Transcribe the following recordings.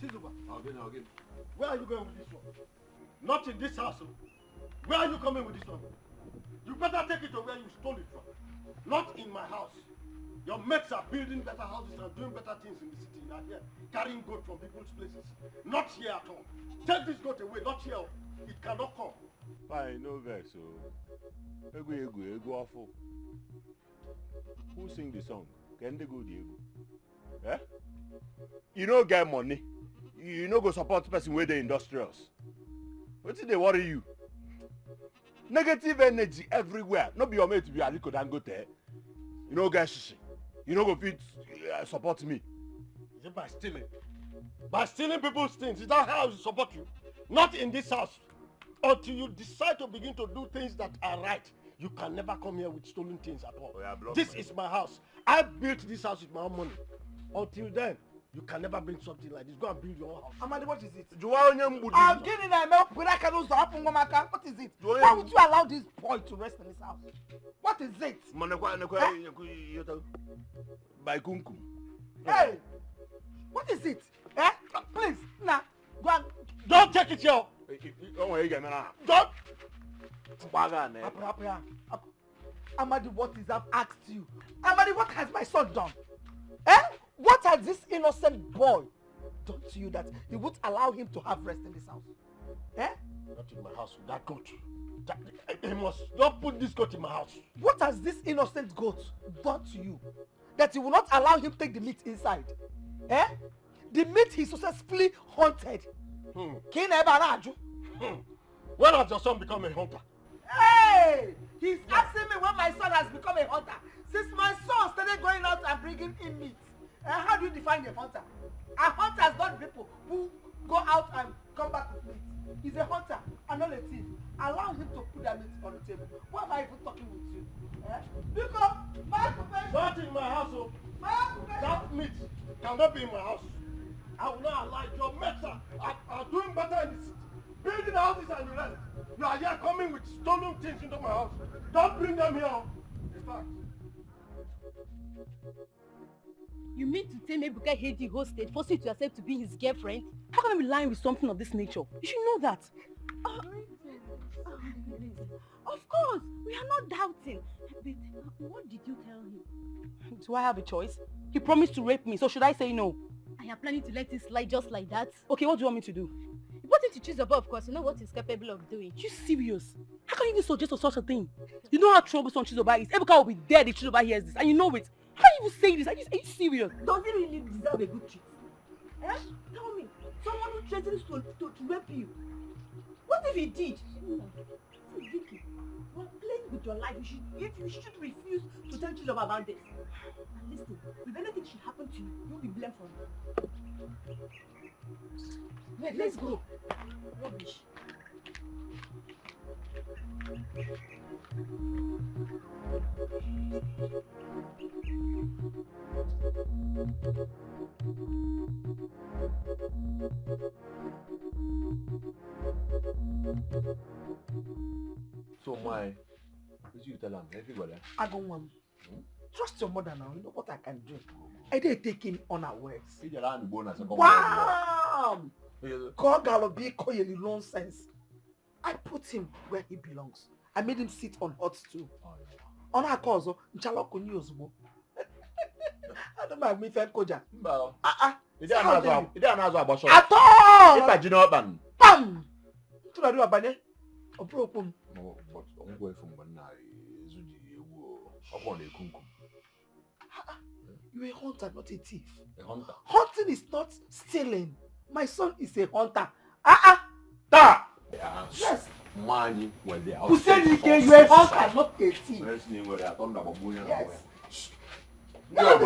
Again. Where are you going with this one? Not in this house. Where are you coming with this one? You better take it to where you stole it from. Not in my house. Your mates are building better houses and doing better things in the city. You are here carrying goat from people's places. Not here at all. Take this goat away. Not here. It cannot come. Fine, no vex. Egu awful. Who sing the song? Can they go Diego? Eh? You no get money. You no go support person with the industrials. What did they worry you? Negative energy everywhere. No be your mate to be Aliko Dangote. You no get shishi. You no go fit support me. Is it by stealing? By stealing people's things? Is that how you support you? Not in this house. Until you decide to begin to do things that are right, you can never come here with stolen things at all. This is my house. I built this house with my own money. Until then, you can never bring something like this. Go and build your own house. Amadi, what is it? I'm getting a milk. What is it? Why would you allow this boy to rest in his house? What is it? By kunkum. Hey! What is it? Eh? Please, nah. Go and... Don't take it here! Don't! Amadi, what is I've asked you? Amadi, what has my son done? Eh? What has this innocent boy done to you that you would allow him to have rest in this house? Eh? Not in my house with that goat. He must not put this goat in my house. What has this innocent goat done to you that you will not allow him take the meat inside? Eh? The meat he successfully hunted. When has your son become a hunter? Hey! He's asking me when my son has become a hunter. Since my son started going out and bringing in meat. How do you define a hunter? A hunter is not people who go out and come back with meat. He's a hunter and not a thief. Allow him to put that meat on the table. Why am I even talking with you? Because my occupation... Not in my house, oh. That meat cannot be in my house. I will not allow it. Your mates are doing better in the city. Building houses and the rest. You are here coming with stolen things into my house. Don't bring them here. In fact. You mean to tell me Ebuka hate the whole state, forcing yourself to be his girlfriend? How can I be lying with something of this nature? You should know that. Of course, we are not doubting. But what did you tell him? Do I have a choice? He promised to rape me, so should I say no? And you're planning to let it slide just like that? Okay, what do you want me to do? You want him to choose above, of course. You know what he's capable of doing. You serious? How can you even suggest such a thing? You know how troublesome Chizoba is. Ebuka will be dead if Chizoba hears this, and you know it. How are you even saying this? Are you serious? Does he really deserve a good treat? Eh? Tell me, someone who threatens to rape you. What if he did? Dikeh, you're playing with your life. You should refuse to tell Chizoba about this. And listen, if anything should happen to you, you'll be blamed for it. Wait, let's go. Rubbish. So my, did you tell him everybody? I don't want. Trust your mother now. You know what I can do. I didn't take him on our words. Bam! Call Galobi, call you nonsense. I put him where he belongs. I made him sit on hot stool. On our cause, Nchaloko news. I don't mind me if I'm koja. At all! Bam! To do a bane? Or broke him. No, but I'm going from You're a hunter, not a thief. A hunter? Hunting is not stealing. My son is a hunter. Da! Yes. Money where they are. Who said you're a hunter, not a thief? Yes. No,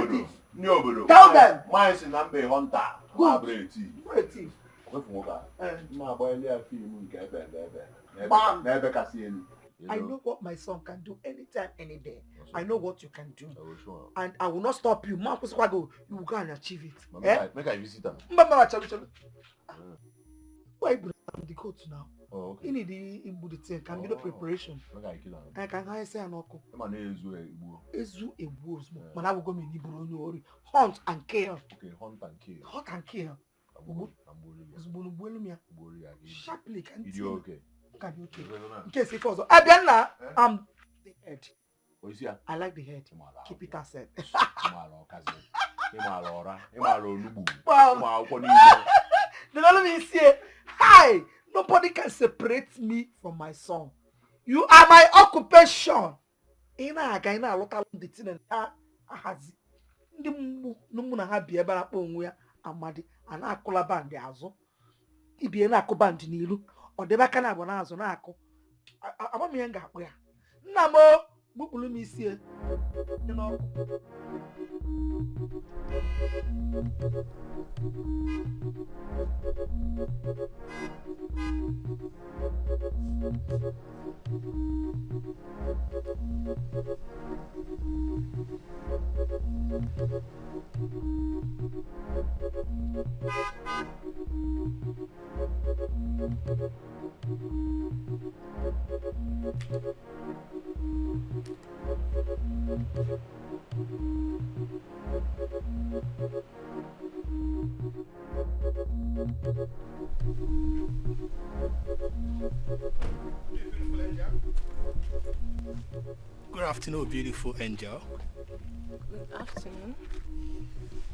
tell them. Mine is a hunter. Good. You're a thief. I know what my son can do anytime, any day. I know what you can do. And I will not stop you. You will go and achieve it. Make I visit them. Why the coat now? Oh, okay. You need the thing. Can be the preparation. Okay, kill him. I can say an oko. My name is Ebu. Ezu Ebu. Man, I will go in Iburu. Hunt and kill. Okay, hunt and kill. Hunt and kill. Sharply, can you okay? Can you okay? In case it falls, Abiana, I'm the head. I like the head. Keep it aside. Wow. The Lord is here. Hi. Nobody can separate me from my son. You are my occupation. Ina aga ina alota the thing and ahazi. Ndi mmu na ha bia bara kpo onwe ya amadi ana akola band azo. Ibie na akoband n'ilu. Odeba kana abo na azo na akọ. Abami ya ga-akpọ ya. Nna mo gbukpulu m isi e. Dị n'ọkụ. Good afternoon, beautiful angel. Good afternoon.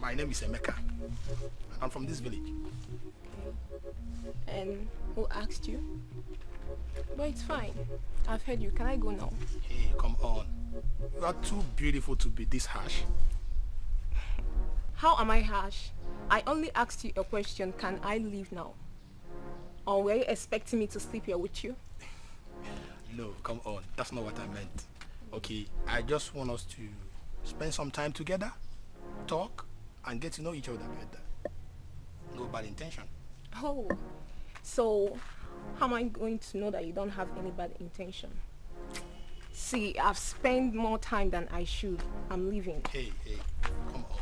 My name is Emeka. I'm from this village. Okay. And who asked you? But it's fine. I've heard you. Can I go now? Hey, come on. You are too beautiful to be this harsh. How am I harsh? I only asked you a question. Can I leave now? Or were you expecting me to sleep here with you? No, come on. That's not what I meant. Okay, I just want us to spend some time together, talk, and get to know each other better. No bad intention. Oh, so how am I going to know that you don't have any bad intention? See, I've spent more time than I should. I'm leaving. Hey, come on.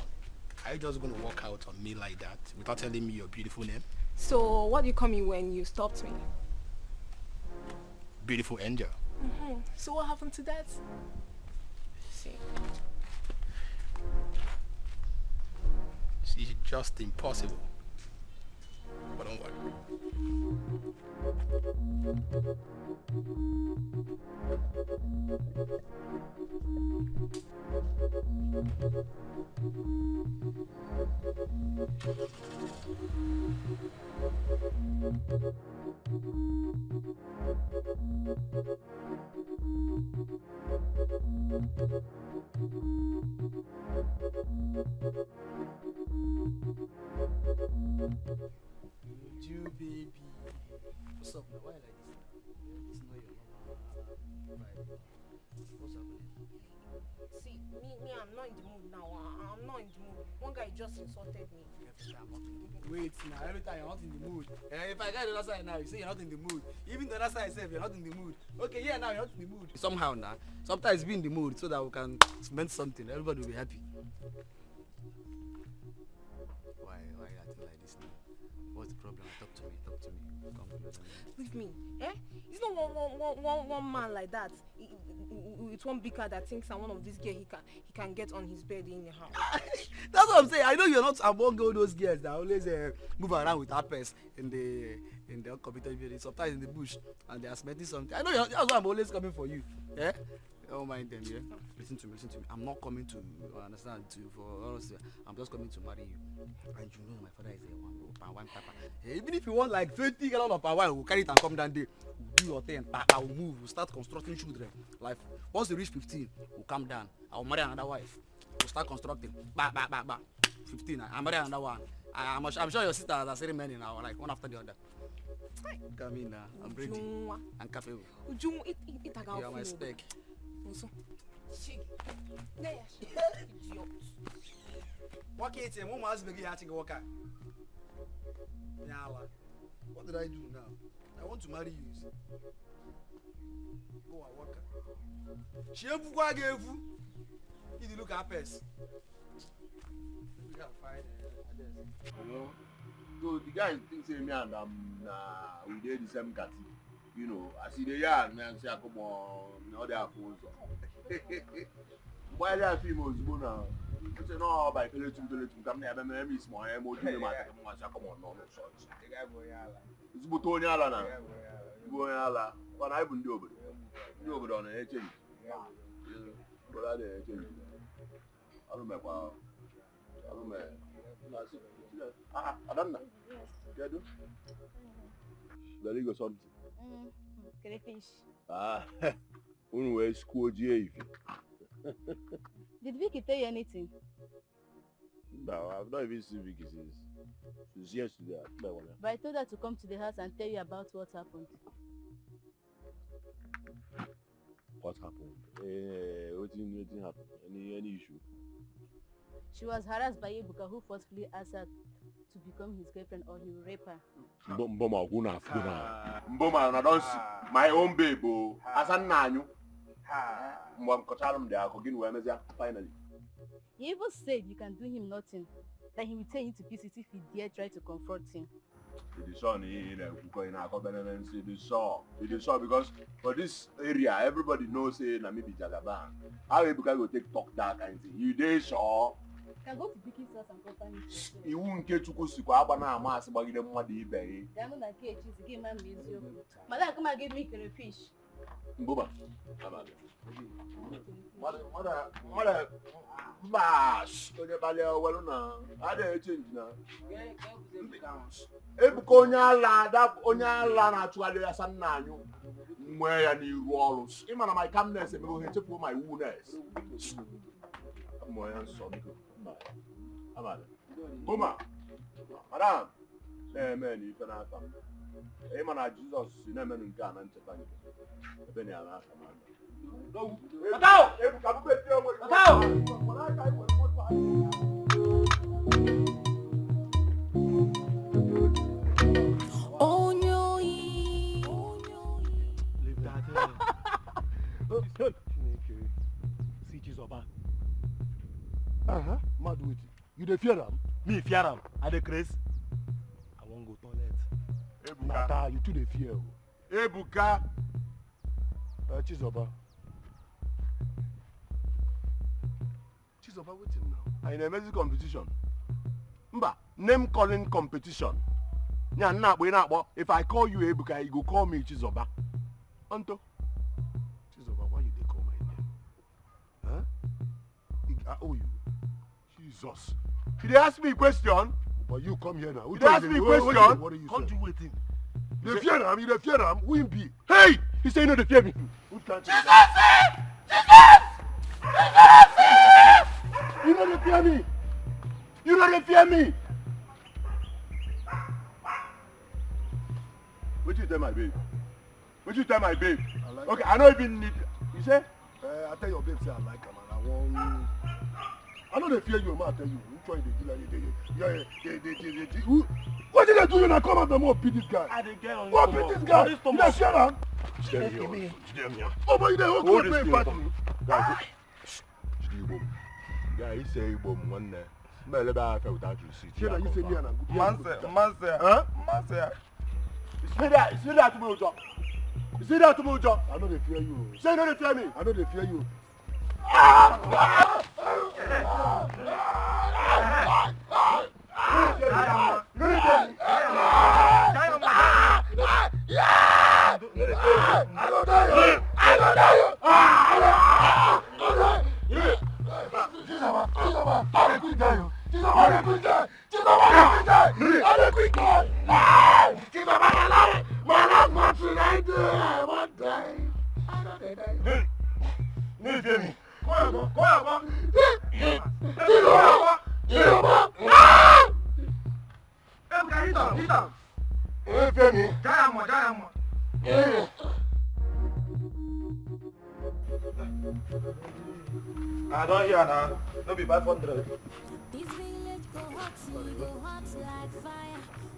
Are you just going to walk out on me like that without telling me your beautiful name? So what do you call me when you stopped me? Beautiful angel. So what happened to that? See. It's just impossible. But don't worry. Uju baby. What's up now? Why like this? It's not your normal vibe. What's happening? See, me, I'm not in the mood now. I'm not in the mood. One guy just insulted me. Wait now, every time you're not in the mood. If I get the other side now, you say you're not in the mood. Even the other side says you're not in the mood. Okay, yeah, now you're not in the mood. Somehow now, sometimes be in the mood so that we can spend something. Everybody will be happy. Why are you acting like this now? What's the problem? Talk to me. Come closer. Leave me. It's not one man like that. It's one big cat that thinks I'm one of these girls he can get on his bed in the house. That's what I'm saying. I know you're not among all those girls that always move around with apples in the uncommitted building, sometimes in the bush, and they are smelling something. I know that's why I'm always coming for you. Yeah? Don't mind them, yeah? Listen to me. I'm not coming to understand for us. I'm just coming to marry you. And you know my father is a one papa. Even if you want like 20 gallons of power, we'll carry it and come down there. We'll do your thing. I'll move. We'll start constructing children. Like once they reach 15, we'll come down. I'll marry another wife. We'll start constructing. 15. I'll marry another one. I'm sure your sisters are saying many now, like one after the other. Come in now. I'm ready. I'm capable. You are my spec. What did I do now? I want to marry you. Go and work. If you look at us, we gotta find Hello? So the guy thinks me and we did the same cat. You know, I see the yard man say come on, now they are phones. Why they are females now? I say no, by tell you come near me small mo do me come on no so. It's buton yala na. Go yala. But I wouldn't do it. Do it on a change. But I did change. I don't know. I don't know. Yes. There you go, something. Crayfish. Unwe school GA. Did Vicky tell you anything? No, I've not even seen Vicky since yesterday. But I told her to come to the house and tell you about what happened. What happened? What didn't happen? Any issue? She was harassed by Ebuka, who forcefully asked her to become his girlfriend or he will rape her. Mboma, I don't see my own baby. As a nanny, finally. He even said you can do him nothing, that he will tear you to pieces if you dare try to confront him. It is on it is so because for this area everybody knows say na me be Jagaban. How Ebuka go take talk that kind of thing? You dey sure? Can go to Vicky's house and confirm it. You won't get to Kusikwa Abana Amas about the money. They are not like kids to give my museum. Madam, come and give me crayfish. Boba. Mother, bash. Well, now. I didn't change now. Ebuka that Onya actually as a nanny. Where any walls. Even my calmness and go to my woundness. Boma, madam, man, you can have them. Amen, Jesus, you never can Mad with you. You fear him? Me fear him. I dey craze. I won't go toilet. Ebuka, you too dey fear. Ebuka. Chizoba, waiting now. In a music competition. Mba, name calling competition. If I call you Ebuka, you go call me Chizoba. Anto. Chizoba, why you dey call my name? Huh? I owe you. Jesus. Did they ask me a question? But you come here now. Did they ask me a question? What are you Can't saying? you wait him? You dey fear him, you dey fear him. Who him be? Hey! He say you know they fear me. Jesus! You know they fear me. You know they fear me. What you tell my babe? What you tell my babe? Like okay, I don't even need. You say? I tell your babe say I like him and I know they fear you, man. I tell you. Who trying to do what did they do when I come out the more beat this guy? I didn't get on what beat this guy? You don't fear him? Oh, but you don't hold this thing. Guy, he say bomb one day. But let me feel without receipt. You say me and I'm Man say. Huh? Man say. It's me that to me, John. You see that to me, John? I know they fear you. Say no, they fear me. I know they fear you. I don't hear now. No be 500.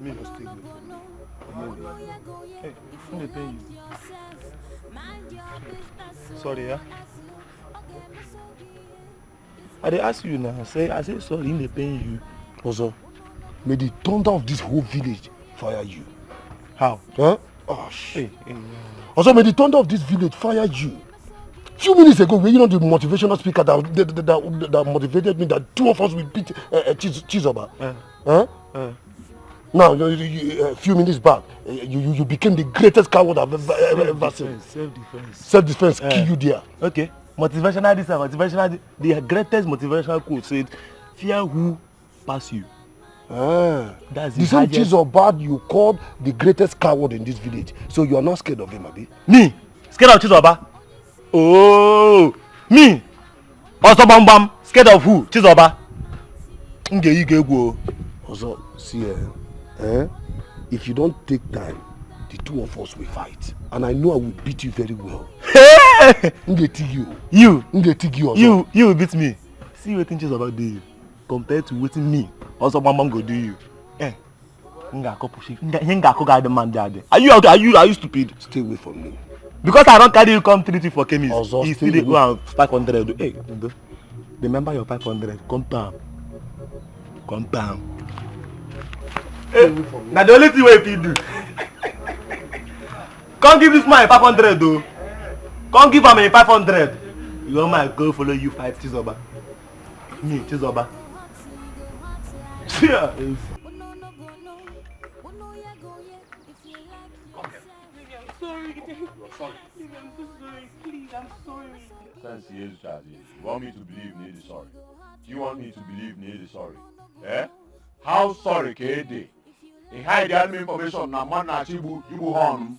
Me no still. Hey, who dey pay you? Sorry, yeah. I dey ask you now. I say sorry, they paying you. Also, may the thunder of this whole village fire you. How? Huh? Oh shit. Also, may the thunder of this village fire you. Few minutes ago, were you know the motivational speaker that motivated me that two of us will beat Chizoba? Huh? Now, a few minutes back, you became the greatest coward I've ever seen. Self-defense. Self-defense, kill you there. Okay. Motivational this and motivational. The greatest motivational quote said, "Fear who pass you." That's the same Chizoba you called the greatest coward in this village. So you are not scared of him, Abi? Me? Scared of Chizoba? Oh, me? Also bam bam. Scared of who? Chizoba? Also, see, if you don't take time, the two of us will fight. And I know I will beat you very well. You will beat me. See what things about do you compared to what me also mama go do you. Are you stupid? Stay away from me. Because I don't carry you come treat you for chemist. Also, you still go and 500. Hey, remember your 500. Come down. Hey, now the only thing we can do. Come give this man 500 though. Come give him 500. You want my go follow you fight Chizoba? Me, Chizoba. Yeah. You want me to believe Nidi sorry? You want me to believe Nidi sorry? Eh? How sorry K.D.? He hide the enemy information na man na chibu horn.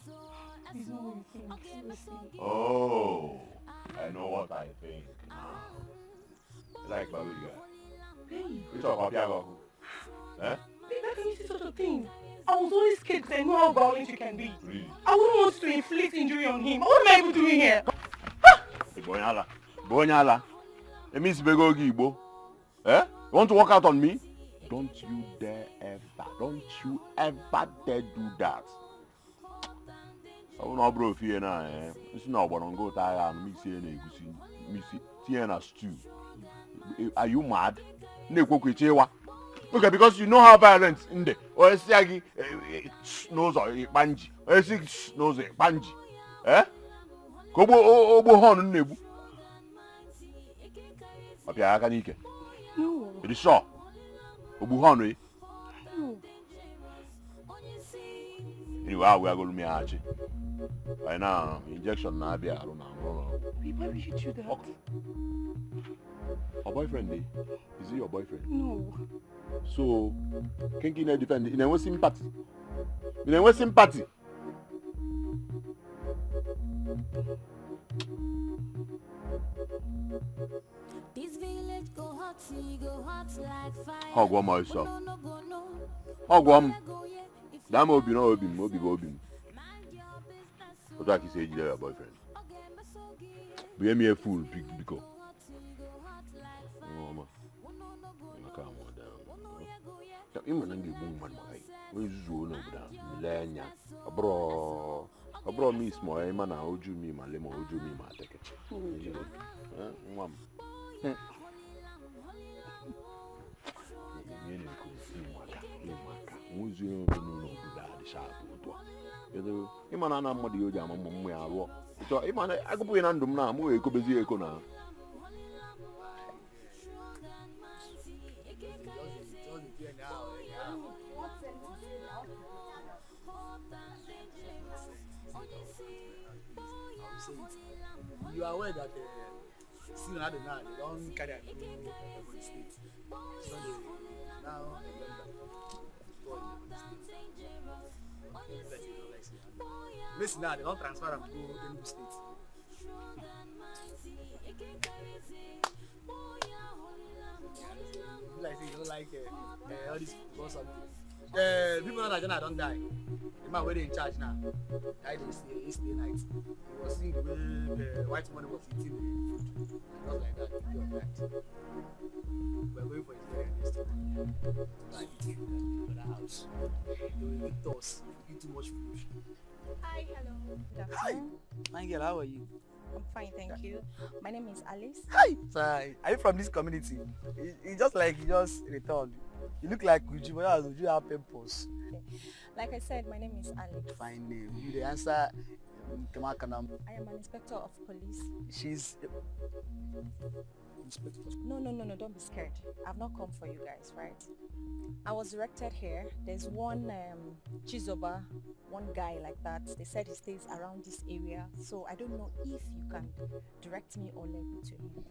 Oh, I know what I think. Like Babuga. You talk about Piago. Eh? How can you say such a thing? I was always scared because I know how violent you can be. Really? I wouldn't want to inflict injury on him. What am I even doing here? Bonyala. It means Begogi Igbo. Eh? You want to walk out on me? Don't you ever dare do that. I will not bro fear now, eh? It's not what I'm going to tire and me saying a stew. Are you mad? Okay, because you know how violent in there. Or a siagi knows a banji. Or a six knows a banji. Eh? Kobo horn nebu. Apia Akanike. No. It is sure. Obuhonwe. No. Anyway, we are going to me achi. Right now, injection na be aru na. Why would you do that? Okay. Our boyfriend, is he your boyfriend? No. So, can you defend? In a sympathy. In a sympathy. This village go hot like fire. How go myself? How go? That will be no obi. What I can say, you your boyfriend. Be me a fool, because. Oh man, I can't want that. Even when you boom man, we zone over there. Millennia, abro me small. Man, I hold you me, my lemon, hold you me, my take it. Mom. Imana na mmadụ oji ama mmụ ya arụọ. So imana agụpụ na ndụ m na mụ ekobezi eko na. You are aware that still now they don't carry out the state. So they now listen now, they don't transfer them to Enugu State. Like say you don't like all this or something. People in Nigeria don't die. The man where they in charge now, died yesterday night. He was seeing the way white money was eating the food. Not like that, he was right. We're going for his very next one. Like eat food in the house. They will eat us, eat too much food. Hi, hello. Good Hi. afternoon. My girl, how are you? I'm fine, thank you. My name is Alice. Hi. Sorry. Are you from this community? You just like you just returned. You look like Uju, but as Uju have pimples. Like I said, my name is Alice. Fine name. You the answer. I am an inspector of police. She's inspector. No, don't be scared. I've not come for you guys, right? I was directed here. There's one Chizoba, one guy like that. They said he stays around this area. So I don't know if you can direct me or link me to him.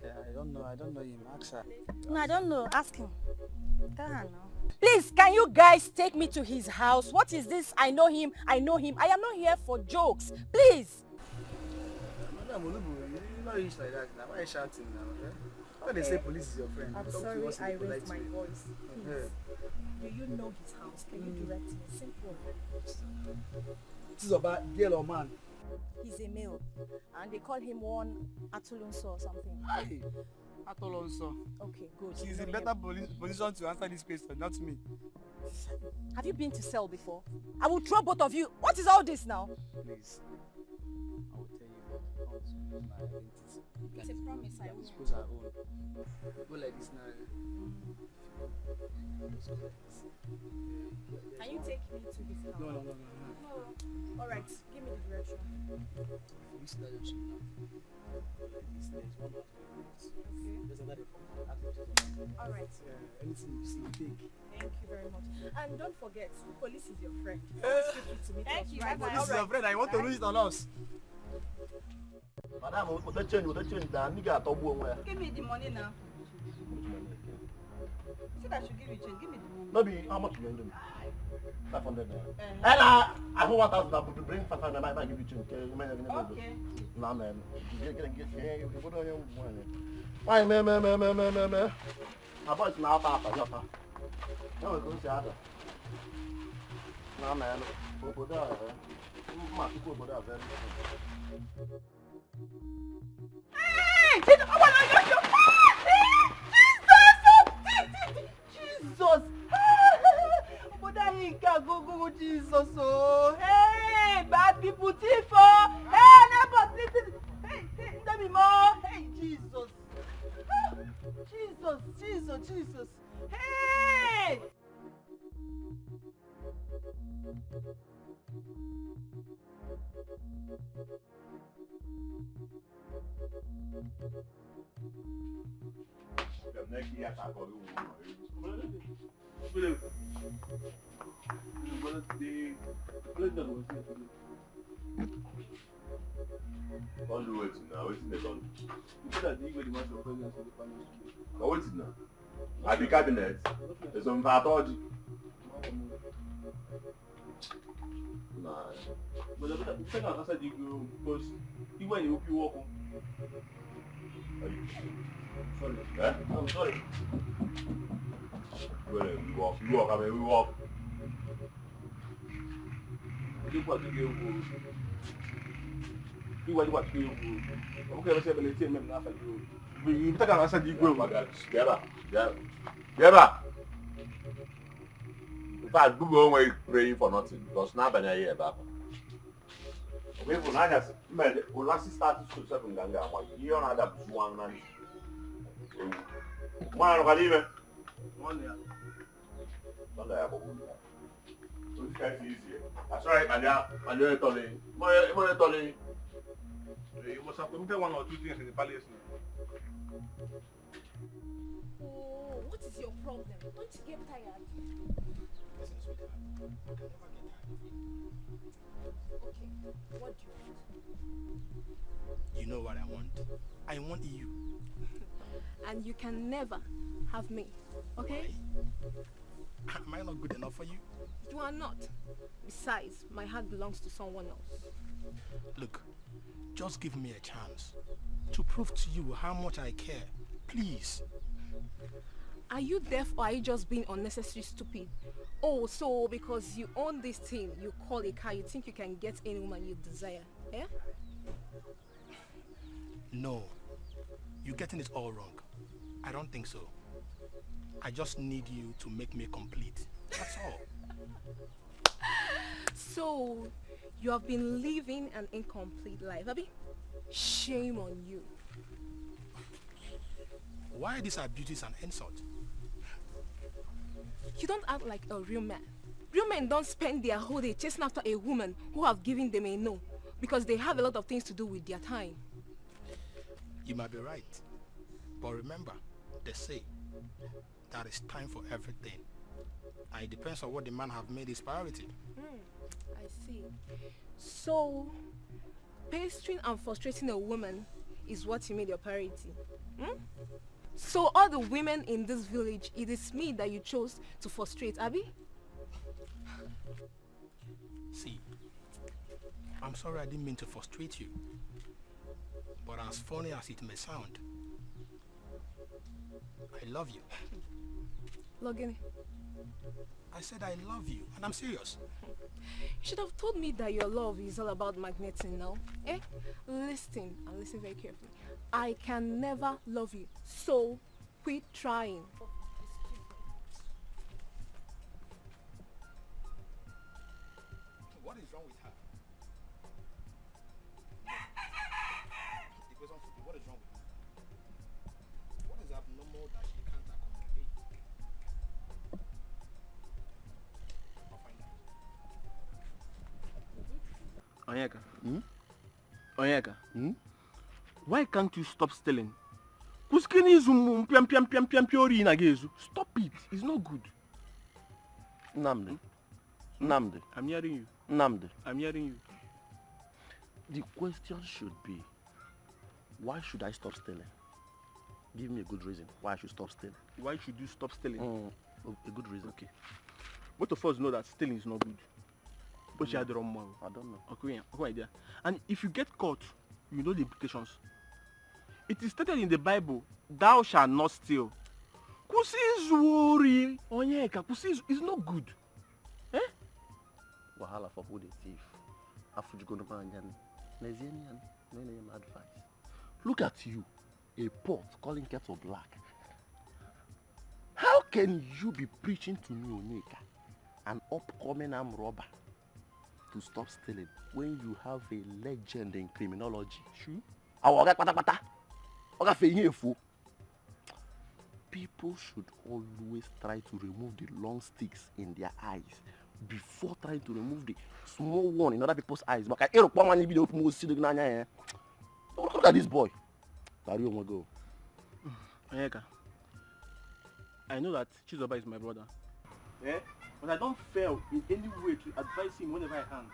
Yeah, I don't know him. Ask her. No, I don't know. Ask him. Tell her now. Please, can you guys take me to his house? What is this? I know him. I am not here for jokes. Please. Madam Olubu, you're not rich like that. Now why are you shouting now? Why they say police is your friend? I'm Talk sorry to us in I a polite raised my way. voice. Please. Do you know his house? Can you direct me? Simple. This is about girl or man? He's a male. And they call him one Atulunso or something. Hi. Atolonso. Okay, good. She's You in know better him. position to answer this question, not me. Have you been to cell before? I will throw both of you. What is all this now? Please. I will tell you what. Not to use my identity. It's a promise I will. Dispose our own. Go like this now. Can you take me to his house? No. All right, give me the direction. This direction now. There's one more. Okay. There's another one. All right. Anything you see, take. Thank you very much. And don't forget, police is your friend. Thank you. Right? Police is your friend. I want to lose it on us. Madam, with the change, the nigga talk one. Give me the money now. You said I should give you change. Give me the money. No be how much you going to do? 500 naira. I have 1,000. I will bring 500. I might give you change. Okay. Nah, man. Get. You put on your money. Why, man. My boy's now papa. Now we go see other. Nah, man. Over there. Over there very soon. Jesus! But I can't go, Jesus! Oh, hey, bad people, Tifo! Hey, never, hey, tell me more! Hey, Jesus! Jesus! Hey! Don't do it now. Waiting they don't. But wait now. At the cabinet, there's some pathology. Nah. But the second answer you go because even you walk on. Sorry. Eh? I'm sorry. Well, we walk. I mean, we walk. You got to go. You want to go. Okay, let's have a little minute after you. We take an answer you go. Get back. In fact, Google won't praying for nothing because now I'm here back. Okay, for now, just we'll last start to 7 ganga. You don't have one man. One of them. One there. Don't have one. It's quite easy. That's right, and you're telling. You must have committed 1 or 2 things in the palace now. Oh, what is your problem? Don't you get tired? Listen, sweetheart, I can never get tired of you. Okay, what do you want? You know what I want? I want you. And you can never have me, okay? Am I not good enough for you? You are not. Besides, my heart belongs to someone else. Look, just give me a chance to prove to you how much I care. Please. Are you deaf or are you just being unnecessarily stupid? Oh, so because you own this thing you call a car, you think you can get any woman you desire, eh? No, you're getting it all wrong. I don't think so. I just need you to make me complete. That's all. So, you have been living an incomplete life, Abby? Shame on you. Why this abuse is an insult? You don't act like a real man. Real men don't spend their whole day chasing after a woman who have given them a no, because they have a lot of things to do with their time. You might be right. But remember, they say that it's time for everything. And it depends on what the man have made his priority. I see. So, pestering and frustrating a woman is what you made your priority. So all the women in this village, it is me that you chose to frustrate, Abby? See, I'm sorry I didn't mean to frustrate you. But as funny as it may sound, I love you. Login. I said I love you, and I'm serious. You should have told me that your love is all about magnetism now. Eh? Listen, and listen very carefully. I can never love you, so quit trying. What is wrong with her? What is wrong with her? What is abnormal that she can't accommodate? I'll find out. Onyeka. Onyeka. Why can't you stop stealing? Stop it. It's not good. Nnamdi. I'm hearing you. Nnamdi. I'm hearing you. The question should be, why should I stop stealing? Give me a good reason why I should stop stealing. Why should you stop stealing? A good reason. Okay. Both of us know that stealing is not good. But you had the wrong one. I don't know. Okay idea. And if you get caught, you know the implications. It is stated in the Bible, thou shalt not steal. Kusi is worry. Onyeka, Kusi is not good. Eh? Wahala for who they thief. Advice. Look at you, a pot calling kettle black. How can you be preaching to me, Onyeka, an upcoming armed robber, to stop stealing when you have a legend in criminology? True. People should always try to remove the long sticks in their eyes before trying to remove the small one in other people's eyes. Look at this boy. Carry on, go. Onyeka, I know that Chizoba is my brother. Yeah? But I don't fail in any way to advise him whenever I can.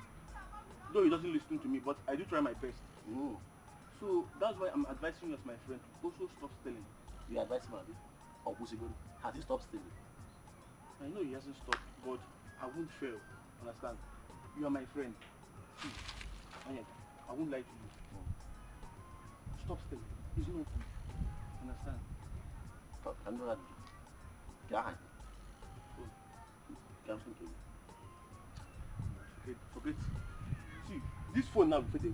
Though he doesn't listen to me, but I do try my best. So that's why I'm advising you as my friend to also stop stealing. You advise him, or has he stopped stealing? I know he hasn't stopped, but I won't fail. Understand? You are my friend. See, Onyeka, I won't lie to you. Stop stealing. It's not good. Understand? I know that. Yeah. Forget. See, this phone now will fade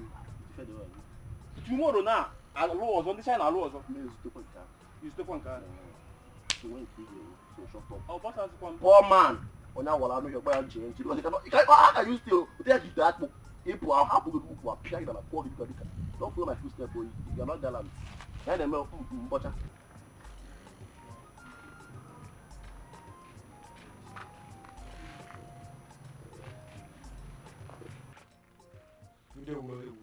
away. Tomorrow now, I'll was on this side, I'll was on. You step on car. So when you shut up. Oh, boss has one. Poor man. On our wall, I know you're going to change. How can you still take that book? If you are happy with book, appear in a poor people. Don't follow my footsteps, boy. You're not gallant. And then, butcher. Good day, woman.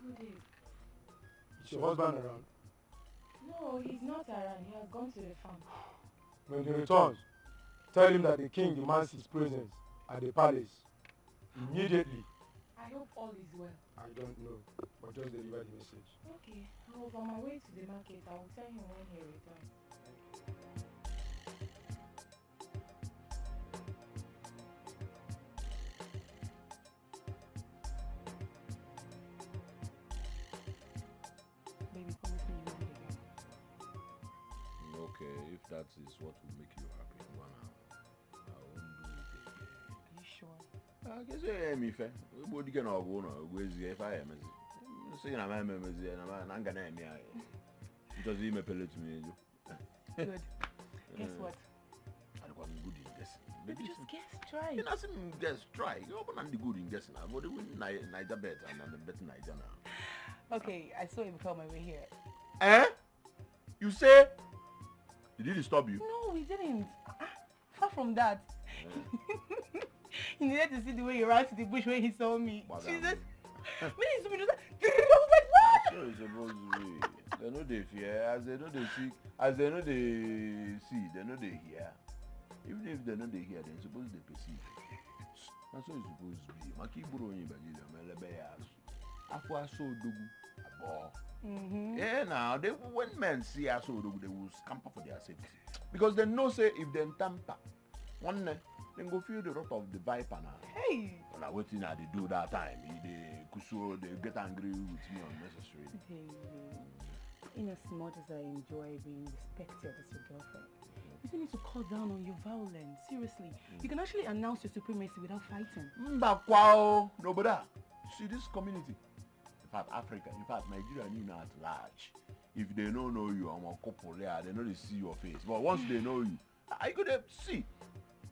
Good day. Is your husband around? No, he's not around. He has gone to the farm. When he returns, tell him that the king demands his presence at the palace immediately. I hope all is well. I don't know, but just deliver the message. Okay. I was on my way to the market. I will tell him when he returns. Okay, if that is what will make you happy, I won't do it again. Are you sure? I guess I am if everybody can all go now. If I am, saying I'm a memory and I'm gonna have me. Just email to me. Good. Guess what? I got good in this. Baby, just guess, try. You know, guess, try. You open and the good in guessing. I've already win Niger bet and the bet Niger now. Okay, I saw him come my way here. Eh? You say? Did he disturb you? No, he didn't. Far from that. He needed to see the way he ran to the bush when he saw me. Jesus. When he saw me, I was like, what? So it's supposed to be. They know they fear. As they know they see, as they know they see, they know they hear. Even if they know they hear, they're supposed to perceive. That's what it's supposed to be. Maki buro yin baji le melebe ya. Afwa so dogu abo. Yeah, now they when men see us so dogu, they will scamper for their safety because they know say if they tamper, one then go feel the wrath of the viper now. Hey. Now what thing they do that time? They kuso, they get angry with me unnecessarily. Hey, in as much as I enjoy being respected as your girlfriend, you still need to cut down on your violence. Seriously, you can actually announce your supremacy without fighting. No, but see this community, in fact Africa, in fact Nigeria, you know at large. If they don't know you, I'm a couple there, they know they see your face. But once they know you, I could see.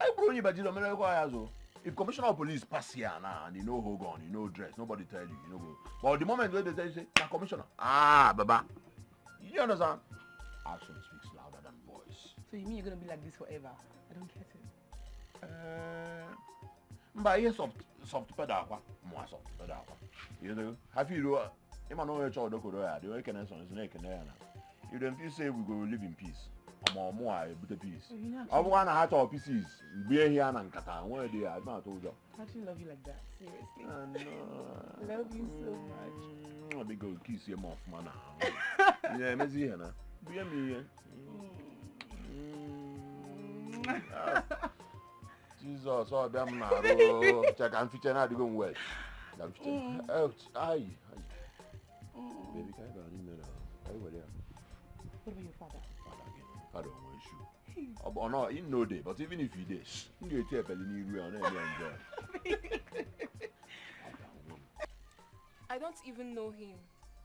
I brought you, but you know, if commissioner of police pass here now and you know hold on, you know dress, nobody tell you, you know go. But the moment where they tell you, say, commissioner, baba, you understand? Action speaks louder than voice. So you mean you're gonna be like this forever? I don't get it. But yes, soft pedal, more soft pedal. You know, have you if I know your child, the way can answer is naked. You don't feel say we go live in peace. More with peace. I want to have our pieces. Be here and Kata. Where they are, not told you. I actually love you like that. Seriously. I love you so much. I'll be going to kiss your mouth, man. Yeah, Miss Hannah. Be me. Jesus, oh, damn now. Check and feature now. They're going well. Out. Aye. Baby, can I go in there? What about your father? I don't want you. Oh, no, he know they, but even if he did, you tell Ebele enjoy. I don't even know him.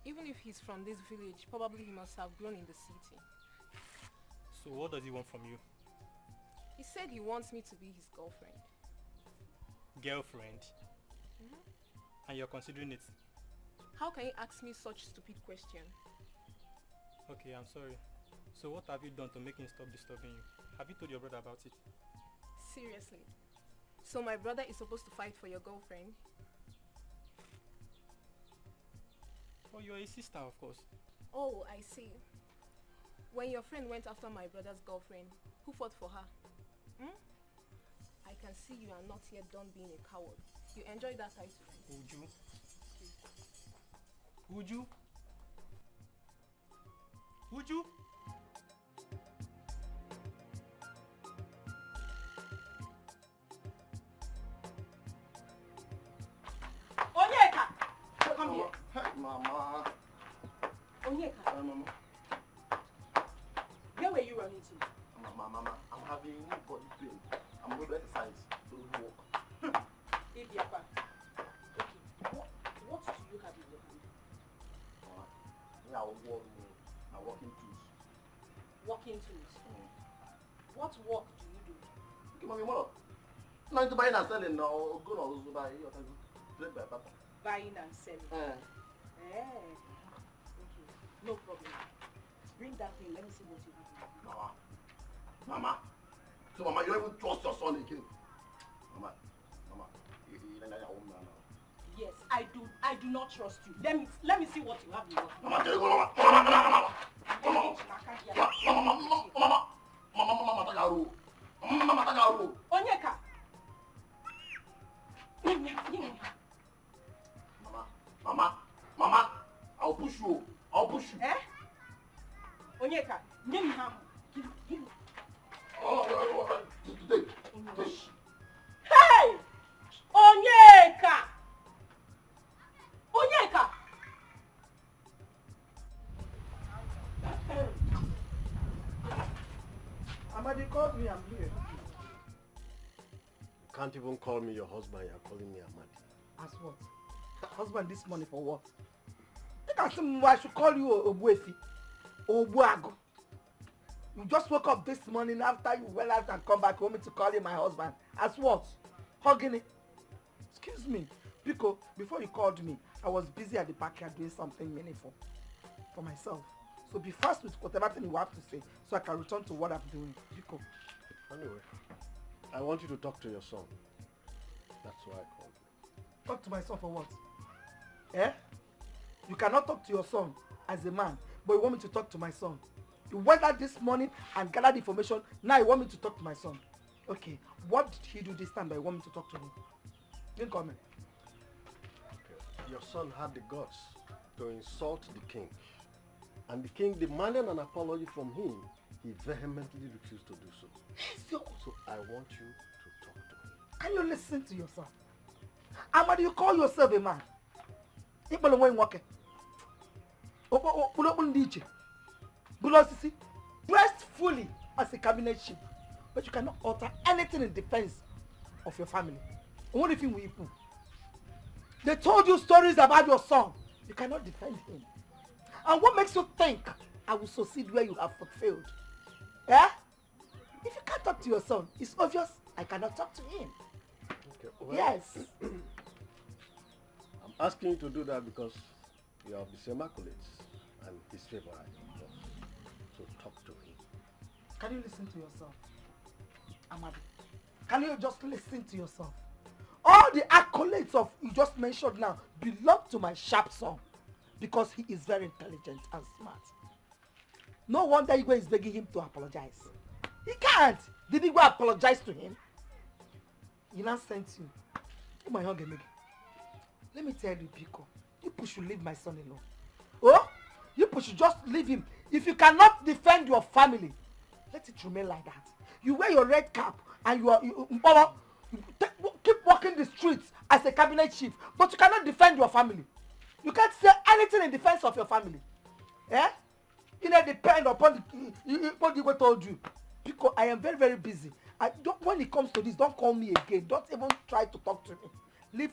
Even if he's from this village, probably he must have grown in the city. So what does he want from you? He said he wants me to be his girlfriend. Girlfriend? And you're considering it? How can you ask me such stupid question? Okay, I'm sorry. So what have you done to make him stop disturbing you? Have you told your brother about it? Seriously? So my brother is supposed to fight for your girlfriend? Oh, you're a sister, of course. Oh, I see. When your friend went after my brother's girlfriend, who fought for her? I can see you are not yet done being a coward. You enjoyed that title. Uju? Uju? Uju? Onyeka! Come here. Hey, Mama. Onyeka. Mama. Where were you running to? Mama, I'm having body pain. I'm going to exercise. Don't walk. Ibiapa. Okay. What do you have in your hand? Yeah, I'm working tools. Working tools? What work do you do? Okay, Mommy, what? Not to buy and selling now. Go on, buy your bread by papa. Buying and selling? Okay. No problem. Bring that thing. Let me see what you have. Mama. So, Mama, you don't even trust your son again. Mama, you're not your home now. Yes, I do. I do not trust you. Let me see what you have in your hand. Mama, tell you go, Mama. Onyeka. Mama, I'll push you. Eh? Onyeka, give me hammer. Give me. Hey! Onyeka! Amadi called me, I'm here. You can't even call me your husband, you're calling me Amadi. As what? Husband this money for what? I think I should call you Obuesi. Obuago. You just woke up this morning after you went out and come back. You want me to call him my husband? As what? Hugging it? Excuse me. Biko, before you called me, I was busy at the backyard doing something meaningful for myself. So be fast with whatever thing you have to say so I can return to what I'm doing. Biko. Anyway, I want you to talk to your son. That's why I called you. Talk to my son for what? Eh? You cannot talk to your son as a man, but you want me to talk to my son. You went out this morning and gathered information. Now you want me to talk to my son. Okay, what did he do this time that you want me to talk to him? Didn't come in. Okay. Your son had the guts to insult the king. And the king demanded an apology from him. He vehemently refused to do so. So I want you to talk to him. Can you listen to yourself? Amadi, you call yourself a man. Dressed fully as a cabinet chief, but you cannot utter anything in defense of your family. What if you They told you stories about your son. You cannot defend him. And what makes you think I will succeed where you have fulfilled? Eh? If you can't talk to your son, it's obvious I cannot talk to him. Okay, well, yes. I'm asking you to do that because you have the same accolades and his favorite. So talk to him. Can you listen to yourself? Amadi, can you just listen to yourself? All the accolades of you just mentioned now belong to my sharp son because he is very intelligent and smart. No wonder Igwe is begging him to apologize. He can't. Did Igwe apologize to him? He now sent you. Oh my young Emege. Let me tell you, Biko, you should leave my son alone. Oh? You should just leave him. If you cannot defend your family, let it remain like that. You wear your red cap and you keep walking the streets as a cabinet chief, but you cannot defend your family. You can't say anything in defense of your family. Eh? You know, depend upon what you told you. Because I am very, very busy. When it comes to this, don't call me again. Don't even try to talk to me. Leave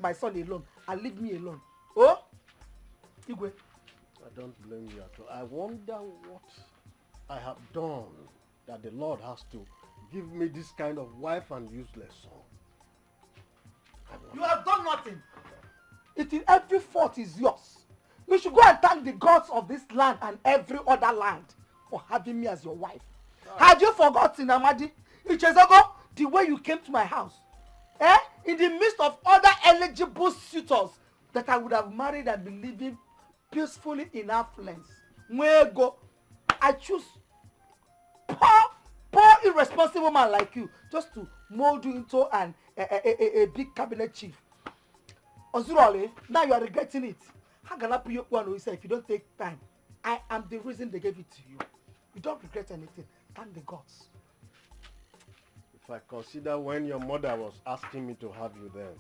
my son alone and leave me alone. Oh? Igwe. I don't blame you at all. I wonder what I have done that the Lord has to give me this kind of wife and useless son. You have done nothing. Every fault is yours. You should go and thank the gods of this land and every other land for having me as your wife. Had you forgotten, Amadi, Ichezogo, the way you came to my house? Eh? In the midst of other eligible suitors that I would have married and been living peacefully in affluence. Where go? I choose poor irresponsible man like you just to mold you into a big cabinet chief. Ozurole, now you are regretting it. How can I put you one who say if you don't take time? I am the reason they gave it to you. You don't regret anything. Thank the gods. If I consider when your mother was asking me to have you then,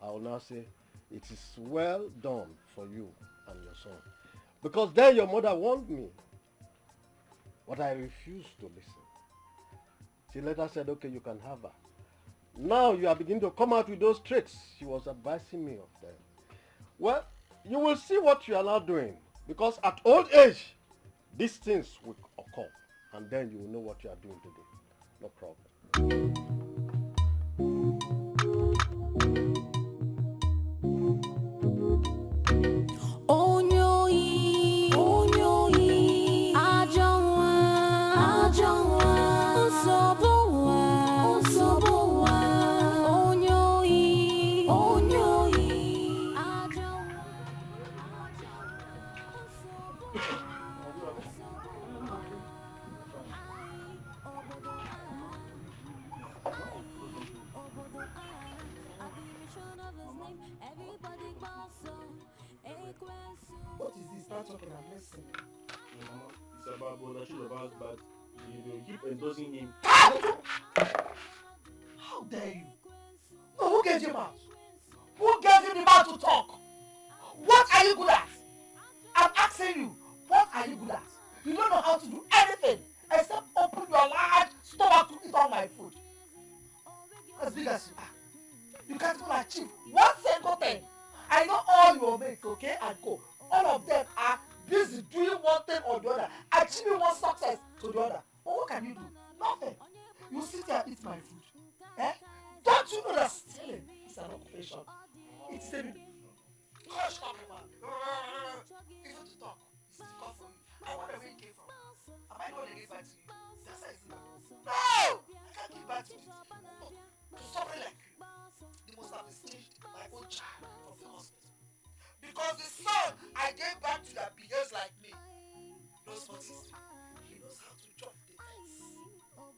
I will now say it is well done for you and your son. Because then your mother warned me. But I refused to listen. She later said, okay, you can have her. Now you are beginning to come out with those traits she was advising me of them. Well, you will see what you are now doing. Because at old age, these things will occur. And then you will know what you are doing today. No problem. What is this? Start talking and listen. It's about Bonachil about but you keep endorsing him. How dare you? No, who gave you mouth? Who gave you the mouth to talk? What are you good at? I'm asking you, what are you good at? You don't know how to do anything except open your large stomach to eat all my food. As big as you are. You can't even achieve one single thing. I know all your mates, okay, and go. All of them are busy doing one thing or the other, achieving one success to the other. But what can you do? Nothing. You sit here and eat my food. Eh? Don't you know that stealing is an occupation? It's a gosh, talk about. Even to talk, it's difficult for you. I wonder where you came from. Am I the one that gave back to you? That's how it's no! I can't give back to you. No. To somebody like you, they must have received my own child from the hospital. Because the son I gave back to that behaves like me knows what he's doing. He knows how to jump the fence.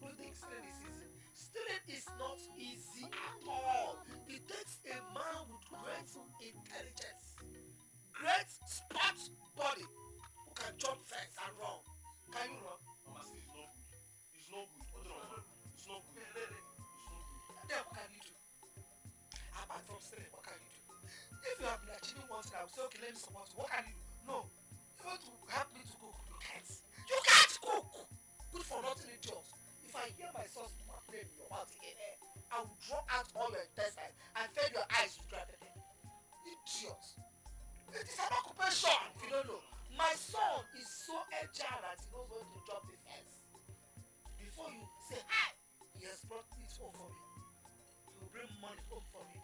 You think stealing is easy? Stealing is not easy at all. It takes a man with great intelligence, great sports body, who can jump fence and run. Can you run? Mama, it's not good. It's not good. What's wrong? It's not good. It's not good. Then what can you do? Apart from stealing, what can you do? If you have been achieving one thing, I will say, okay, let me support you. What can you do? No. You want to help me to cook? You can't. You can't cook! Good for nothing idiot. If I hear my son's name in your mouth again, I will draw out all your intestines and fill your eyes with dry pepper. Idiot. It is an occupation, if you don't know. My son is so agile that he knows when to jump the fence. Before you say hi, he has brought it home for me. He will bring money home for me.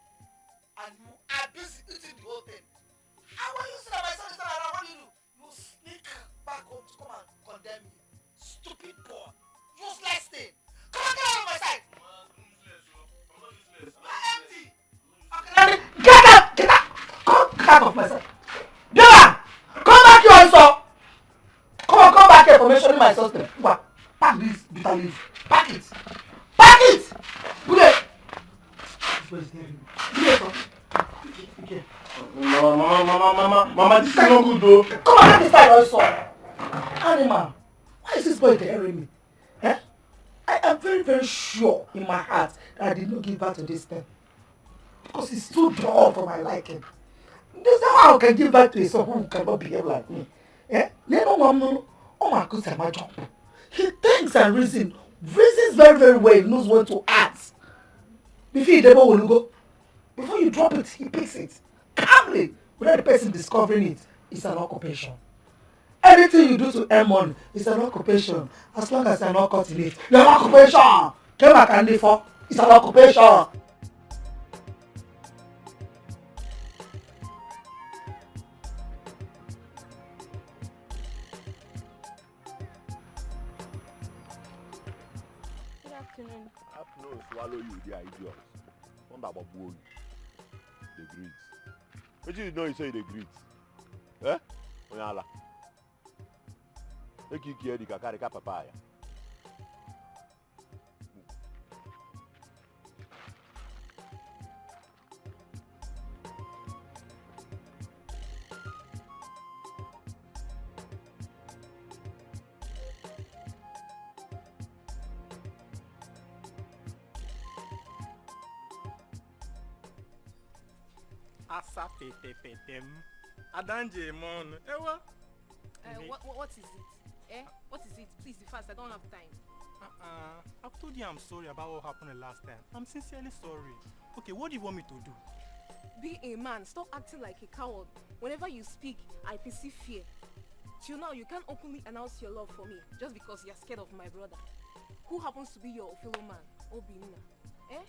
And you are busy eating the whole thing. And when you see that my son is not around, what do? You sneak back home to come and condemn me. Stupid boy. Useless thing. Come on, get out of my sight. I'm empty. Okay, get out! Get out! Come out of my sight. Bella! Come back here also! Come back here for mentioning my son's name. Pack this bitter leaf. Pack it! Pack it! Good day! Mama, this is not good though. Come on, let me start also. Animal, why is this boy daring me? Eh? I am very, very sure in my heart that I did not give back to this thing. Because it's too dull for my liking. There's no how I can give back to a son who cannot behave like me. Eh? Oh my God, my job. He thinks and reasons very, very well. He knows when to act. Before you never will go. Before you drop it, he picks it. Calmly, without the person discovering it. It's an occupation. Anything you do to earn money is an occupation. As long as you're not caught in it. You're an occupation! Came back and live for. It's an occupation! Good afternoon. Afternoon, swallow you, they are idiots. Don't about you. The greets. What do you know you say the greets? Eh? Onyala. Make you care the kakarika papaya. Asa petem. Adanje mon. Ewa. What is it? Eh? What is it? Please be fast. I don't have time. I've told you I'm sorry about what happened the last time. I'm sincerely sorry. Okay, what do you want me to do? Be a man. Stop acting like a coward. Whenever you speak, I perceive fear. Till now, you can't openly announce your love for me just because you're scared of my brother, who happens to be your fellow man, Obinna. Eh?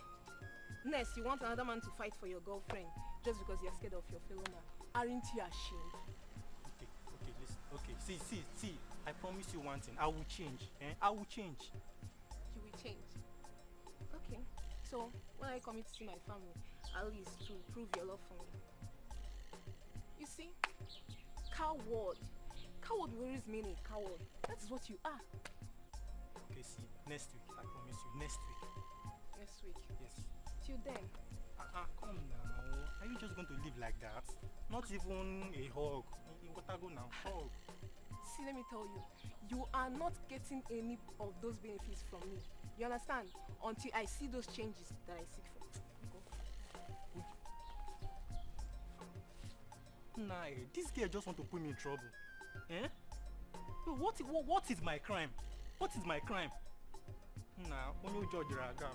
Next, you want another man to fight for your girlfriend just because you're scared of your fellow man. Aren't you ashamed? Okay, listen. Okay, see. I promise you one thing. I will change. I will change. You will change. Okay. So, when I come to see my family, at least to prove your love for me. You see? Coward. Coward worries mean a coward. That is what you are. Okay, see. Next week. I promise you. Next week. Next week? Yes. Till then. Come now. Are you just going to live like that? Not even a hug. You gotta go now. Hug. See, let me tell you. You are not getting any of those benefits from me. You understand? Until I see those changes that I seek for. Go. Nah, this girl just want to put me in trouble. Eh? What is my crime? What is my crime? Nah, when you judge Raga.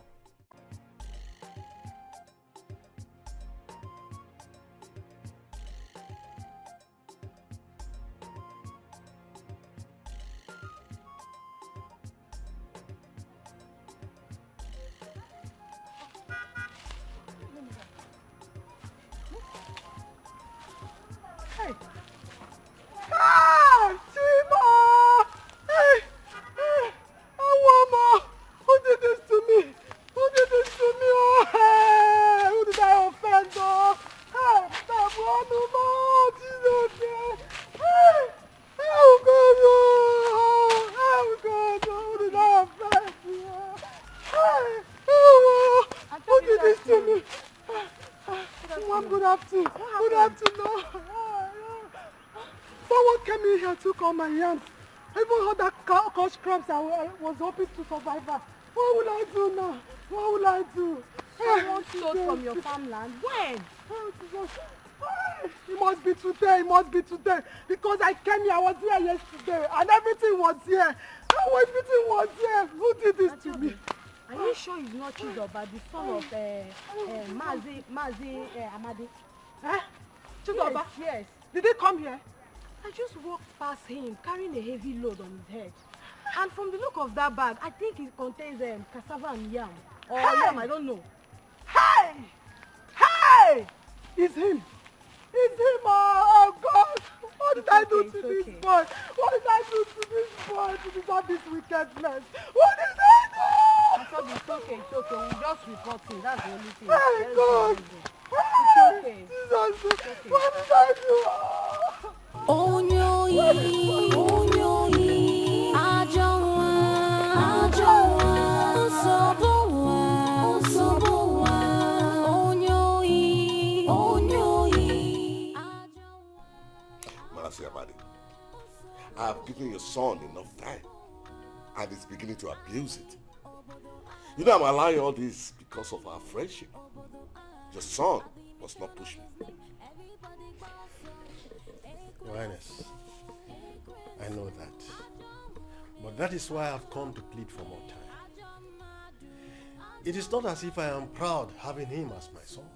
Mom, good afternoon. Good afternoon. Someone came in here to call my yams. I even heard that coach crops I was hoping to survive that. What will I do now? What will I do? Someone stole from your farmland. When? It must be today. It must be today. Because I came here, I was here yesterday, and everything was here. Everything was here. Who did this to me? Are you sure he's not Chizoba, the son of Mazi Amadi? Chizoba? Yes. Did he come here? I just walked past him carrying a heavy load on his head. And from the look of that bag, I think it contains cassava and yam. Or yam, I don't know. Hey! Hey! It's him. It's him. Oh God. What did I do to this boy? What did I do to this boy to deserve this wickedness? What did I do? I thought it's okay. We'll just report him. That's the only thing. Hey God. It's okay. Jesus. It's okay. What did I do? I have given your son enough time, and he's beginning to abuse it. You know, I'm allowing all this because of our friendship. Your son must not push me. Your Highness, I know that. But that is why I've come to plead for more time. It is not as if I am proud having him as my son.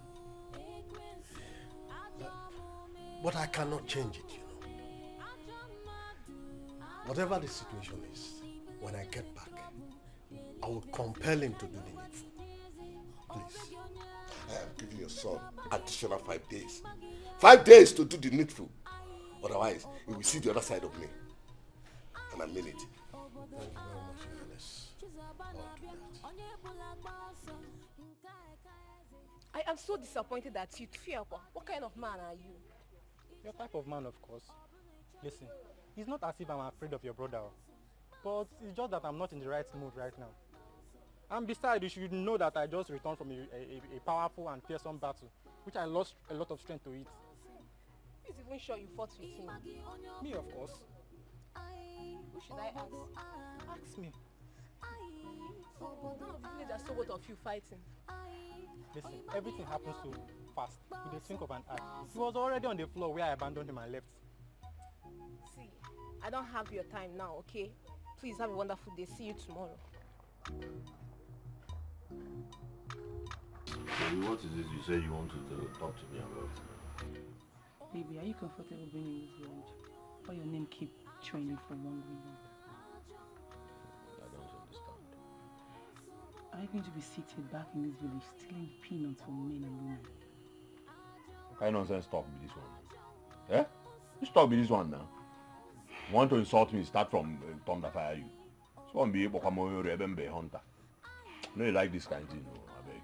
But I cannot change it, you know. Whatever the situation is, when I get back, I will compel him to do the needful. Please. I am giving your son additional 5 days. 5 days to do the needful. Otherwise, he will see the other side of me. And I mean it. Thank you very much, Your Highness. I'll do that. I am so disappointed at you, Tfiakwa. What kind of man are you? Your type of man, of course. Listen, it's not as if I'm afraid of your brother. But it's just that I'm not in the right mood right now. And besides, you should know that I just returned from a powerful and fearsome battle, which I lost a lot of strength to it. Who's even sure you fought with him? Me, of course. Who should I ask? Ask me. So, but none of the villagers saw both of you fighting. Listen, everything happened so fast, with a blink of an eye. He was already on the floor where I abandoned him and left. See, I don't have your time now, okay? Please have a wonderful day. See you tomorrow. Baby, what is this you said you want to talk to me about? Baby, are you comfortable being in this village? Or your name keep trending for one reason? I don't understand. Are you going to be seated back in this village stealing peanuts from men and women? What kind of nonsense talk be this one? Eh? Which talk be this one now? You want to insult me, start from thunder fire you. So one be able to come over here and be a hunter. No, you like this kind of thing, no, I beg.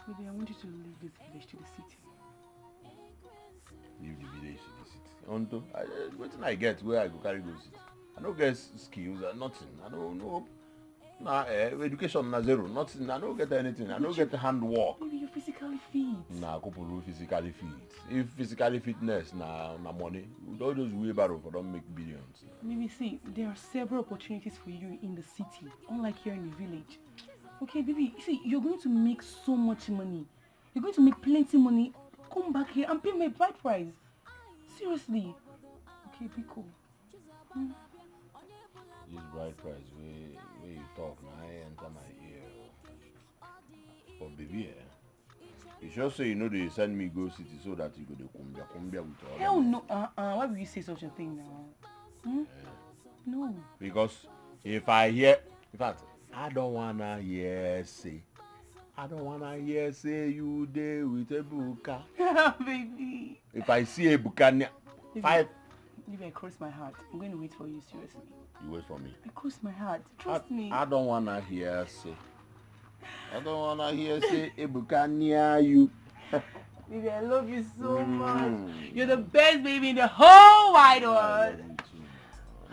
Baby, I want you to leave this village to the city. Leave the village to the city. Unto, what I get where I go carry go city? I don't get skills, nothing. I don't know. Nah, education na zero, nothing. I don't get anything. I don't get handwork. Baby, you're physically fit. Nah, couple physically fit. If physically fitness na money, all those wheelbarrow for don't make billions. Maybe see, there are several opportunities for you in the city, unlike here in the village. Okay, baby, see, you're going to make so much money. You're going to make plenty money. Come back here and pay my bride price. Seriously. Okay, be cool. This bride price, where you talk, now I enter my ear. But baby, you sure say you know they send me go city so that you go to Kumbia with all. Hell no, why would you say such a thing now? No. Because if I hear, in fact, I don't wanna hear say you there with a buka. Baby. If I see a buka, five. Baby, I cross my heart. I'm going to wait for you, seriously. You wait for me. I cross my heart. Trust me. I don't wanna hear say. I don't wanna hear say a buka near you. Baby, I love you so much. You're the best baby in the whole wide world.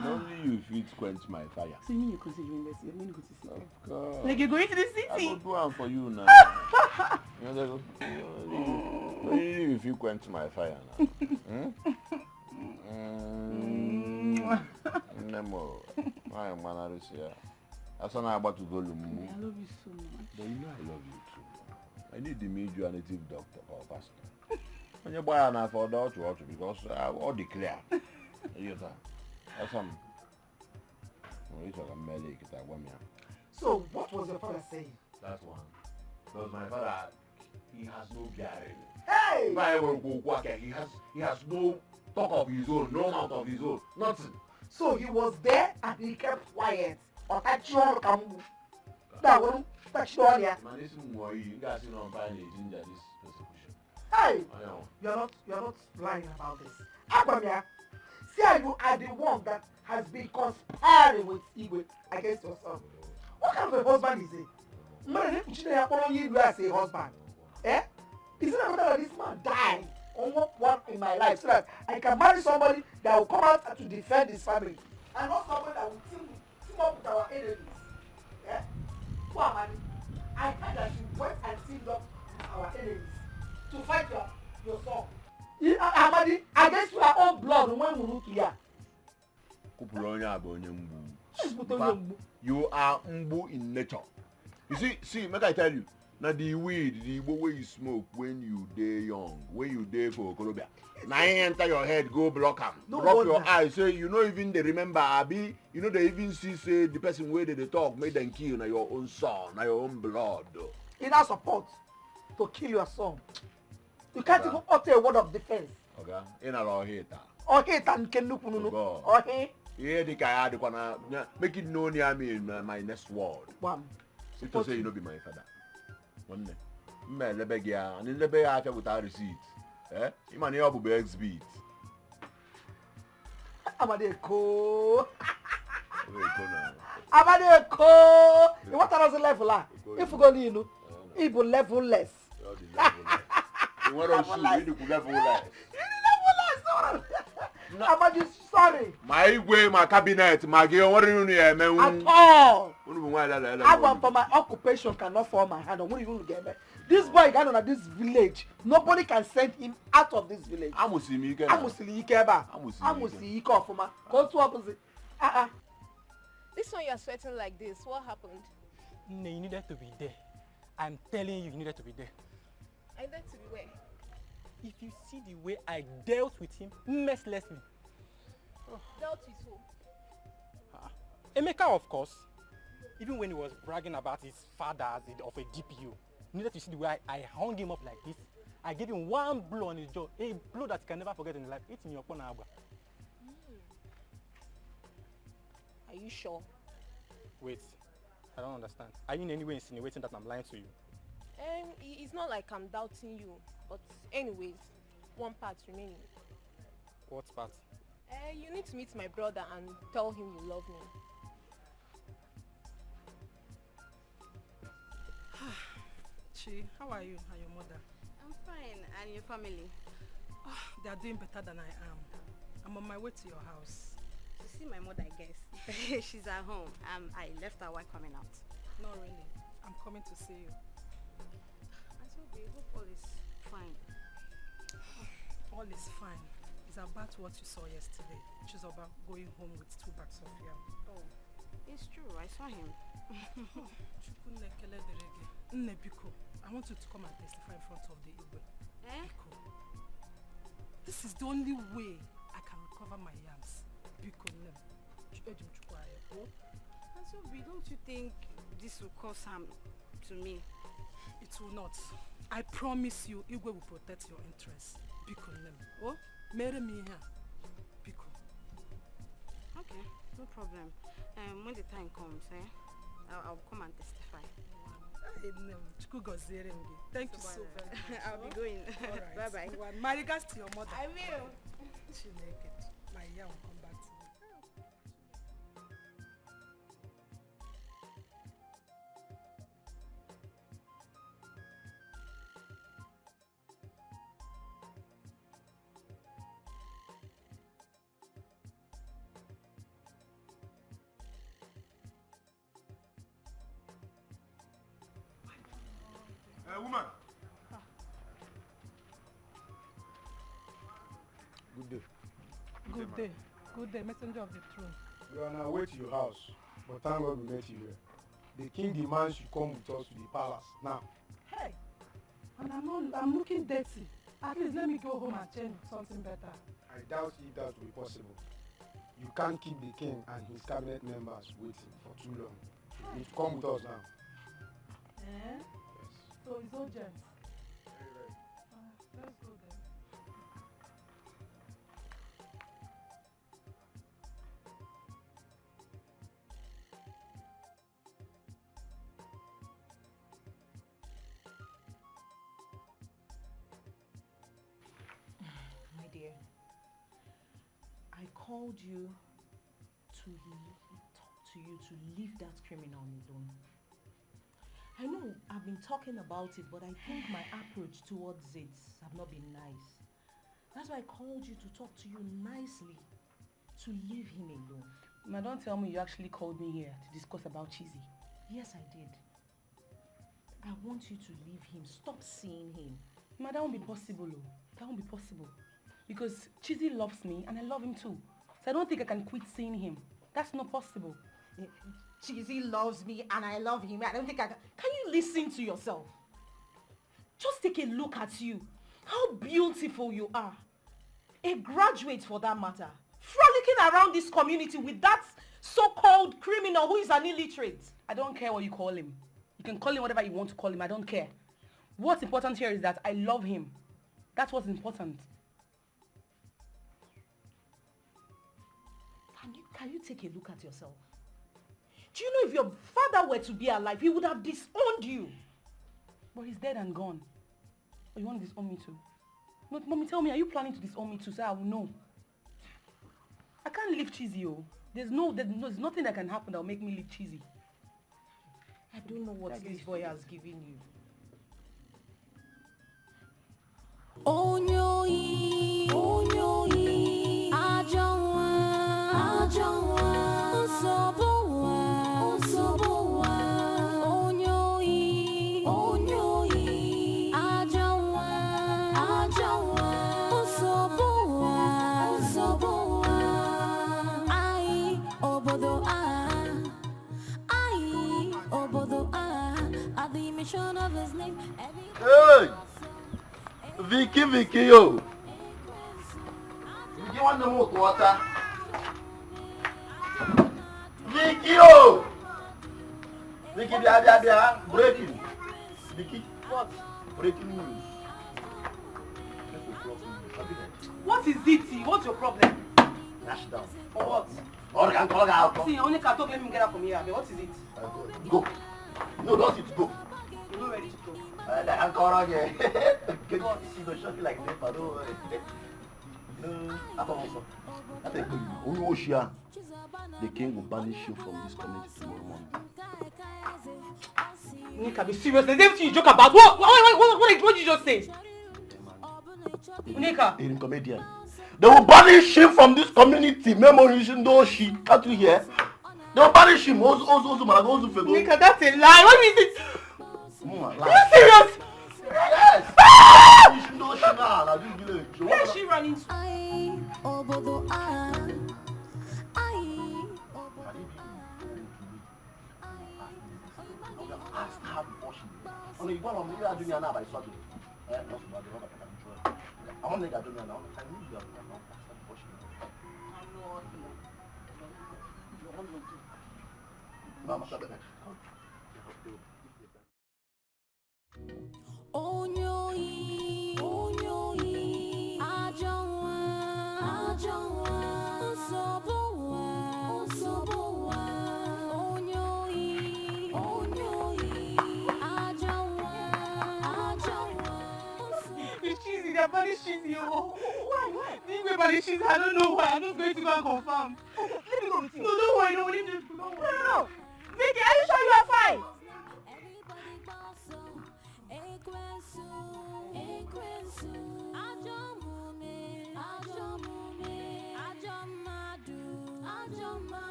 Only you fit quench my fire. So you mean you're considering this? You mean you go to city? Of course. Like you're going to the city? I will do one for you now. You know, only if you quench my fire now. Nemo. I am Manarusia. That's why I'm about to go to Mumu. I love you so much. But you know I love you too. I need to meet you a native doctor or pastor. When you buy an for the watch because I all declare. You know. That's some. So what was your father saying? That's one. Because my father, he has no bearing. Hey! If I ever go work, he has no talk of his own, no mouth of his own, nothing. So he was there and he kept quiet. Or actually, that one, actually, yeah. Man, this is more you guys don't find a ginger this persecution. Hey! I know. You're not lying about this. Akwamia, see how you are the one that has been conspiring with Igwe against your son. What kind of a husband is he? Man, you as a husband. Eh? Is it not that this man died on one in my life so that I can marry somebody that will come out to defend his family and not somebody that will team up with our enemies? Eh? Who am I heard that you went and teamed up with our enemies to fight your son. Amadi, against your own blood when we look here. You are mbu in nature. You see, make I tell you, now the weed, the way you smoke when you day young, when you day for Colombia. Now enter your head, go block them. No block your eyes. Say you know even they remember Abi, you know they even see say the person where they talk made them kill na your own son, na your own blood. In our support to kill your son. You can't even utter a word of defense. Okay, in our hater. Or hate and can look or hey. Yeah, the guy had to make it known near me in my next word. One. It to say you know be my father. One day. Me lebegia and in lebe after without receipt. Eh? You man here be exhibit. Amadeko. Amadeko. What are the level like? If you go you know, it will level less. You want to shoot you could level less. Amadi, sorry. My way, my cabinet, my girl, what do you need, man? At all. I want for my occupation cannot fall my hand on what you will get me. This boy got on this village. Nobody can send him out of this village. Amusi Ikeba. Amusi Ikofuma. Go to opposite. This one you are sweating like this. What happened? No, you needed to be there. I'm telling you, you needed to be there. I needed to be where? If you see the way I dealt with him mercilessly. Dealt with who? Ah. Emeka, of course. Even when he was bragging about his father as of a DPO. You needed to see the way I hung him up like this. I gave him one blow on his jaw. A blow that he can never forget in his life. It's in your corner. Are you sure? Wait. I don't understand. Are you in any way insinuating that I'm lying to you? It's not like I'm doubting you. But anyways, one part remaining. What part? You need to meet my brother and tell him you love me. Chi, how are you and your mother? I'm fine. And your family? Oh, they are doing better than I am. I'm on my way to your house. To see my mother, I guess. She's at home. I left her while coming out. Not really. I'm coming to see you. I hope all is fine. All is fine. It's about what you saw yesterday, which is about going home with 2 bags of yam. Oh, it's true. I saw him. Nnebiko, I want you to come and testify in front of the Igwe. Biko. This is the only way I can recover my yams. Biko, Asobi, don't you think this will cause harm to me? It will not. I promise you, Igwe will protect your interests. Biko, oh, marry me here. Biko. Okay, no problem. When the time comes, I'll come and testify. Thank you so very much. I'll be going. Alright. Bye-bye. My regards to your mother. I will. My year will come back to me. Woman. Good day. Good day. Good day, messenger of the throne. We are on our way to your house, but thank God we met you here. The king demands you come with us to the palace now. Hey, and I'm looking dirty. At least let me go home and change something better. I doubt if that will be possible. You can't keep the king and his cabinet members waiting for too long. You need to come with us now. Eh? Yes. So it's urgent. Very right. Let's go then. My dear, I called you to talk to you to leave that criminal alone. I know I've been talking about it, but I think my approach towards it have not been nice. That's why I called you to talk to you nicely, to leave him alone. Ma, don't tell me you actually called me here to discuss about Cheesy. Yes, I did. I want you to leave him. Stop seeing him. Ma, that won't be possible. Oh. That won't be possible. Because Cheesy loves me and I love him too. So I don't think I can quit seeing him. That's not possible. Cheesy loves me and I love him. I don't think I can. Can you listen to yourself? Just take a look at you. How beautiful you are. A graduate for that matter. Frolicking around this community with that so-called criminal who is an illiterate. I don't care what you call him. You can call him whatever you want to call him. I don't care. What's important here is that I love him. That's what's important. Can you take a look at yourself? Do you know if your father were to be alive, he would have disowned you? But he's dead and gone. But you want to disown me too? No, Mommy, tell me, are you planning to disown me too so I will know? I can't leave Cheesy, oh. There's nothing that can happen that will make me leave Cheesy. I don't know what this boy has given you. Onyoi, onyoi, ajawa, osobowa, onyoi, onyoi, ajawa, osobowa, ai, obodo at the mention of his name. Hey! Vicky, yo. Vicky want the most water. Vicky, yo. Vicky, there, breaking. Vicky, what? Breaking news. What is it? What's your problem? Dash down. For what? Or can call out. See, only can talk, let me get up from here. What is it? Go. No, don't it go. You're not ready to go. I'm calling again. Can you see the shot like that? But don't worry. I think the king will banish you from this community tomorrow morning. Nika, be serious. There's everything you joke about. What did you just say? Nika. He's a comedian. They will banish him from this community. Memories in those she can't you hear? They will banish him. Nika, that's a lie. What is it? Are you serious? Yes. Where is she running to? Ask her before she leaves. You want to do now by Saturday. I want to do now. I need you before she leaves. Mama, onyoi, onyoi, ajawa, osobowa, onyoi, ajawa. It's Cheesy, they're banishing you. Why? They're banishing, I don't know why. I'm just going to go and confirm. Let me go with you. No, don't worry, no, leave this. No. Vicky, are you sure you are fine?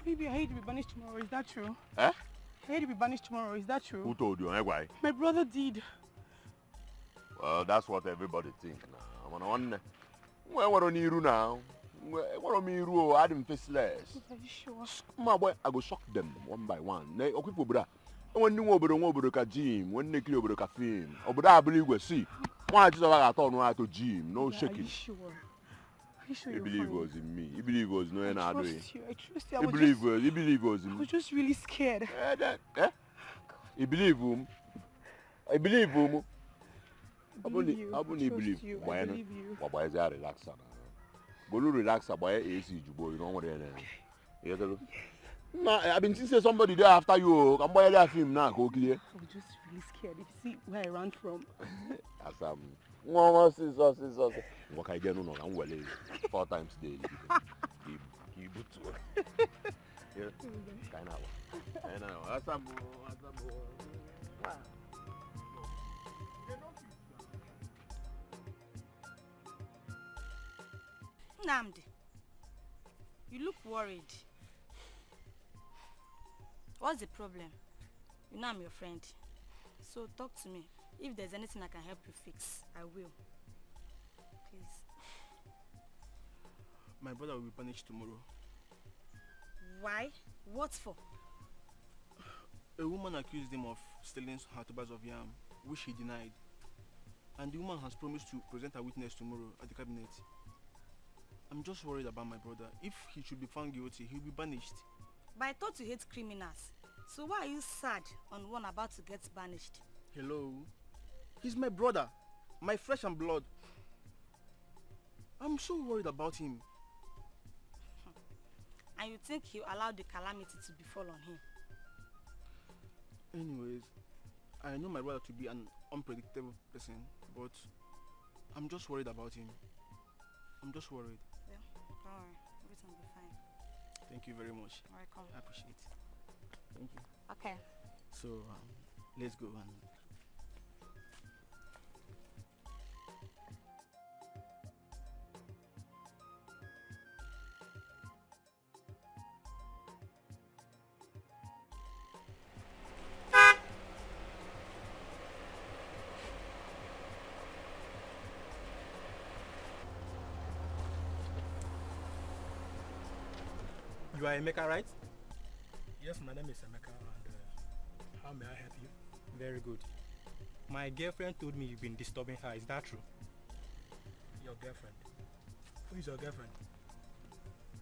Baby, I hate to be banished tomorrow. Is that true? Eh? I hate to be banished tomorrow. Is that true? Who told you? Why? My brother did. Well, that's what everybody thinks now. What on you now? What on me rule? I didn't faceless. Are you sure? My boy, I go shock them one by one. They okay for bra. When you over the gym, when they clear over the caffeine, over I believe we see. Why just I thought no to gym, no shaking. Are you sure? Are you sure you believe it was in me. You believe it was no any other way. I trust you. You believe it was in me. I was just really scared. You believe him? I believe him. I believe you. I believe you. Why is that relaxer? But you relax about AC, you know what I mean? No, I've been seeing somebody there after you. I'm buying that film now. Go clear. I was just really scared. If you see where I ran from. As no, sis. What I get no, I'm well 4 times daily. You boot. Yeah, kind of. As Namdi, you look worried. What's the problem? You know I'm your friend. So talk to me. If there's anything I can help you fix, I will. Please. My brother will be punished tomorrow. Why? What for? A woman accused him of stealing her tubers of yam, which he denied. And the woman has promised to present her witness tomorrow at the cabinet. I'm just worried about my brother. If he should be found guilty, he'll be banished. But I thought you hate criminals. So why are you sad on one about to get banished? Hello? He's my brother. My flesh and blood. I'm so worried about him. And you think he'll allow the calamity to befall on him? Anyways, I know my brother to be an unpredictable person, but I'm just worried about him. I'm just worried. Yeah, don't worry. Everything will be fine. Thank you very much. Alright, come. I appreciate it. Thank you. Okay. So, let's go and... You are Emeka, right? Yes, my name is Emeka, and how may I help you? Very good. My girlfriend told me you've been disturbing her. Is that true? Your girlfriend? Who is your girlfriend?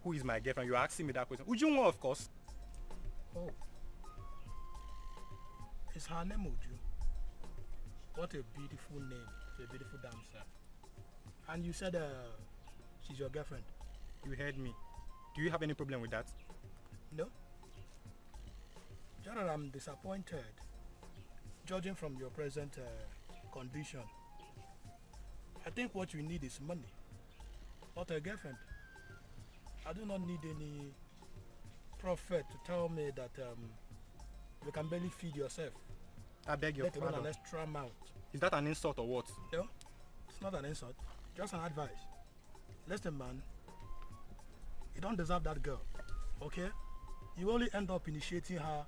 Who is my girlfriend? You're asking me that question. Uju, of course. Oh. Is her name Uju? What a beautiful name. A beautiful damsel. And you said she's your girlfriend? You heard me. Do you have any problem with that? No. General, I'm disappointed. Judging from your present condition. I think what you need is money. Not a girlfriend. I do not need any prophet to tell me that you can barely feed yourself. I beg your pardon. An extra mouth. Is that an insult or what? No, it's not an insult. Just an advice. Listen, man. You don't deserve that girl, okay? You only end up initiating her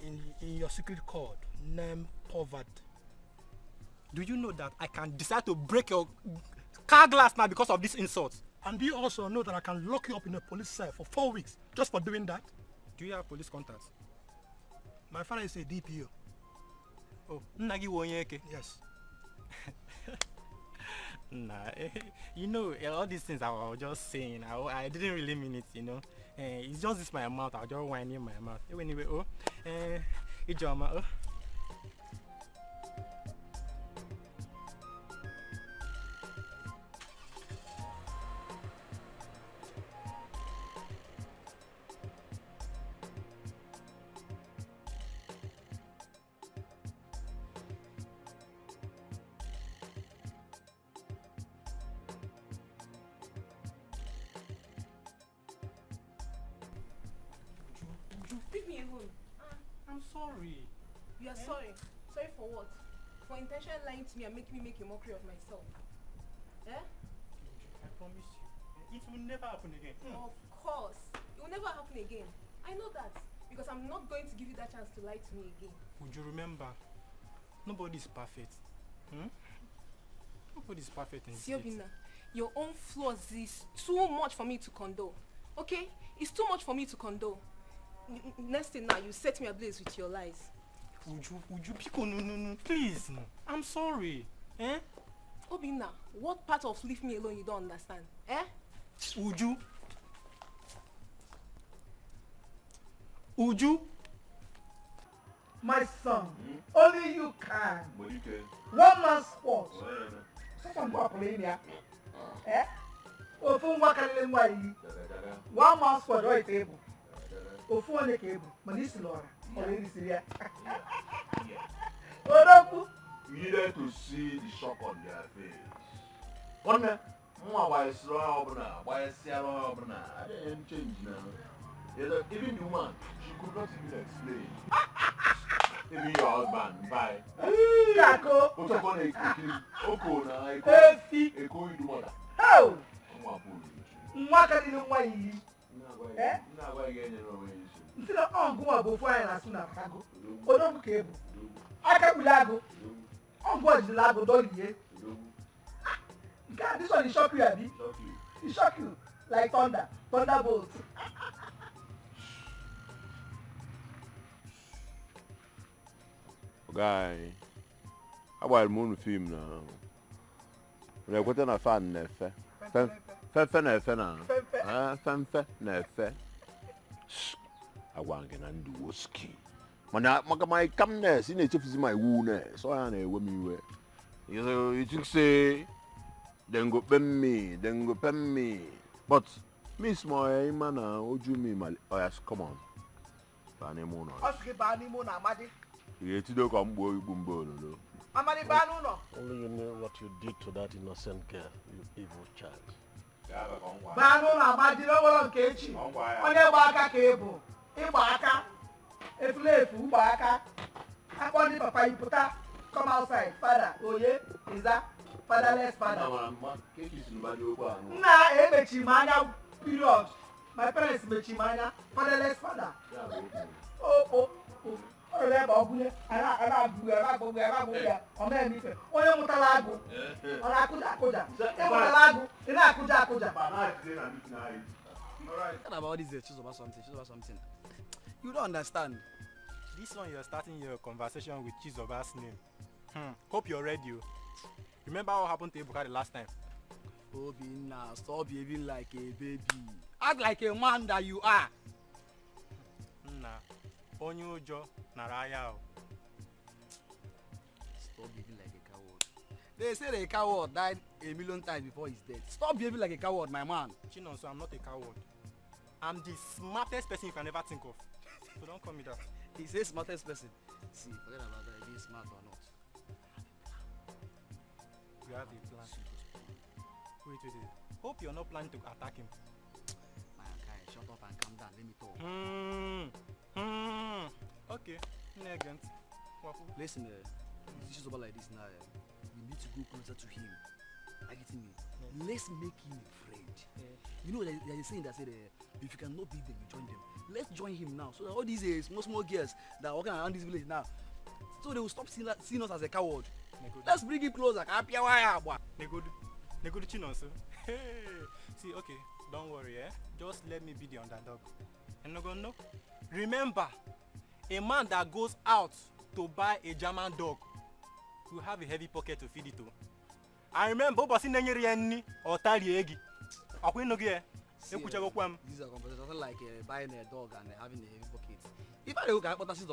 in your secret code named poverty. Do you know that I can decide to break your car glass now because of this insult? And do you also know that I can lock you up in a police cell for 4 weeks just for doing that? Do you have police contacts? My father is a DPO. Oh, Nagi Wonyeke? Yes. Nah, you know, all these things I was just saying, I didn't really mean it, you know. It's just this my mouth, I'll just whine in my mouth. Anyway, Ijoma, oh. Leave me alone. I'm sorry. You are sorry. Sorry for what? For intentionally lying to me and making me make a mockery of myself. Eh? I promise you. It will never happen again. Of course. It will never happen again. I know that. Because I'm not going to give you that chance to lie to me again. Would you remember? Nobody is perfect. Nobody is perfect in this state. Siobina, your own flaws is too much for me to condone. Okay? It's too much for me to condone. Next thing now, you set me ablaze with your lies. Would you pick on no, please. No. I'm sorry. Eh? Obina, what part of leave me alone you don't understand? Eh? Uju? My son, only you can. One man's sport. Second go up here. Eh? Ofu nwa kalile nwa yi. One man's sport o table. Ofu one cable. Manisi lora. Already Syria. Oroku. You needed to see the shock on their face. One man, why is I didn't change now. Even the woman, she could not even explain. Even your husband, bye. Kako. Oko na Eko you do mother. How? Nwa kalile nwa yi. Eh? Ntino ongu abofu anya na suna kago. Odongu kebu. Aka bulago. Ongu ajilago doliye. God, this one is shock you, Abi. It shock you like thunder, thunderbolt. Guy, about moon film now. When I got on a fan, nefe. Fefe nefe na. Fefe nefe. I want to do whiskey. My calmness in a chip is my wound, so I know what me wear. You think say, then go pen me. But Miss my man, Uju me my come on. Banimo no. Ask Banimo na Amadi. You to come boy bumbo no. Amadi Banu no. Only you know what you did to that innocent girl, you evil child. Banu na Amadi no wala nkechi. Onye gba aka ka ebo. Igba aka. Efulefu gba aka. Akponi papa you puta. Come outside, father. Oye, is that fatherless father? Nah, mechimanya period. My parents mechimanya fatherless father. Oh. Ole ba obule. Ara buya. Ome mi fe. Onye mutala agu. Ora akuja. E mutala agu. Ina akuja. Alright. What about this? Choose about something. You don't understand. This one you're starting your conversation with Chizoba's name. Hope you're ready. Remember what happened to Ebuka the last time? Obina, stop behaving like a baby. Act like a man that you are. Onyujo naraya. Stop behaving like a coward. They say a coward died a million times before he's dead. Stop behaving like a coward, my man. Chinonso, I'm not a coward. I'm the smartest person you can ever think of. So don't call me that. He's the smartest person. See, forget about that, being smart or not. You have a plan. Wait. Hope you're not planning to attack him. My guy, shut up and calm down. Let me talk. Okay. Negant. Listen, this is about like this now. We need to go closer to him. Are you getting me? Yes. Let's make him a friend. You know, there's a saying that said, if you cannot beat them, you join them. Let's join him now. So that all these small girls that are walking around this village now, so they will stop seeing us as a coward. Let's bring him closer. Negodu Chinonso. Hey. See, okay, don't worry, just let me be the underdog. And no. Remember, a man that goes out to buy a German dog will have a heavy pocket to feed it to. I remember Nigerian or Taliegi. These are conversations like buying a dog and having a heavy pocket. If I look at what I see,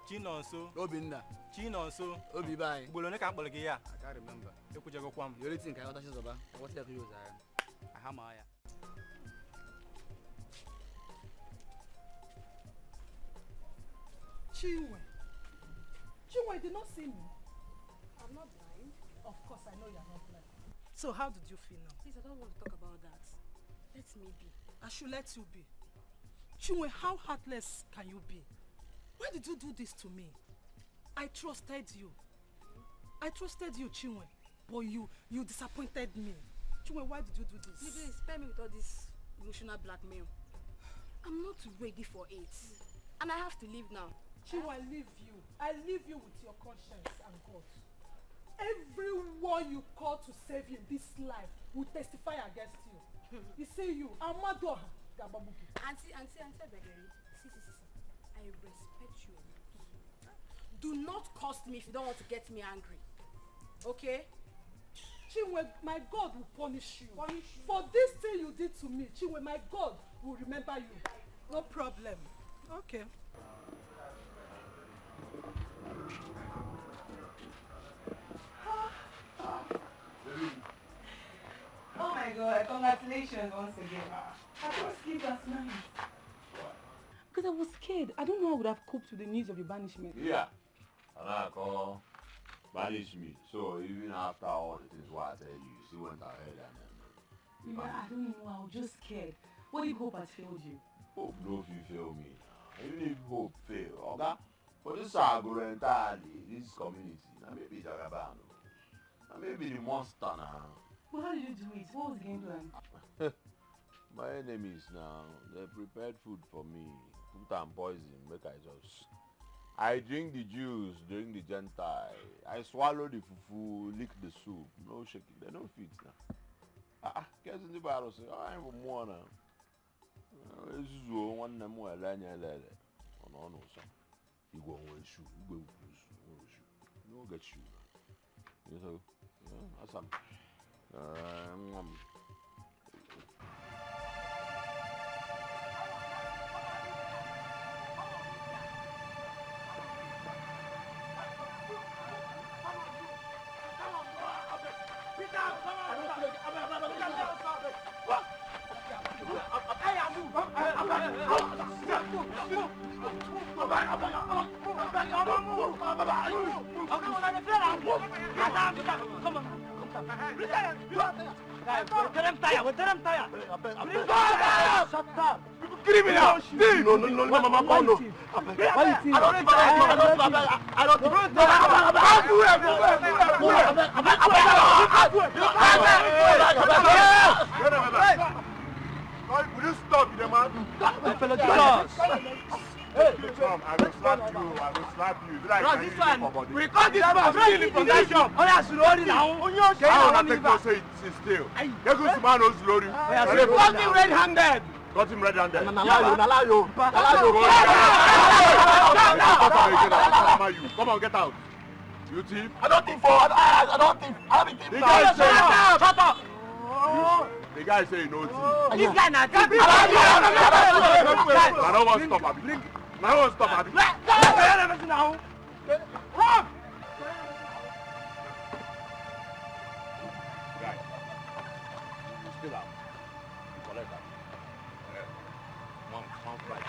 Chinonso. Obinna. Chinonso. Obi bye. Bolone ka akpọrọ gị ya. I can't remember. The only thing I want to say about what the clothes I hammer. Chinwe did not see me. I'm not blind. Of course, I know you're not blind. So how did you feel now? Please, I don't want to talk about that. Let me be. I should let you be. Chinwe, how heartless can you be? Why did you do this to me? I trusted you. Chinwe. But you disappointed me. Chinwe, why did you do this? Please spare me with all this emotional blackmail. I'm not ready for it. And I have to leave now. Chinwe, I leave you. I leave you with your conscience and God. Everyone you call to save you in this life will testify against you. You say you, Amado Gababuki. Auntie Begeri, see. I respect you. Do not curse me if you don't want to get me angry. Okay? Chinwe, my God will punish you. For this thing you did to me. Chinwe, my God will remember you. No problem. Okay. Oh my God, congratulations once again. I couldn't sleep last night. Because I was scared. I don't know how I would have coped with the news of your banishment. Yeah. And I call banish me. So even after all the things what I tell you, you still went ahead and Yeah, I don't know. I was just scared. What if hope has failed you? hope no fit fail me. Even if hope fail, okay? For this Agro entirely, this community, now maybe Jagaban. Now maybe the monster now. Well, how did you do it? What was the game plan? My enemies now, they prepared food for me. Put and poison, make I just. I drink the juice during the Gentile. I swallow the fufu, lick the soup. No shaking, they no fit now. Guess in the battle say, I'm from one now. This is one name where I learn. Oh no, sir. You go on shoe, you go shoe. No get shoe. You know, that's some. Criminal! No, Mama, no. Will you stop the man? Hey, I will slap you. This one, we call this man stealing from that shop. Oh, yeah, slowly now. I want to take no say it's still. There goes the man who's slowly. Got him red-handed. Got him red-handed. Come on, get out. You thief. I don't think for. I don't think. I don't think. The guy say. Shut up. The guy say no thief. This guy not thief. I don't want to stop. I don't stop at it. Now. Run! Guys, you still out. You collect that. One flight.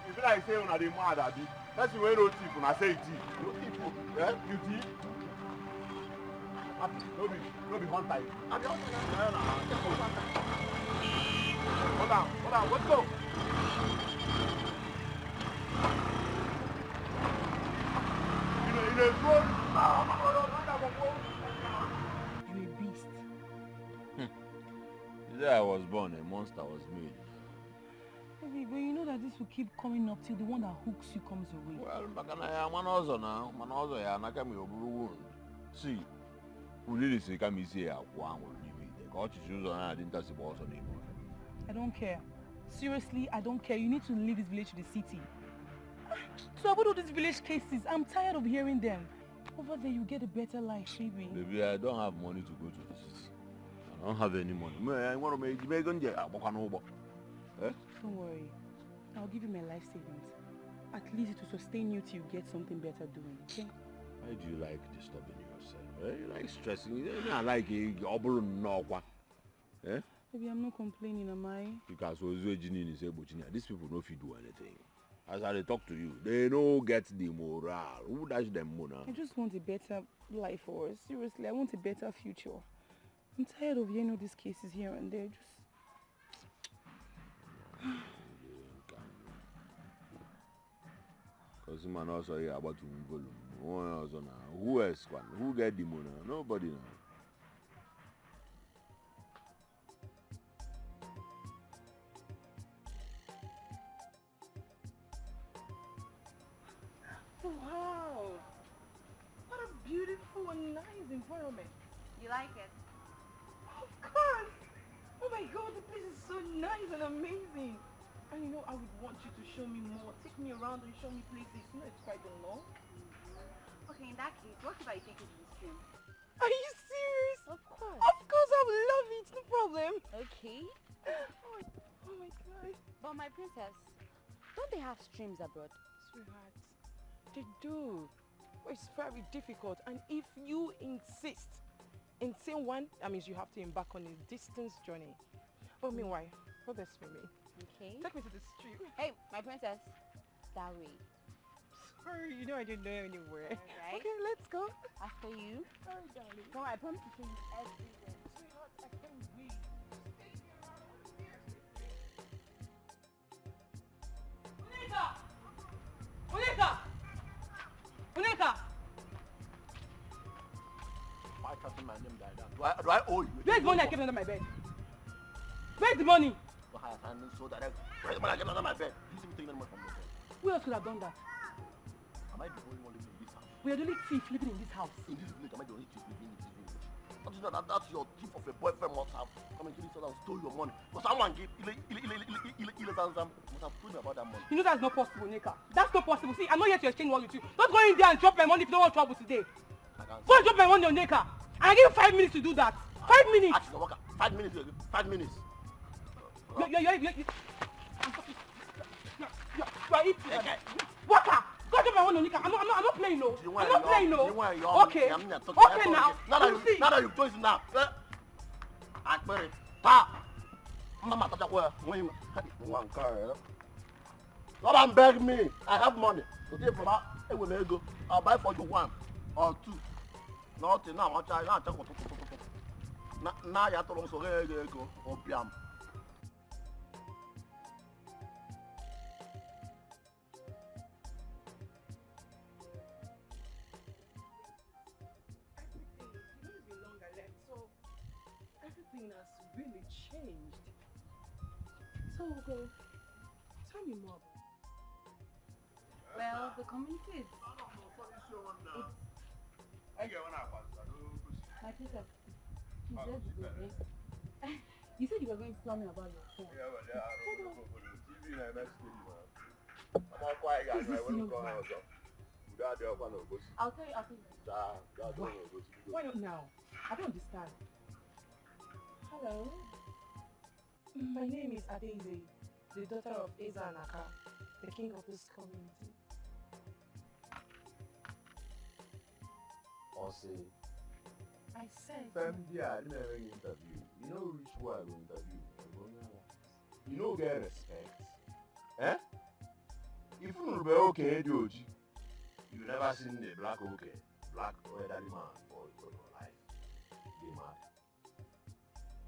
You feel like saying on the mad at it. That's the way no thief when I say thief. No thief. Yeah? You thief? No be one time. Hold on, let's go. You're a beast. The day I was born, a monster was made. Baby, but you know that this will keep coming up till the one that hooks you comes your way. Well, man also now. Man also, yeah, I can't be wound. See, we really say, come here, one will leave it. The coach is using I didn't touch the balls on him. I don't care. Seriously, I don't care. You need to leave this village to the city. So about all these village cases, I'm tired of hearing them. Over there, you get a better life, baby. Baby, I don't have money to go to the city. I don't have any money. I want to make you Don't worry. I'll give you my life savings. At least it will sustain you till you get something better doing, okay? Why do you like disturbing yourself? You like stressing. I like it. Eh? Baby, I'm not complaining, am I? Because these people don't do anything. As I talk to you, they don't get the morale. Who does them money? I just want a better life for us. Seriously, I want a better future. I'm tired of hearing all these cases here and there. Because man also here about to volume. Who else? Who get the money? Nobody now. Wow! What a beautiful and nice environment. You like it? Of course! Oh my god, the place is so nice and amazing. And you know, I would want you to show me more. Take me around and show me places. You know, it's quite long. Okay, in that case, what if I take you to the stream? Are you serious? Of course. Of course, I would love it. No problem. Okay. Oh my god. But my princess, don't they have streams abroad? Sweetheart, they do. But it's very difficult. And if you insist in seeing one, that means you have to embark on a distance journey. But meanwhile, go this for me. Okay. Take me to the street. Hey, my princess. That way. Sorry, you know I didn't know anywhere. Alright. Okay, let's go. After you. Sorry, darling. No, I promise to show you everywhere. Sweetheart, I can't wait. Unika! Unika! Why can't my name like that? Do I owe you? Where's the money I kept under my bed? Where's the money? So direct. Where's the money I kept under my bed? You see me taking the money from your bed. Who else could have done that? Am I the only one living in this house? We are the only thief living in this house. In this village, am I the only thief living in this village? Don't you know that that's your thief of a boyfriend must have come into this house and stole your money? Because someone gave must have told me about that money. You know that's not possible, Nika. That's not possible. See, I'm not here to exchange money with you. Don't go in there and drop my money if you don't want trouble today. Go and drop my money on Nika. And I give you 5 minutes to do that. 5 minutes. Actually, worker, 5 minutes. 5 minutes. You're eating. Worker, go drop my money on Nika. I'm not playing no. I'm not playing no. Okay. Okay now. Now that you've chosen now. I swear it. Pa. Mama, touch where? One car. Come and beg me. I have money. Today from that, it will go. I'll buy for you 1 or 2. Nothing now. I'll try. Now you have to also go. Opium. Everything has really changed. So, tell me more about it. Well, the community is... My princess, you said you were going. You said you were going to tell me about your phone. Yeah, but yeah, I don't know. TV and that's good, man. I'm all quiet, guys. I want to go out. I'll tell you. Why not now? I don't understand. Hello. My name is Adeze, the daughter of Eza and Aka, the king of this community. Say, I said... Family, I didn't have any interview. You know which one I will interview? You know get respect. Eh? If you be okay, Doji, you never seen the black elderly man for your life. They mad.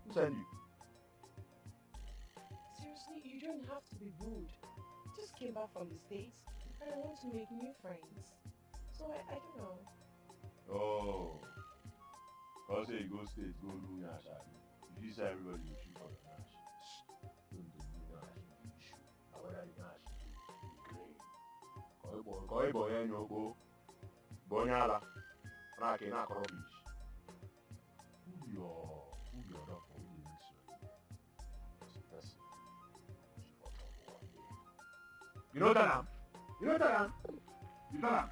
Who sent you? Seriously, you don't have to be rude. Just came back from the States and I want to make new friends. So I don't know. Oh. Cause say you go state, go do Nash. If you say everybody will shoot for the Nash. Don't do Nash. You shoot. However the Nash is great. Koi boy and you go. Bonyala. Nake na rubbish. Who your doctor? Who the minister? You know that? You know that? You know that?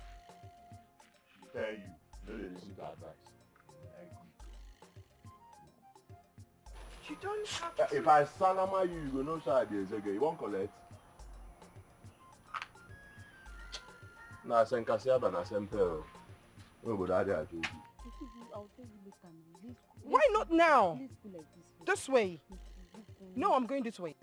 She tell you. No, they listen to advice. You don't have to... If I salama you, you go know shy days again. You won't collect. Nah, send Kasiaba na Sempel. No, but I told you. I'll tell you later. Why not now? Please go like this way. No, I'm going this way.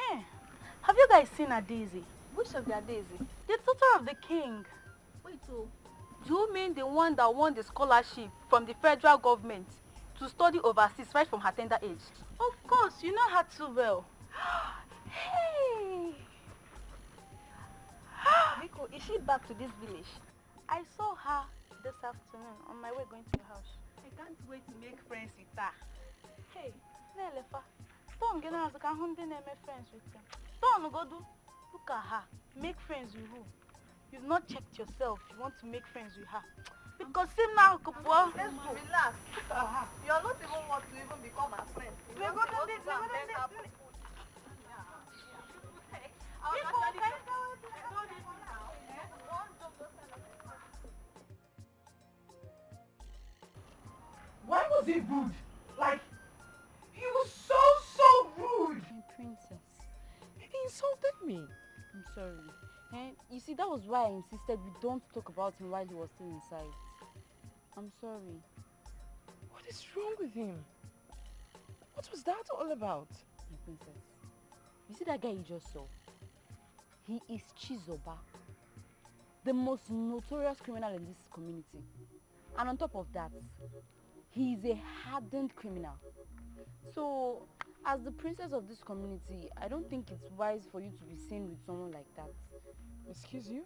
Hey, have you guys seen a Daisy? Which of their Daisy? The daughter of the king. Wait, oh. Do you mean the one that won the scholarship from the federal government to study overseas right from her tender age? Of course, you know her too well. Hey! Miko, is she back to this village? I saw her this afternoon on my way going to your house. I can't wait to make friends with her. Hey, Nelefa, don't get us can make friends with them. Don't go do. Look at her. Make friends with who? You've not checked yourself. You want to make friends with her. Because see now, Let's go. Relax. You're not even want to even become our friend. We're going to live. We're going to live. Why was he rude? Like, he was so rude. My princess. He insulted me. I'm sorry. You see, that was why I insisted we don't talk about him while he was still inside. I'm sorry. What is wrong with him? What was that all about? My princess. You see that guy you just saw? He is Chizoba, the most notorious criminal in this community. And on top of that, he is a hardened criminal. So, as the princess of this community, I don't think it's wise for you to be seen with someone like that. Excuse you?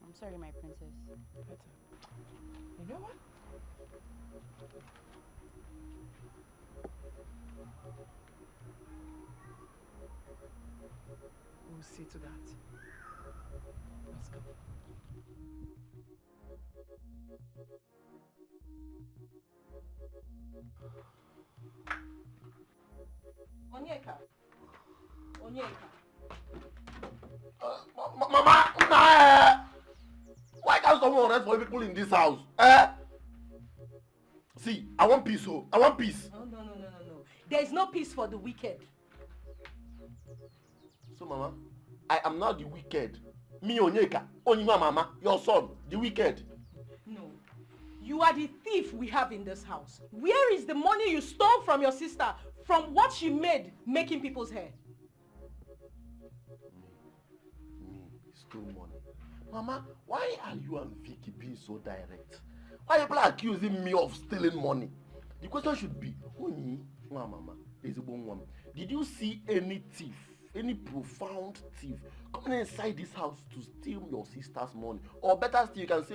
I'm sorry, my princess. You know what? We'll see to that. Let's go. Onyeka. Mama, why can't someone rest for people in this house? See, I want peace, oh. I want peace. No. There is no peace for the wicked. So, Mama, I am not the wicked. Me, Onyeka, Onyima Mama, your son, the wicked. No. You are the thief we have in this house. Where is the money you stole from your sister from what she made making people's hair? Me, stole money. Mama, why are you and Vicky being so direct? Why are people accusing me of stealing money? The question should be, Mama, did you see any thief, any profound thief coming inside this house to steal your sister's money? Or better still, you can say,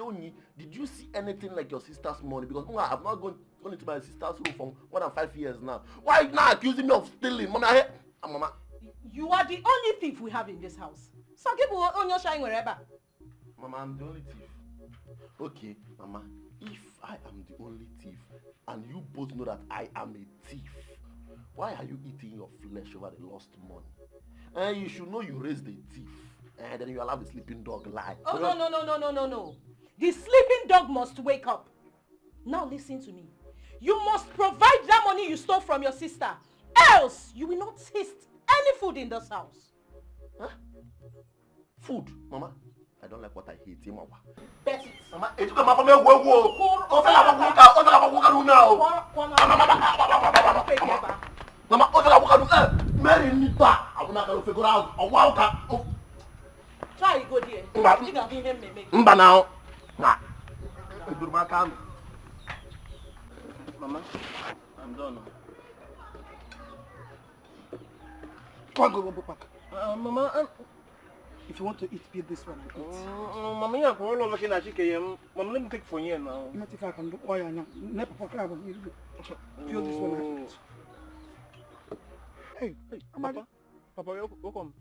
did you see anything like your sister's money? Because I have not gone into my sister's room for more than 5 years now. Why are you now accusing me of stealing? Mama. You are the only thief we have in this house. Some people will own your shine wherever. Mama, I'm the only thief. Okay, Mama, if I am the only thief, and you both know that I am a thief, why are you eating your flesh over the lost money? And you should know you raised a thief, and then you allow the sleeping dog lie. Oh, no. The sleeping dog must wake up. Now listen to me. You must provide that money you stole from your sister. Else, you will not taste any food in this house. Huh? Food, Mama? I don't like what I hate, Mama. Bet it. Mama, Etiko, Mama, try to go there. Mba now. Mama, I'm done. Go back. Mama, if you want to eat, eat this one. Mama, you're all looking at chicken. Mama, let me take for you now. Not if I can do oil now. Never for crab. Feel this one. Hey, Papa, welcome.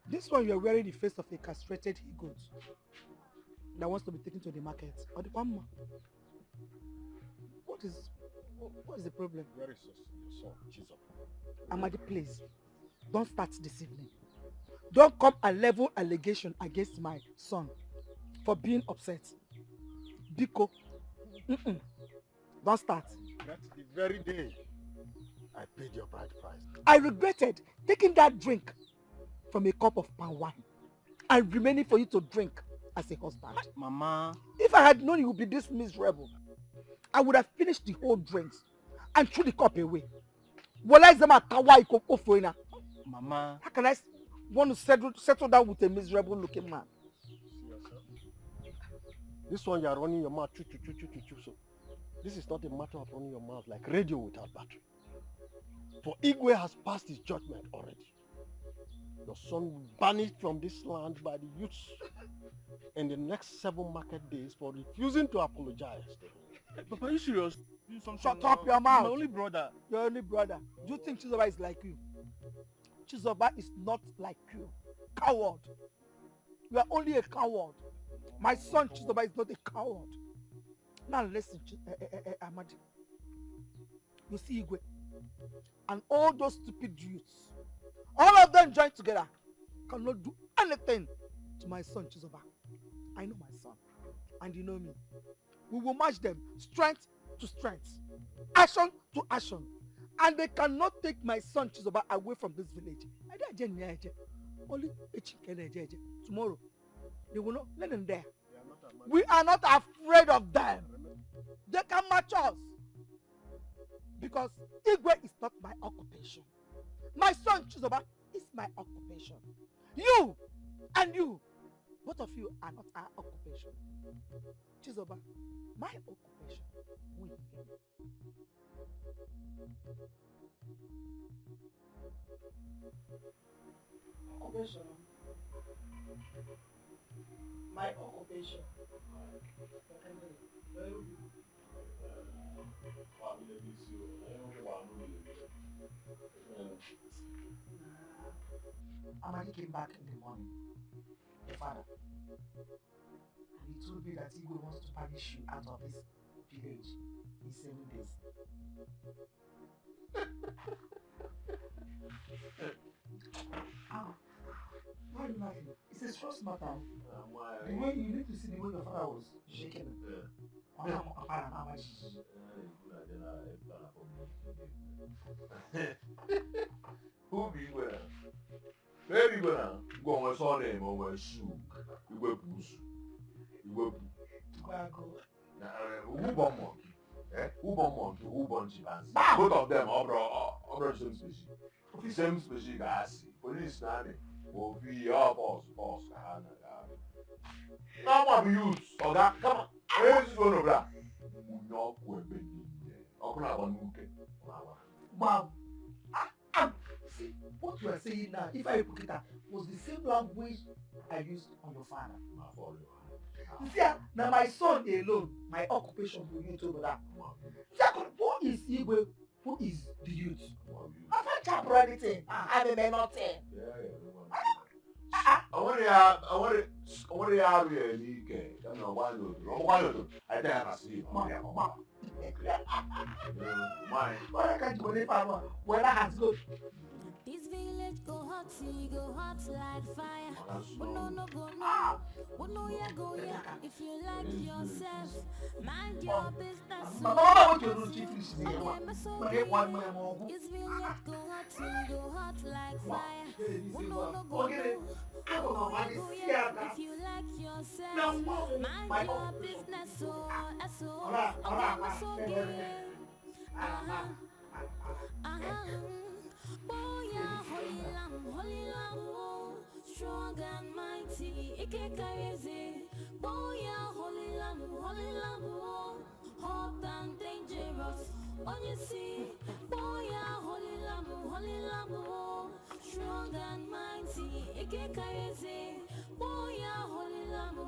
This one you are wearing the face of a castrated he-goat that wants to be taken to the market. Or the farmer. What is the problem? Where is your son, Jesus? Amadi, please, don't start this evening. Don't come and level allegation against my son for being upset. Biko, don't start. That's the very day I paid your bride price. I regretted taking that drink from a cup of palm wine and remaining for you to drink as a husband. Mama. If I had known you would be this miserable, I would have finished the whole drinks and threw the cup away. Well, I them at Kawaii Kofoina. Mama. How can I want to settle down with a miserable looking man? This one you are running your mouth. So this is not a matter of running your mouth like radio without battery. For Igwe has passed his judgment already. Your son will be banished from this land by the youths in the next 7 market days for refusing to apologize. Papa, are you serious? Shut up your mouth. My only brother. Your only brother. Do you think Chizoba is like you? Chizoba is not like you. Coward. You are only a coward. My son Chizoba is not a coward. Now listen, Amadi. You see Igwe and all those stupid youths, all of them joined together, cannot do anything to my son Chizoba. I know my son, and you know me. We will match them strength to strength, action to action, and they cannot take my son Chizoba away from this village. Only tomorrow, they will not let them there. We are not afraid of them. They can match us. Because Igwe is not my occupation. My son Chizoba is my occupation. You and you, both of you are not our occupation. Chizoba, my occupation. Occupation. My occupation. Amadi came back in the morning, the father, and he told me that Igwe wants to banish you out of this village in 7 days. Why are you laughing? It's a stress matter. The way you need to see the way your father was shaking. Who be where? Baby, where? Go on, son, name over shoe. You go push. You go. Who born monkey? Who born monkey? Who born chimpanzee? Both of them are same species. Same species, guys. Police, nanny. Ovi, all boss, now what be use? Oga, come on. Where is going to black? No, we're being there. Open up one monkey. Wow. See, what you are saying now, if I put it out, was the same language I used on your father. See, now my son alone, my occupation will you told that. Second, who is Igwe? Who is the youth? I find chapter anything. I may not tell. I want to have a leak. I don't know why you. I think I can see. Why can't you go there? Where I has good. This village go hot like fire. No, go yeah. If you like yourself, mind your business. Mama, what you do, chief is here. This village go hot like fire. No, go yeah. If you like yourself, mind your business. Boya, holy lamb, strong and mighty, Ike Boya, holy lamb, hot and dangerous. When you see, Boya, holy lamb, strong and mighty, Ike Boya, holy lamb,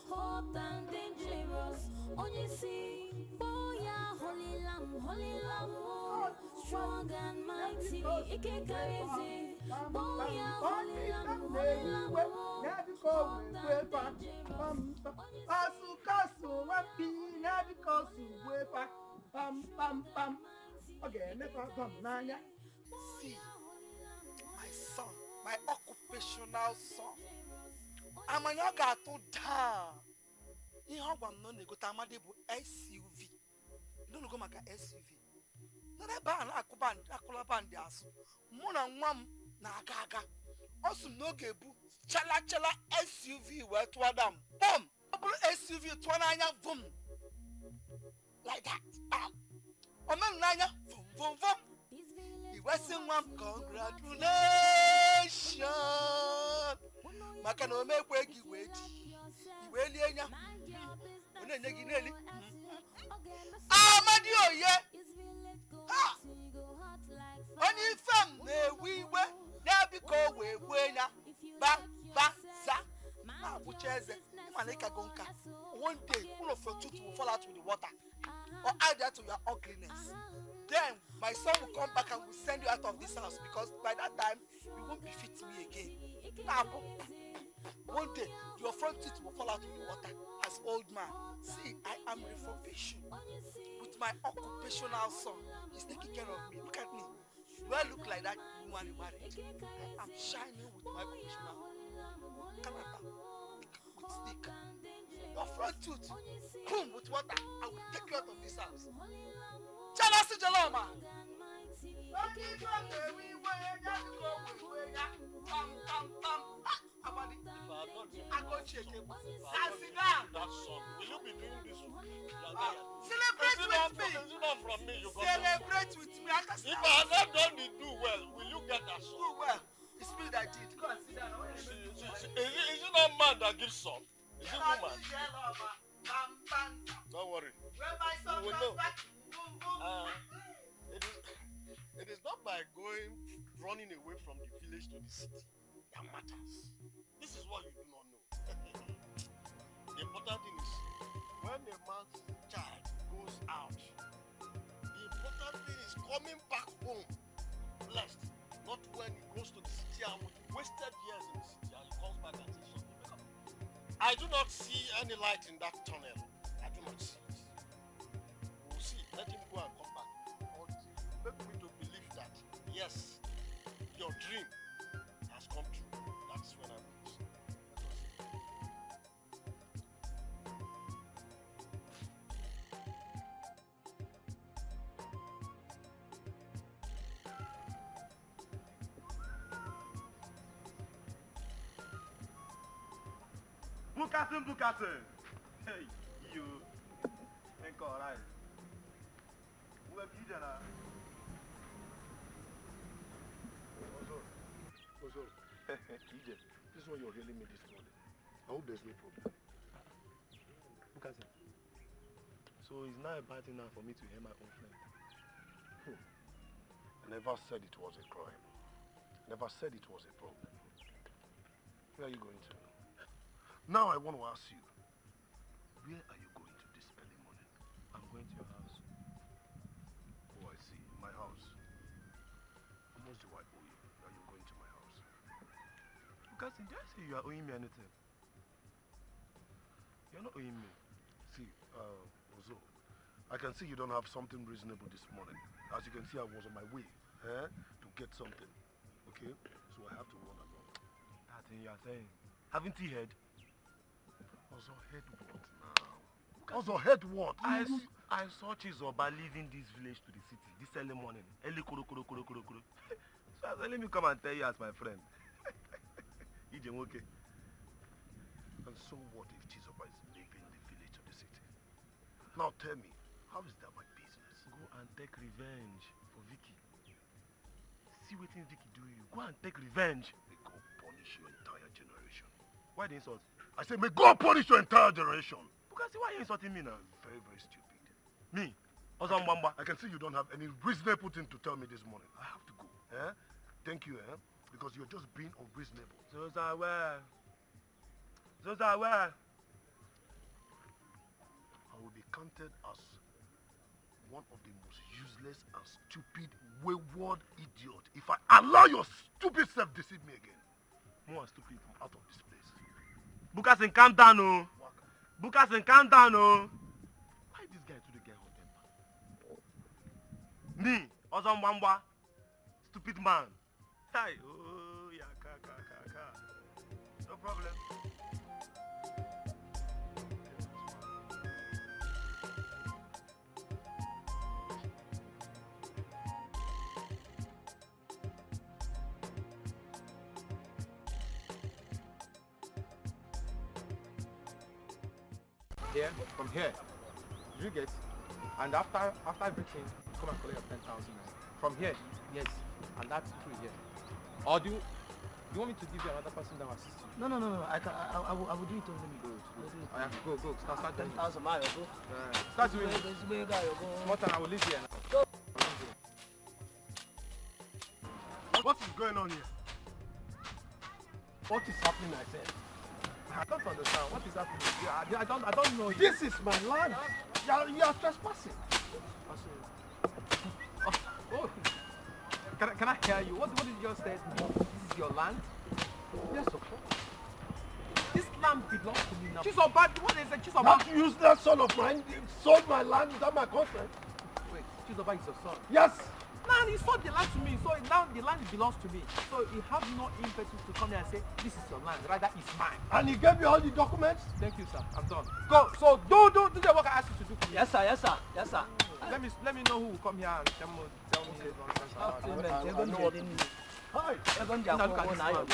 hot and dangerous. When you see, Boya, holy lamb, strong and mighty, Ike Boya, holy lamb, hot and dangerous. See, my son, my occupational son. I'm a yoga to down. You have one no go to SUV. You don't go make a SUV. No, that ban akula bandias. Mona wam na gaga. Also no gebu. Chala SUV where to Adam. Boom. Double SUV to Ananya boom. Like that. Bam. Omen nanya, vum vum vum. The Western one, congratulations. Maka no make wake you wait. Iwelienya. Onenegi neli. Amadio ye. Ha. Oni fam ne wiwe. Na biko we wenya. Ba za. Na bucheze. Malika gonka. One day, all of your tooth will fall out with the water. Or add that to your ugliness. Then my son will come back and will send you out of this house because by that time you won't befit me again. Now, one day your front teeth will fall out in the water as old man. See, I am refurbishing with my occupational son. He's taking care of me. Look at me. Do I look like that woman you married? I'm shining with my occupational. Canada with stick. Your front tooth, boom, with water. I will take you out of this house. Jealousy, Jaloma. I go check him. That son, will you be doing this? Celebrate with me. From me, you got Celebrate with me. If I have not done the do well, will you get that son? Do well. It's me that did. Go and sit down. Is it not man that gives son? Is it woman? Don't worry. When my son comes back, boom, boom. It is not by running away from the village to the city that matters. This is what you do not know. The important thing is when a man's child goes out, the important thing is coming back home blessed, not when he goes to the city and with wasted years in the city and he comes back and says something. I do not see any light in that tunnel. I do not see it. We'll see. Let him go and come back. Make me to believe that, yes, your dream has come true. That's when I'm pleased. Bukasin. Hey, you. Think alright. Where you done? Ozo, EJ, this is what you're really me this morning. I hope there's no problem. Bukasin. So it's not a bad thing now for me to hear my own friend. I never said it was a crime. I never said it was a problem. Where are you going to? Now I want to ask you, where are you going to this early morning? I'm going to your house. Oh, I see. My house. How much do I owe you that you're going to my house? Bukasin, did I say you are owing me anything? You're not owing me. See, Ozo, I can see you don't have something reasonable this morning. As you can see, I was on my way to get something. Okay? So I have to run along. That thing you are saying. Haven't you heard? Ozo, heard what now? Ozo, heard what? I saw Chizoba leaving this village to the city this early morning. Early kuro. So I said, let me come and tell you as my friend. Ijem, okay? And so what if Chizoba is leaving the village to the city? Now tell me, how is that my business? Go and take revenge for Vicky. See what Vicky do you. Go and take revenge. May God punish your entire generation. Why the insult? I say, may God punish your entire generation. Because why are you insulting me now? Very, very stupid. Me? Ozambamba? I can see you don't have any reasonable thing to tell me this morning. I have to go. Thank you, because you're just being unreasonable. Zozawa. I will be counted as one of the most useless and stupid, wayward idiot if I allow your stupid self deceive me again. More stupid. I'm out of this place. Bukasin, calm down, oh. Bukasin, calm down, oh. Why this guy to the guy hot temper? Me, Ozambamba, stupid man. Hey, oh, yeah, no problem. Here, from here. You get, and after everything, come and collect your 10,000 naira. From here, yes, and that's true here. Or do you want me to give you another person that will assist you? No. I will do it over me. Good. Go. Start doing it. 10,000 miles. Start doing it. Small time, I will leave here now. What is going on here? What is happening, I said? I don't understand. What is happening? I don't know. This is my land. You are trespassing. Oh. Can I hear you? What did you just say? This is your land? Yes, of course. This land belongs to me now. Chizoba, what is it? Chizoba? That useless son of mine sold my land without my consent. Wait, Chizoba is your son? Yes. Now he sold the land to me, so now the land belongs to me. So you have no impetus to come here and say, this is your land, rather it's mine. And he gave you all the documents? Thank you, sir. I'm done. Go. So do the work I asked you to do, please. Yes, sir. Let me know who will come here and tell me nonsense about it. Hi. Now look at this man.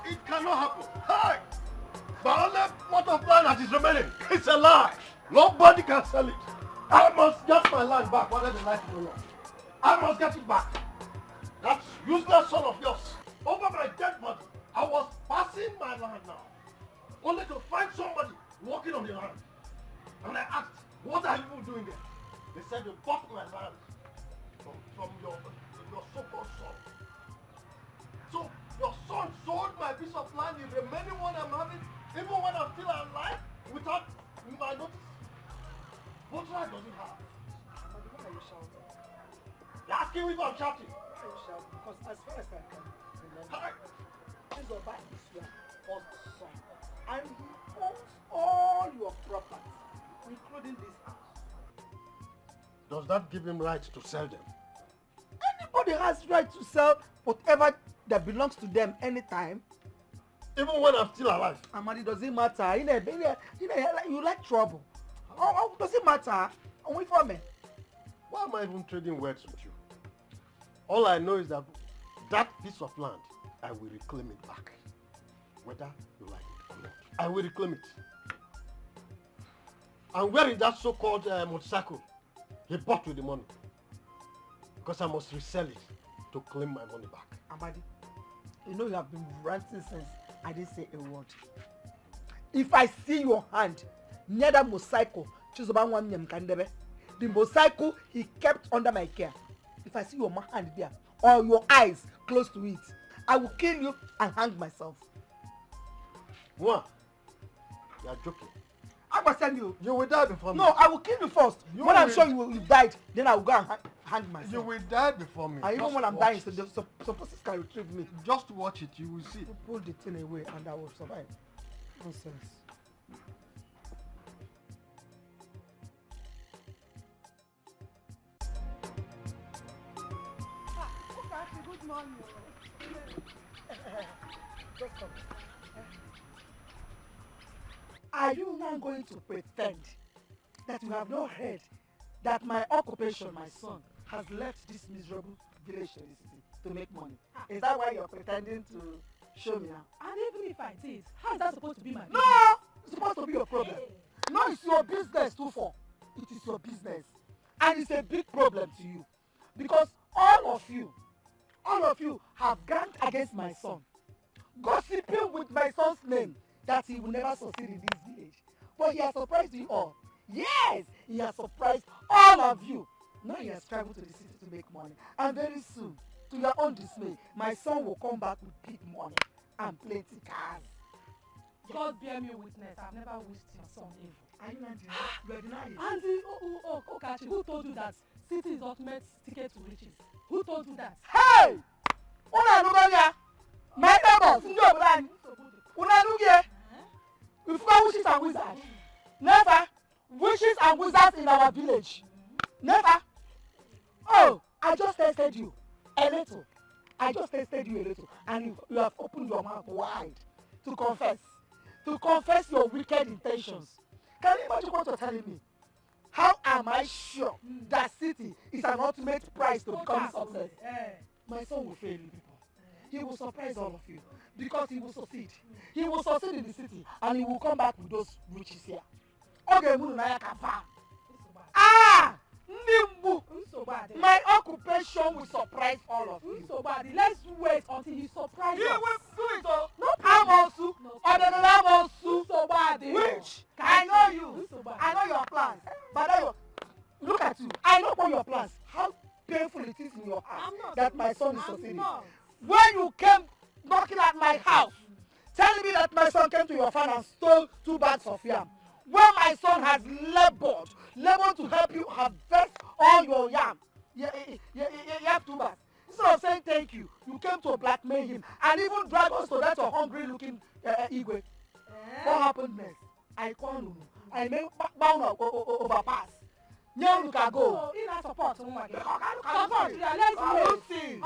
It cannot happen. Hi! The only plot of land that is remaining is a lie. Nobody can sell it. I must get my land back, whether they like it or not. I must get it back. That useless son of yours. Over my dead body, I was passing my land now. Only to find somebody walking on the land. And I asked, what are you doing there? They said you bought my land from your so-called son. So your son sold my piece of land, the remaining one I'm having, even when I'm still alive, without my notice. What right does he have? But why are you shouting? You're asking me if I'm shouting. Why are you shouting? Because as far as I can remember, Chizoba is your first son. And he owns all your property, including this house. Does that give him right to sell them? Anybody has right to sell whatever that belongs to them anytime. Even when I'm still alive. Amadi, does it matter? You like trouble. Oh, does it matter? Only for me. Why am I even trading words with you? All I know is that that piece of land, I will reclaim it back. Whether you like it or not. I will reclaim it. And where is that so-called motorcycle he bought with the money? Because I must resell it to claim my money back. Amadi, you know you have been ranting since I didn't say a word. If I see your hand near that motorcycle, the motorcycle he kept under my care. If I see your hand there or your eyes close to it, I will kill you and hang myself. What? You are joking. I must tell you. You will die before me. No, I will kill you first. When I'm sure you died, then I will go and hang myself. You will die before me. And even when I'm dying, so forces can retrieve me. Just watch it, you will see. Pull the thing away and I will survive. Nonsense. Good morning. Just come. Are you now going to pretend that you have not heard that my occupation, my son, has left this miserable village to the city to make money? Is that why you're pretending to show me now? And even if I did, how is that supposed to be my business? No! It's supposed to be your problem. No, it's your business too far. It is your business. And it's a big problem to you. Because all of you have ganged against my son, gossiping with my son's name that he will never succeed in this village. But he has surprised you all. Yes, he has surprised all of you. Now he has traveled to the city to make money. And very soon, to your own dismay, my son will come back with big money and plenty cars. God bear me witness, I've never wished your son evil. Are you not denying? You are denying. And Okachi, who told you that city is ultimate ticket to riches? Who told you that? Hey! My neighbors, we've got witches and wizards. Never. Witches and wizards in our village. Never. Oh, I just tested you a little. And you have opened your mouth wide to confess your wicked intentions. Can you imagine what you're telling me? How am I sure that city is an ultimate prize to become success? My son will fail you people. He will surprise all of you because he will succeed. He will succeed in the city and he will come back with those riches here. Okay, my occupation will surprise all of you. Let's wait until he surprises us. He will do it. Amosu, which I know you. I know your plans. But look at you. I know all your plans. How painful it is in your heart that my son is succeeding. When you came knocking at my house, telling me that my son came to your farm and stole 2 bags of yam, when my son has labored to help you harvest all your yam, you have 2 bags. Instead of saying thank you, you came to blackmail him and even drag us to that hungry looking Igwe. What happened next? I called him. I made bound overpass. Now you can go. In our support, support. Let's see.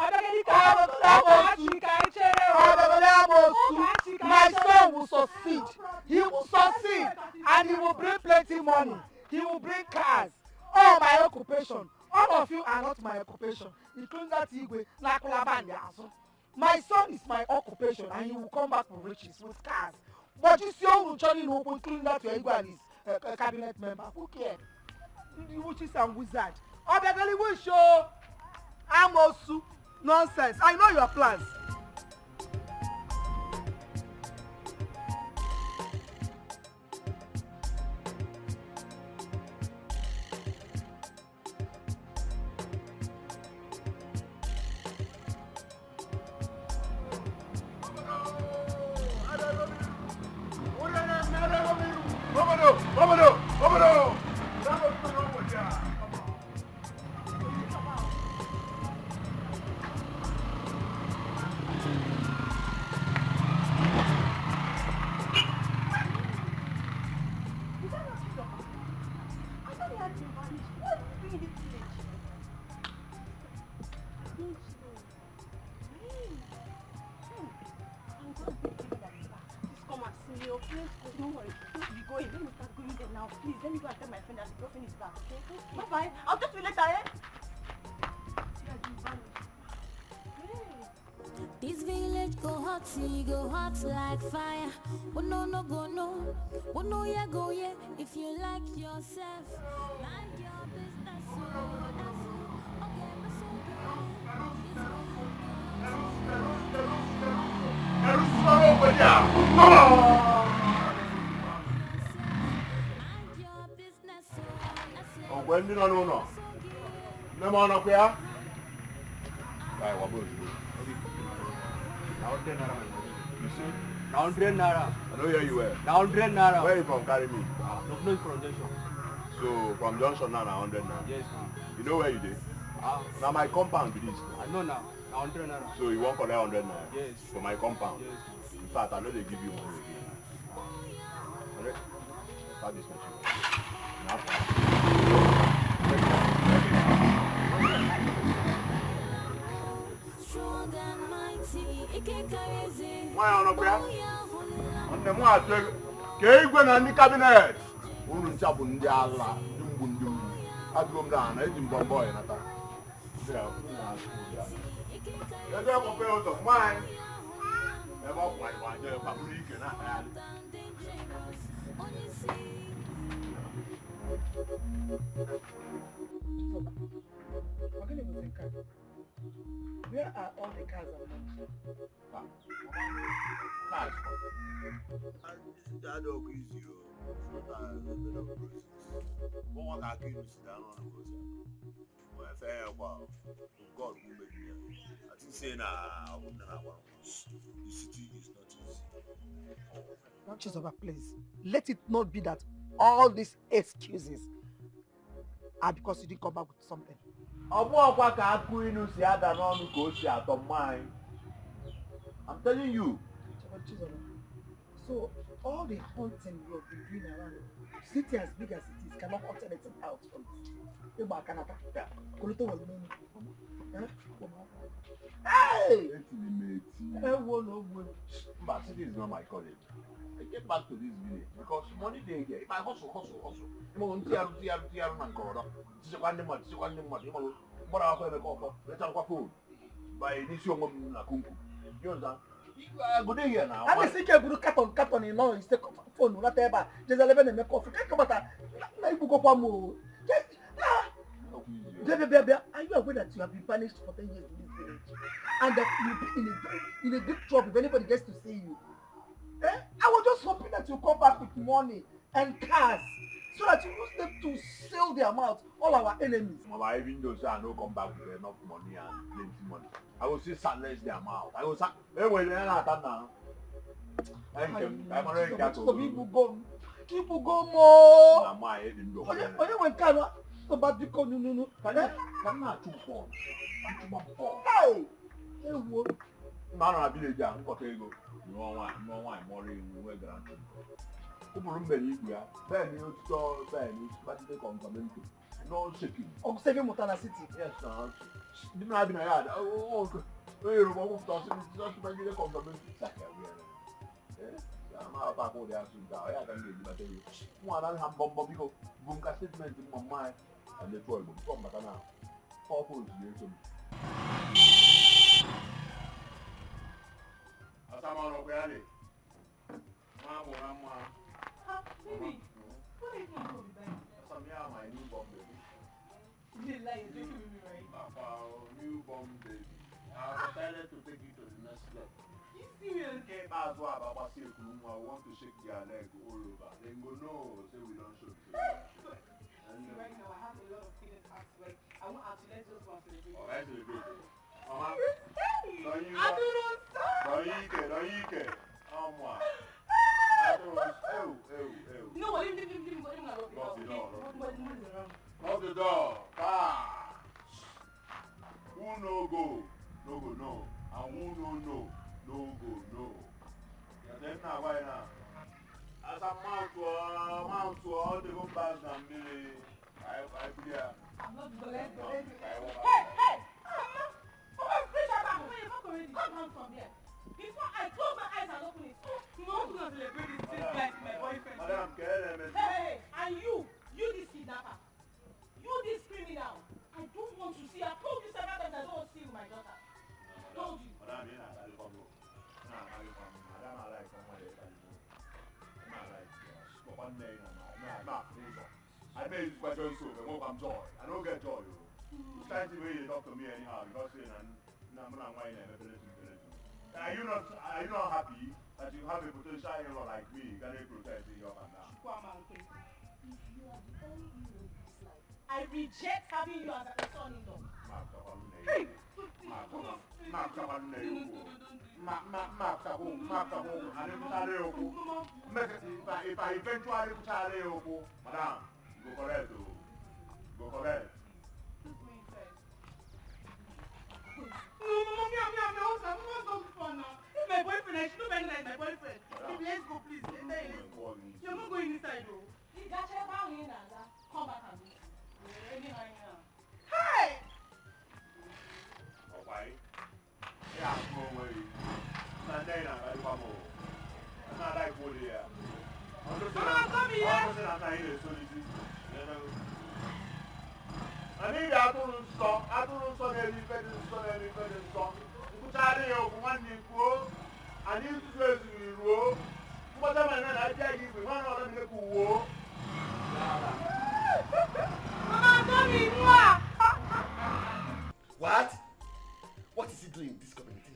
My son will succeed. He will succeed and he will bring plenty money. He will bring cars. Oh, my occupation. All of you are not my occupation, including that Igwe, my son is my occupation and he will come back with riches, with cars. But you see all Johnny Noble, including that your Igwe and his cabinet member. Who cares? The witches and wizards. Oh, the girl will show. Amosu. Nonsense. I know your plans. This village go hot like fire. Oh no no go no, oh no yeah go yeah. If you like yourself, mind your business. When you don't know, no man up here. I want to you see? Down 3 naira. I know where you were. Down 3 naira. Where you from carry me? No place from Junction. So from Junction now 100 naira. Yes, ma'am. You know where you did? Now my compound is this. I know now. Down 3 naira. So you want for that 100 naira? Yes. For my compound? Yes. In fact, I know they give you money again. Alright? Start this machine. Why on up here? On the more Kegwe and the cabinet. Unu chapu ndi ala, dumbu. Agum down, I didn't bomb and attack. There's a compare of mine. Never quite one day, public and I Where are all the cars and money? Cars. That dog is you. One I can sit down on the coast. Well, fair wow. God will make me. I think saying I wouldn't have one. The city is not easy. Not just over, please. Let it not be that all these excuses are because you didn't come back with something. I'm telling you. So all the hunting you have been doing around city as big as it is cannot hunt anything out from it. Hey! But this is not my calling. I get back to this village because money they get. If I hustle. You want to tear man go. This is one month. You know, but I have a call. Let's have a phone. By this young woman na kunku. You understand? Good day here now. I see you carton in law. Instead of phone, whatever. Just 11 and make coffee. Come on, now you go for more. Baby, are you aware that you have been punished for 10 years in this village? And that you'll be in a big trouble if anybody gets to see you? Eh? I was just hoping that you come back with money and cars so that you use them to seal their mouth, all our enemies. Mama, even though I don't come back with enough money and plenty money, I will still silence their mouth. I will say, anyway, they're not done now. I'm already got to people go more. Now my head in the when can about the no. I'm not too far. Hey! Man on a village, I'm going to go. No one, more in the way ground. People remember then you saw then you but they come from no shaking. Oh, saving Montana City. Yes, sir. Didn't have in a yard. Oh, okay. You're going to toss it just to make it come from yes, I'm out back all the answers. I can get the material. One, I have bomb because Bunka statement in my mind and the 12 will come back now. Powerful here to me. Asaman Obiani. Mama. Baby, what are you doing with that? Samia, my newborn baby. You like you're joking with me, right? Papa, newborn baby. I decided to take you to the next level. You serious? Came as well about I want to shake their leg all over. Then go no, say we don't show. See, right now I have a lot of feelings after like I want to let's just go and celebrate. Alright, celebrate. Mama, don't you care? You know what? Leave Lock the door. Ah. Who no go? No go, no. And who no? No go, no. Then now, why now? As a mount to all the good bags and Billy, I clear. I'm not let's go. Hey! Come on from there. Before I close my eyes and open it, you want to go and celebrate this big guy to my boyfriend. Madam, Hey, and you this kidnapper, you this criminal. I don't want to see. I told you several times I don't want to see you, my daughter. Told you. Madam, you're not going to come. Madam, I like someone else. I like one day. I made this question so I won't have joy. I don't get joy. It's trying to really talk to me anyhow because I'm not whining and Are you not happy that you have a potential in-law like me that they protect in your family? I reject having you as a son-in-law. Hey! If I eventually madam, go correct. Go correct. My boyfriend, I should not like my boyfriend. Let's go, please. You're not going inside, though. Come back and meet. Hey! Okay. Yeah, no way. Nandina, I come home. I'm not like what here. Come here. I need that to stop. I don't know anything. I need to say to you, what am I tell you? One of them is cool. What? What is he doing in this community?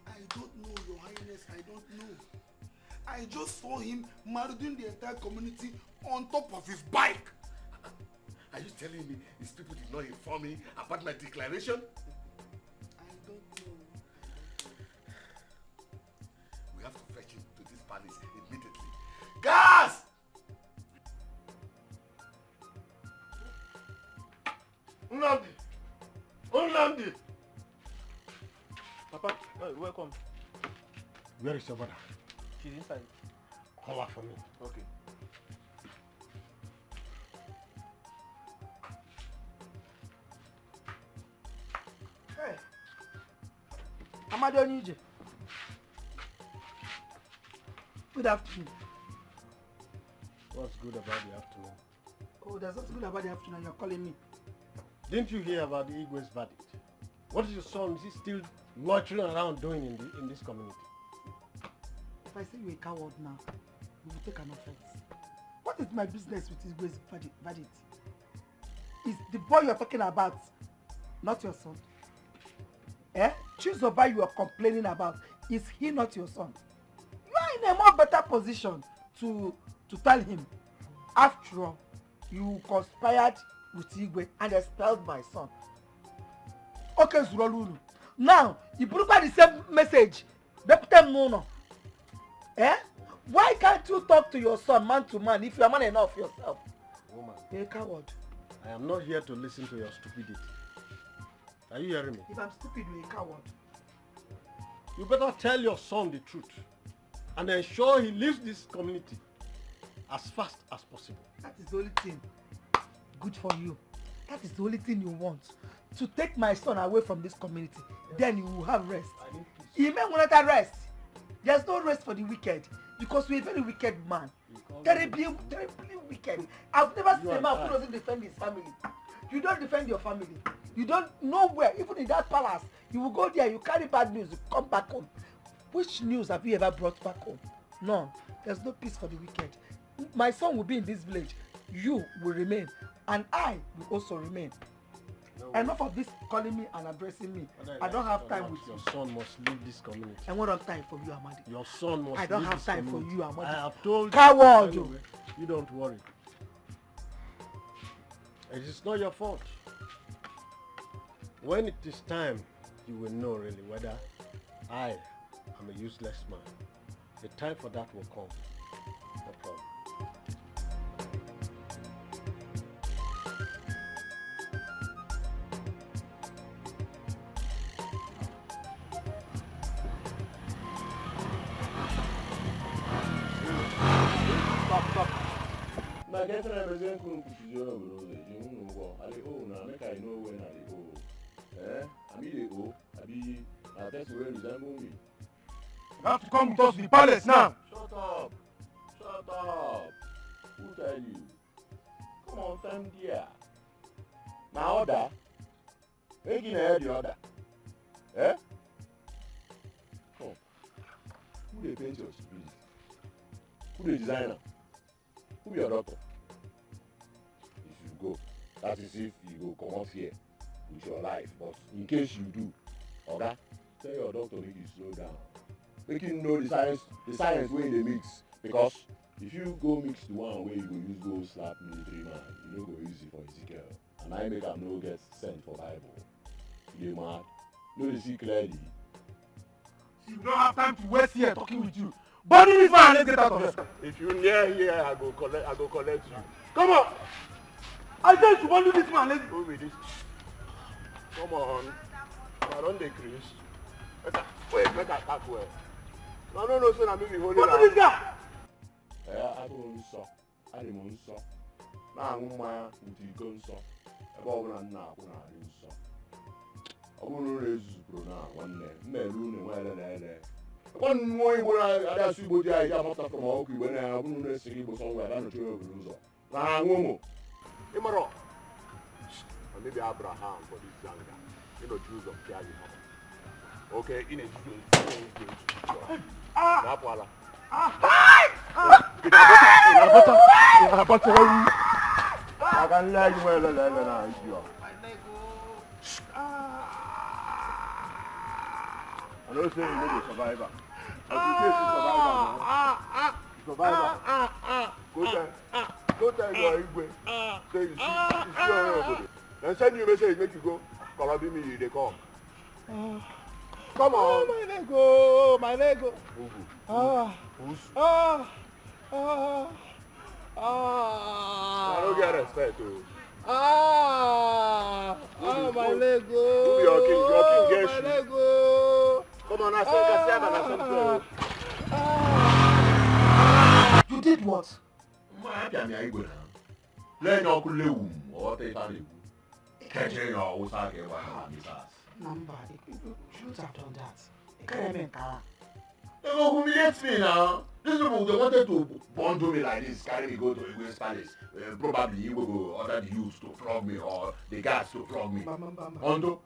I don't know, Your Highness. I don't know. I just saw him murdering the entire community on top of his bike. Are you telling me these people did not inform me about my declaration? I don't know. We have to fetch him to this palace immediately. Gas! Nnamdi! Papa, welcome. Where is your mother? She's inside. Call her for me. Okay. Amadi Onije. Good afternoon. What's good about the afternoon? Oh, there's nothing good about the afternoon. You're calling me. Didn't you hear about the Igwe's verdict? What is your son? Is he still loitering around doing in this community? If I say you're a coward now, you will take an offense. What is my business with Igwe's verdict? Is the boy you're talking about not your son? Eh? Chizoba you are complaining about, is he not your son? You are in a more better position to tell him. After all, you conspired with Igwe and expelled my son. Okay, Zurolulu. Now, you put the same message. No. Eh? Why can't you talk to your son man to man if you are man enough yourself? Woman. You're a coward. I am not here to listen to your stupidity. Are you hearing me? If I'm stupid, you're a coward. You better tell your son the truth and ensure he leaves this community as fast as possible. That is the only thing good for you. That is the only thing you want. To take my son away from this community. Then you will have rest. He may want to rest. There's no rest for the wicked. Because you're a very wicked man. Terribly wicked. I've never seen a man who doesn't defend his family. You don't defend your family. You don't know where. Even in that palace, you will go there, you carry bad news, you come back home. Which news have you ever brought back home? None. There's no peace for the wicked. My son will be in this village. You will remain. And I will also remain. No. Enough of this calling me and addressing me. I don't have time with you. Your son must leave this community. And what have time for you, Amadi? Your son must leave this community. I don't have time for you, Amadi. I have told Coward! you. Anyway, you don't worry. It is not your fault. When it is time, you will know really whether I am a useless man. The time for that will come. No problem. Now get an Amazon I make I know when I go. Eh? I mean I that's where resemble me. You have to come with us to the palace now. Shut up. Shut up. Who tell you? Come on, stand here. My order. Making ahead the order. Eh? Come. Who they paint your stupidity? Who the designer? Who be your doctor? If you go, that is if you go come off here with your life. But in case you do, okay, tell your doctor make you slow down. Make him know the science way they mix. Because if you go mix the one way you go use go slap military man, you no go easy for Etiko. And I make am no get sent for Bible. You mad? No they see clearly. You don't have time to waste here talking with you. Body this man, let's get out of here. If you near here, I go collect you. Come on. I tell you to bundle this man, let's go with this. Come on. I don't decrease. Wait, make I pack well. No, so I make me hold it. What is this guy? I don't so. I don't so. Now I'm my Etiko so. About one now, so. I won't raise bro now one day. Me room there. One morning when I see what I am after from Oki when I have no necessary but somewhere I don't know the now Momo. Imaro. And maybe Abraham for this young guy. You know Jews of carry him. Okay, in a Napala. I can lie you well. I don't say you need a survivor. Survivor. Go tell your Igwe. Say you see everybody. Then send you a message, make you go. Call me, they come. Come on. My Lego. I don't get respect too. My Lego. Your king gets my you. Lego. Come on, I You did what? Namba, you shouldn't have done that. They go humiliate me now. These people, they wanted to bundle me like this, carry me go to Igwe's palace. Probably Igwe go order the youths to flog me or the guards to flog me. Ondo,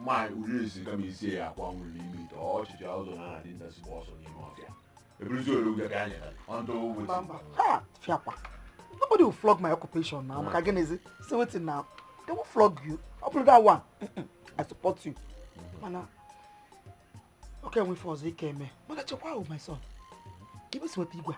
my Ulysses come and say, I won't limit or she also not in the sports on the mafia. The Brazil look at Kanye. Ondo with Ha! Fiapa. Nobody will flog my occupation now. Again, is it? Say what's it now? They will flog you. I'll put that one. I support you. Mana. Okay, we for Zike me. Mana chakwa my son. Give us what Igwe.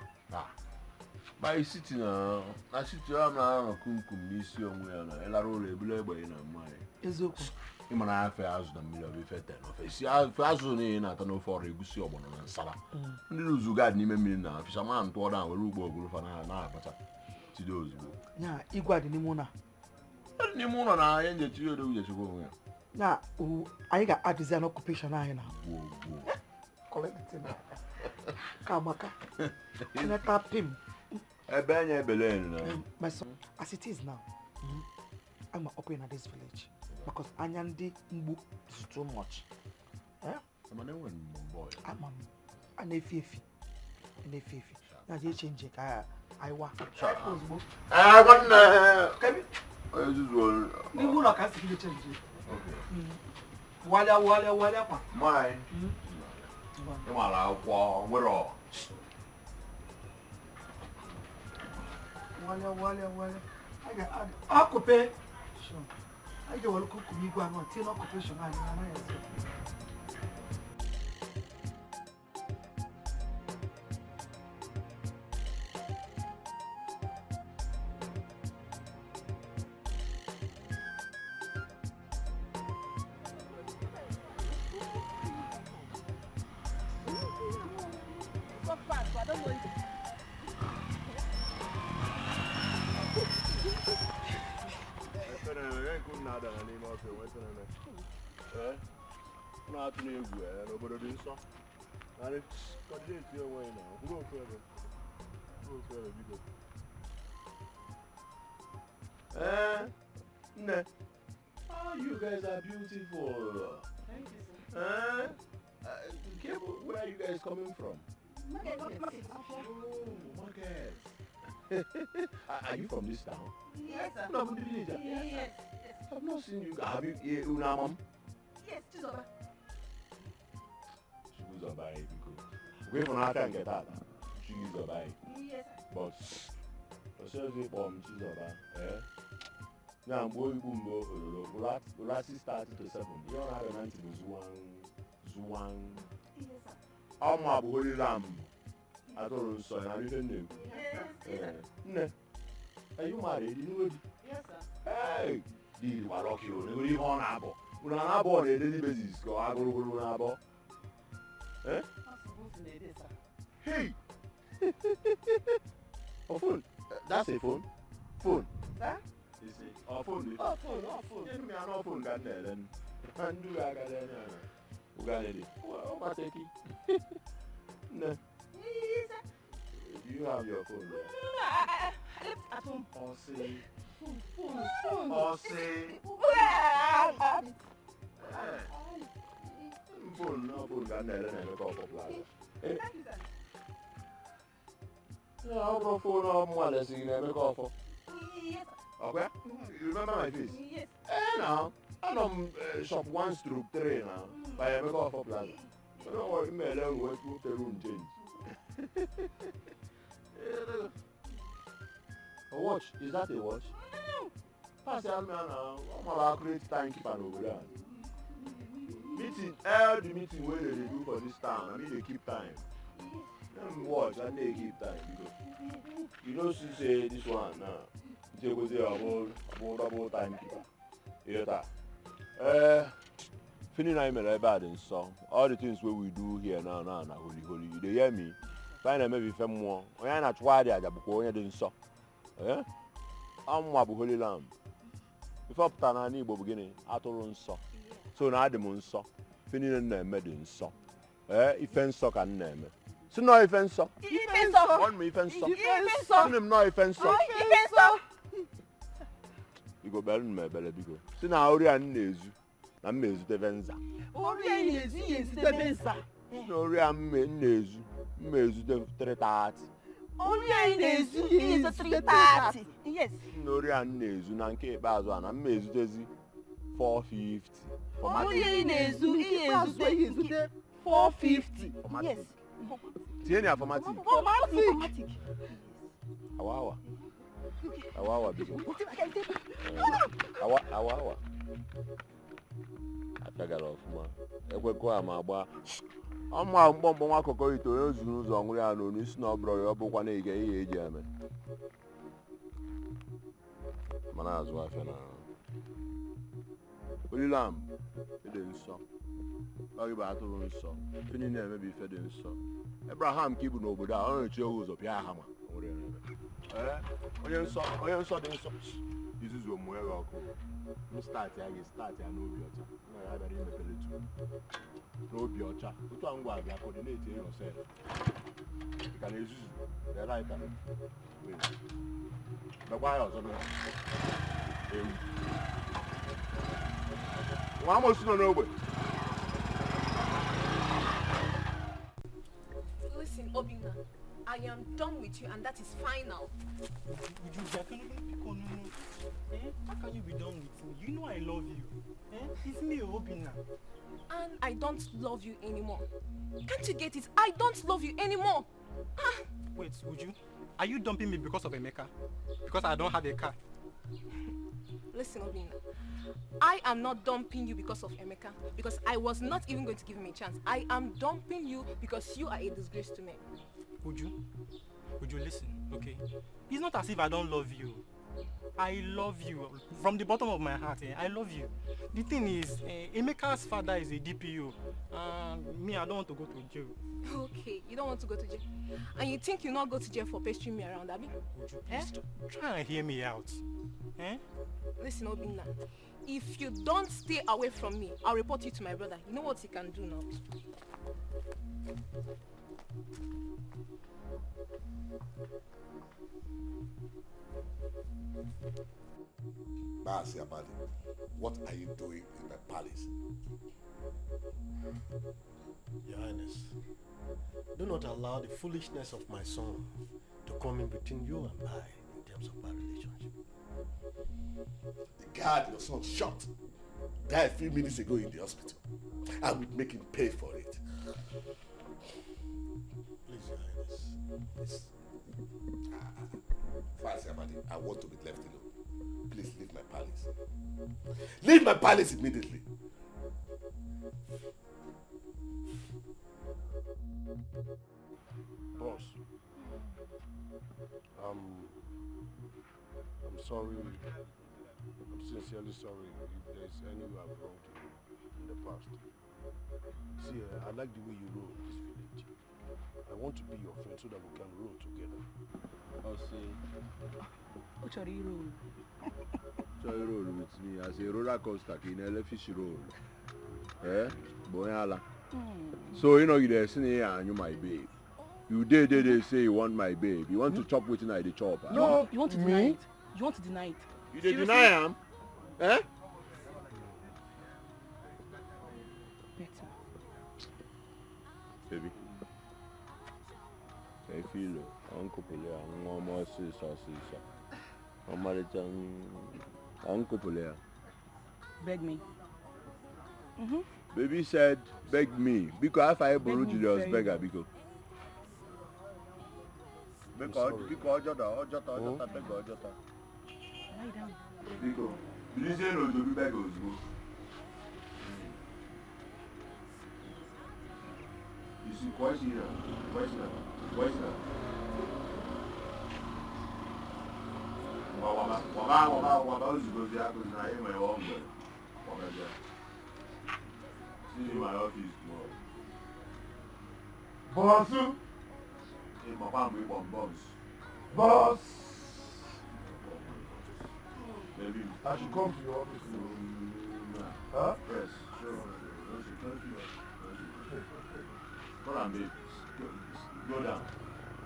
by city na city am na kumkum n'isi onwe ya na elara ụlọ ebule egbe na mmanya eziokwu ịma na afa azụ na mmiri obi fete na ofe si azụ na na-ata n'ofe ọrụ egusi ọgbọnọ na nsala ndị ruzu gad n'ime mmiri na fisherman tụọ da were ugbo oguru fa na abacha tide ozugbo nya Igwe dị n'ime ụlọ n'ime ụlọ na anyị njechi odo ujechekwa onwe ya na anyị ga-adịzi an occupation anyị na kamaka neta pim Ebele Okaro. My son, as it is now, I'm operating at this village because Anyandi Mbu is too much. Eh? I'm an boy. I'm an Efifi. Now you change it. I want. I got Can you? You will not change it. Wala. Mine. Come on, we're all. Wale. I got occupy. Sure. I get what cook me go on till occupation. Oh, you guys are beautiful. Thank you, sir. Where are you guys coming from? Market. Oh, market. Are you from this town? Yes, sir. No, from the village. Yes. I've not seen you. Have you Unamam? Yes, Chizoba. Chizoba, because we from Africa and get that. Chizoba. Yes, sir. But the survey bomb Chizoba, now I'm going to last started to 7. You don't have an anti Zuang. Yes, sir. I'm a holy lamb. I don't know, so I didn't know. Yes. Are you married? Yes, sir. Hey! Did you lock you? You live on Abo. When an Abo on a daily basis, go on Abo. Eh? Hey! Oh, phone. That's a phone. Phone. Sir? You see? Oh, phone. Oh, phone. Give me an phone, got there then. And do I got there? Ugalele. What take it? No. Do you have your phone there? I left at home. Oh, see. Phone. Oh, see. Phone, no phone, got there then I call for plaza. Thank you, sir. Yeah, I'll go phone or more or less in a call for. Yes, sir. Okay? You remember my face? Yes. Now, I don't shop 1/3 now. By a make off for plaza. So don't worry, me alone will put the room change. A watch? Is that a watch? No. Pass it on me now. I'm going to create timekeeper over there. Meeting, all the meeting where they do for this town, I mean they keep time. Them watch and they keep time because you know she say this one now. You go say about timekeeper. You hear that? Feeling I'm a bad in song. All the things where we do here now, holy. You dey hear me? Find them maybe fem more. When I not try there, but when you didn't so. Eh? I'm wabu holy lamb. If up to an Igbo beginning, I told so. So now the moon so. Feeling in the medicine so. If fence so can name it. So no offense so. One me offense so. Him no offense so. You go bell me bell bigo. So now ori an nezu. na mmezu Venza. Ori anyị na-ezu ihe ezute Venza. N'ori a mmezu 3:30. Ori anyị na-ezu ihe ezute 3:30. Yes. N'ori a mmezu na nke ikpeazụ a na mmezutezi 4:50. Ori anyị na-ezu ihe ezute 4:50. Yes. Tieni informatic. Informatic. Awawa bigo. Awawa. Atagara ọfụma. Ekwekọ ama agba. Ọma mgbọmgbọ nwa akụkọ ito onye zuru ụzọ ọṅụrụ ya n'onu isi na ọbụrụ ya ọ bụkwa na ịga ihe eji eme. Mana azụ afịa na Olilam dị nsọ. Ọ bụ atụrụ nsọ. Fini na-emebi ife dị nsọ. Abraham ka ibu n'obodo a ọ na-eche ụzọ pịa ha ma onye nsọ dị nsọ izuzu omume gị ọkụ m start ya n'obi ọcha na ya bịara imepere tu n'obi ọcha otu a ngwa abịa coordinate yourself ka na ezuzu the right time megba ya ọzọ ewu nwa amosu nọ n'ogbe. Listen, Obinna, I am done with you and that is final. How can you be done with me? You know I love you. It's me, Obinna. And I don't love you anymore. Can't you get it? I don't love you anymore. Wait, Uju, are you dumping me because of Emeka? Because I don't have a car? Listen, Obinna, I am not dumping you because of Emeka, because I was not even going to give him a chance. I am dumping you because you are a disgrace to me. Uju, listen, okay? It's not as if I don't love you. I love you from the bottom of my heart. I love you. The thing is, Emeka's father is a DPO. Me, I don't want to go to jail. Okay, you don't want to go to jail. And you think you'll not go to jail for pestering me around, Abby? Please try and hear me out. Listen, Obinna, if you don't stay away from me, I'll report you to my brother. You know what he can do now? Basi Abadi, what are you doing in my palace? Your Highness, do not allow the foolishness of my son to come in between you and I in terms of our relationship. The guard your son shot died a few minutes ago in the hospital. I would make him pay for it. Please, Your Highness, please. Basi Abadi, I want to be left alone. Please leave my palace. Leave my palace immediately. Boss, I'm sorry. I'm sincerely sorry if there's any way I've wronged you in the past. See, I like the way you roll in this village. I want to be your friend so that we can roll together. I'll see. Which are you roll? Joy roll with me as a roller coaster in a fish roll. Boyala. So you know you're saying and you my babe. You did say you want my babe. You want to chop with I the chop. No, you want to deny it. You want to deny it. You did deny him? Better. Baby. I feel Uncle Polea, no more sister. Uncle Polea. Beg me. Baby said, beg me. Because if I borrow Julius, beg her, because. Because Ojota. Lie down. Because. You say no to be beggars. You see, question. See my office tomorrow. Boss! Hey, my family boss. Boss! Baby. I should come to your office now. Huh? Yes, sure. Come on, baby. Go down.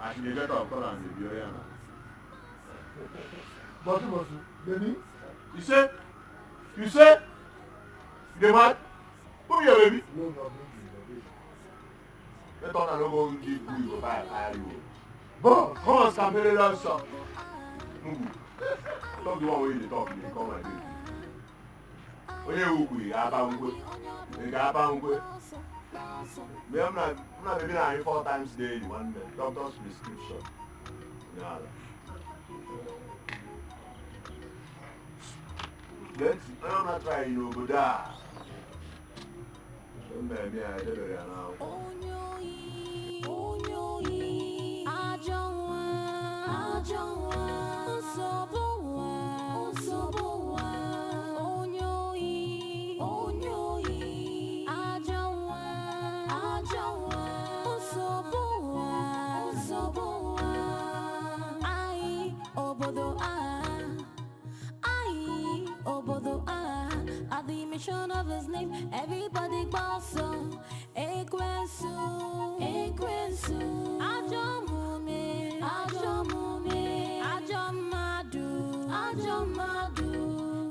I should get up. Come on, baby. You're here now. Boss, baby? You say? You mad? Who be your baby? No, baby. They thought I don't go give you go buy you. But come on, Samuel, let's stop. Talk the one way you talk, you come like this. When you go, you got bangwe. I'm not maybe not 4 times daily, one day. Doctor's prescription. Yeah. I'm not trying, you know, but that. Maybe I did it now. At the mention of his name, everybody bounce on. Ekwensu, Ajomume, Ajomadu,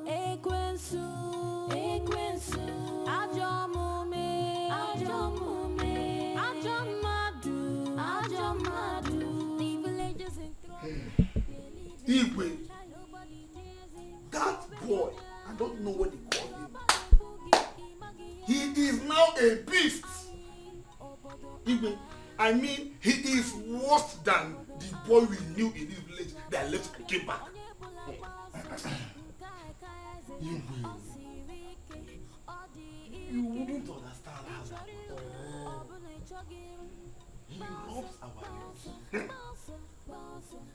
Ekwensu, Ajomume, Ajomadu. The villages in Igwe, that boy, I don't know what they call him. He is now a beast. Igwe, I mean, he is worse than the boy we knew in this village that left and came back. Igwe, you wouldn't understand how that. He robs our youth.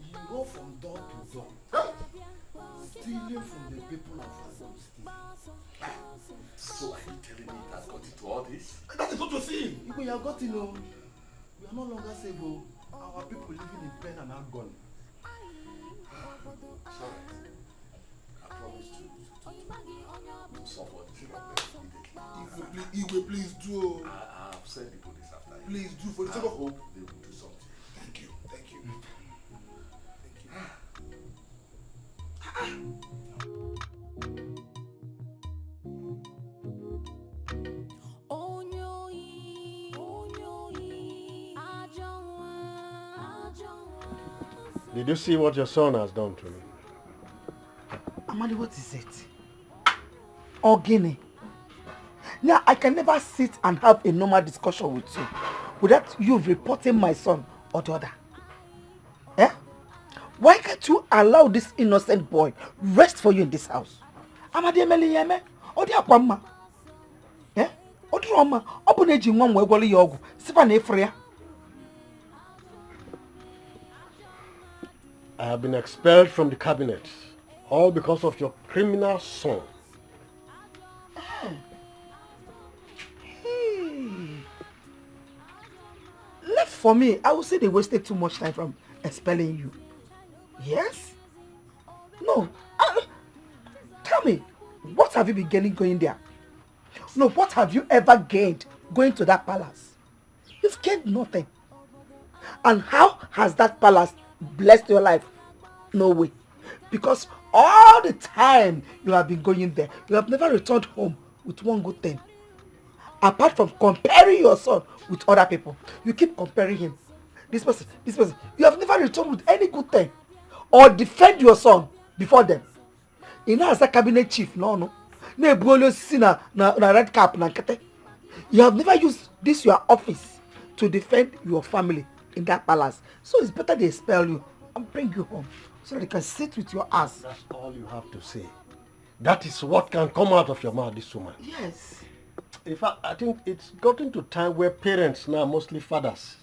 He goes from door to door, stealing from the people of our state. So are you telling me it has got into all this? That is what you're saying. Igwe, you have got to know. We are no longer safe. Our people living in pain and agony. Sorry. I promise to solve all this problem immediately. Igwe, please do. I have sent the police after you. Please do for the sake of hope they will do something. Thank you. Did you see what your son has done to me? Amadi, what is it? Ogini. Now, I can never sit and have a normal discussion with you without you reporting my son or the other. Eh? Why can't you allow this innocent boy rest for you in this house? Amadi emeli yeme? Odi akwamma? Eh? Odi roma? Obu neji nwa mwe gwoli yogu. Sipa na efria? I have been expelled from the cabinet, all because of your criminal son. Left for me, I would say they wasted too much time from expelling you. Yes? No. Tell me, what have you been gaining going there? No, what have you ever gained going to that palace? You've gained nothing. And how has that palace blessed your life? No way. Because all the time you have been going there, you have never returned home with one good thing. Apart from comparing your son with other people, you keep comparing him. This person. You have never returned with any good thing or defend your son before them. As a cabinet chief, no. Na red cap na kete. You have never used this your office to defend your family in that palace. So it's better they expel you and bring you home so that they can sit with your ass. That's all you have to say. That is what can come out of your mouth, this woman. Yes. In fact, I think it's gotten to time where parents now, mostly fathers,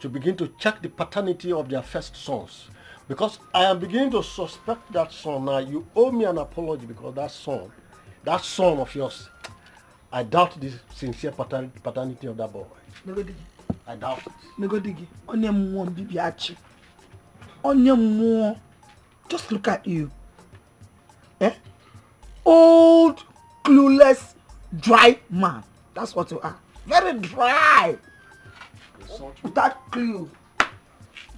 to begin to check the paternity of their first sons. Because I am beginning to suspect that son now. You owe me an apology because that son of yours, I doubt the sincere paternity of that boy. I doubt it. Just look at you. Eh? Old, clueless, dry man. That's what you are. Very dry. Without clue.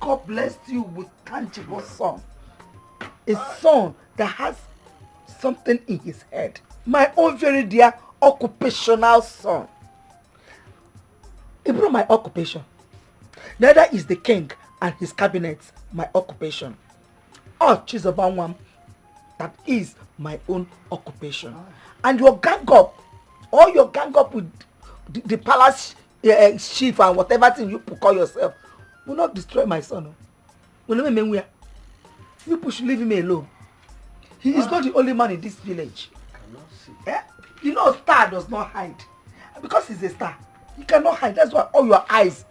God blessed you with tangible son. A son that has something in his head. My own very dear occupational son. He brought my occupation. Neither is the king and his cabinet my occupation. Oh, Chizoba one, that is my own occupation. And your gang up, all your gang up with the palace chief and whatever thing you call yourself, will not destroy my son. You should leave him alone. He is not the only man in this village. Eh? You know, star does not hide. Because he's a star, he cannot hide. That's why all your eyes,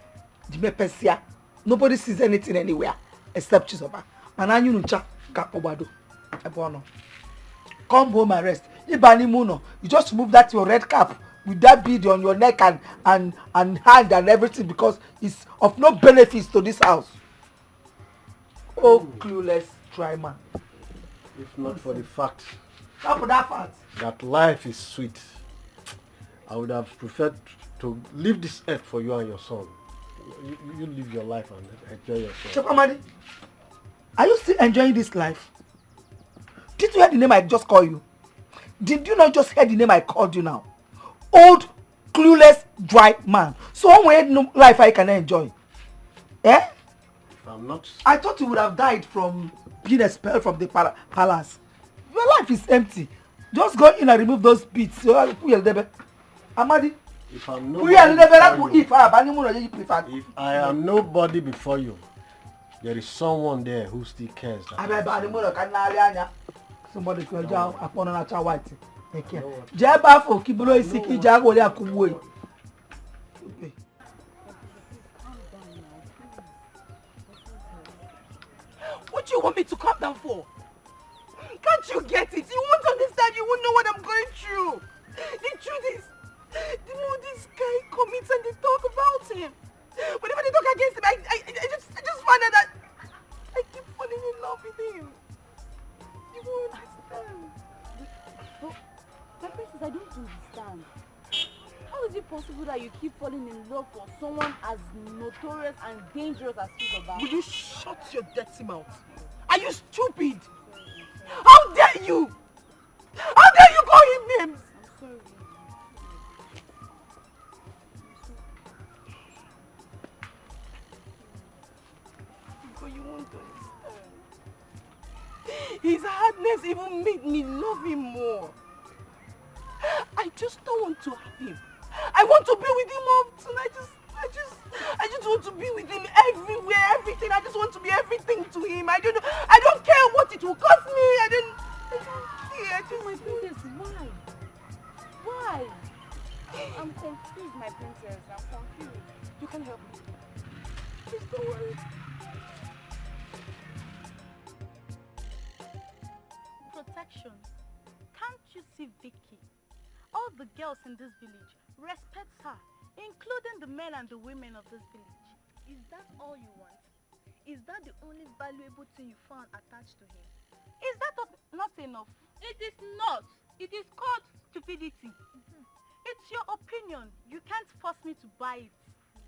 nobody sees anything anywhere except Chizoba. Come home and rest. You just remove that your red cap with that bead on your neck and hand and everything, because it's of no benefits to this house. Oh, clueless dry man. If not for the fact Not for that fact that life is sweet, I would have preferred to leave this earth for you and your son. You live your life and enjoy yourself. Chepamadi, are you still enjoying this life? Did you hear the name I just called you? Did you not just hear the name I called you now? Old, clueless, dry man. So one way no life I can enjoy. Eh? If I'm not... I thought you would have died from being expelled from the palace. Your life is empty. Just go in and remove those beads. Amadi. If I'm nobody before you, if I am nobody before you, there is someone there who still cares. Somebody could jump upon a child white. Jabba for Kibulo is sick, Jaguar Kuboy. What do you want me to calm down for? Can't you get it? You won't understand. You won't know what I'm going through. The truth is, the more this guy commits and they talk about him, whenever they talk against him, I just find out that I keep falling in love with him. You won't understand. But princess, I don't understand. How is it possible that you keep falling in love for someone as notorious and dangerous as Chizoba? Will you shut your dirty mouth? Are you stupid? How dare you? How dare you call him names? I'm sorry. But you won't understand. His hardness even made me love him more. I just don't want to have him. I want to be with him often. I just want to be with him everywhere, everything. I just want to be everything to him. I don't care what it will cost me. I don't care. My princess, why? Why? I'm confused, my princess. I'm confused. You can help me. Please don't worry. Protection. Can't you see Vicky? All the girls in this village respect her, including the men and the women of this village. Is that all you want? Is that the only valuable thing you found attached to him? Is that not enough? It is not. It is called stupidity. It's your opinion. You can't force me to buy it.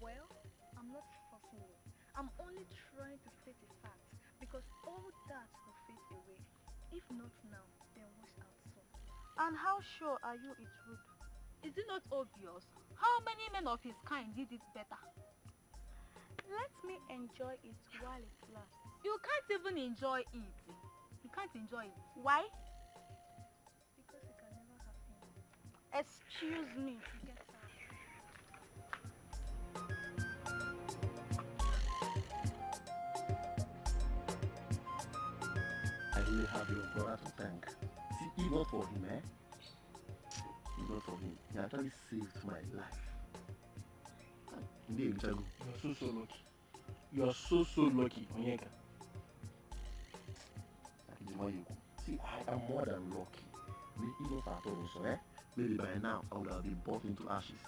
Well, I'm not forcing you. I'm only trying to state a fact, because all that will fade away. If not now, then wash out soon. And how sure are you it would? Is it not obvious? How many men of his kind did it better? Let me enjoy it while it lasts. You can't even enjoy it. You can't enjoy it. Why? Because you can never have him. Excuse me. Get out. I really have your brother to thank. See, if not for him, if not for him, he actually saved my life. You're so lucky. You're so lucky, Onyeka. See, I am more than lucky. If not at all, so, maybe by now I would have been bought into ashes.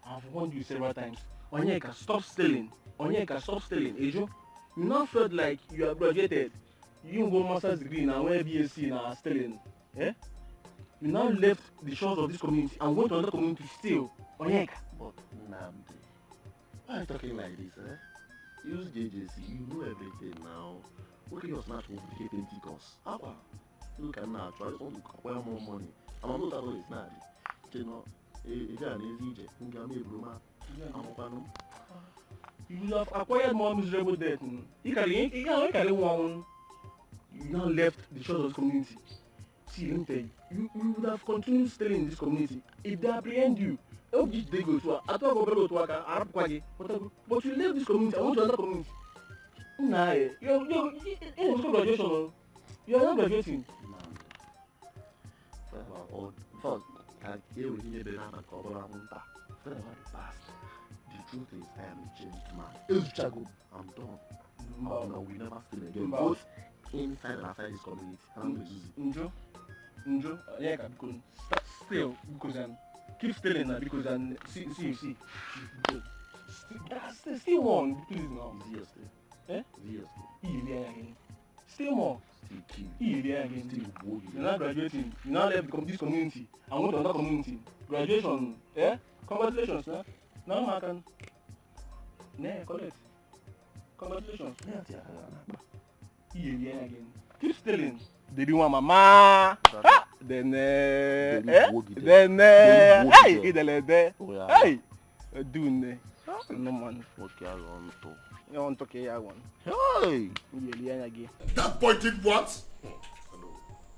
I've warned you several times. Onyeka, stop stealing. Onyeka, stop stealing. Ejo, you now felt like you are graduated. You go master's degree now, where BSc now stealing. Eh? You now left the shores of this community and went to another community still. Onyeka. But Namdi, why are you talking like this, Use JJC, you know everything now. Look at your snatch with the Etikos. How? Look at now, try to acquire more money. amamụta boys na-adị cheno ije a n'ezi ije nga ma eburu ma amụkwanụ. You have acquired more miserable death. You now left the shores of this community. See, let me tell you, you would have continued staying in this community if they apprehend you. But you left this community and went to another community. Nah, you're graduation. You're not graduating. First, here we need to have a couple of past. The truth is, I am a changed man. I'm done. No, we never steal again. Both inside and outside this community. Njo, yeah, because still because keep stealing now because see. Still one, please now. Easier still. Eh? Easier still. Again. Still more. Still kill. Again. You're not graduating. You now left this community and went to another community. Graduation, eh? Congratulations, nah. Now I can. Nah, collect. Congratulations. Again. Keep stealing. They do want mama. Then hey, hey, doing no man. Okay, I want to. You want to okay, I want. Hey, that boy did what? No,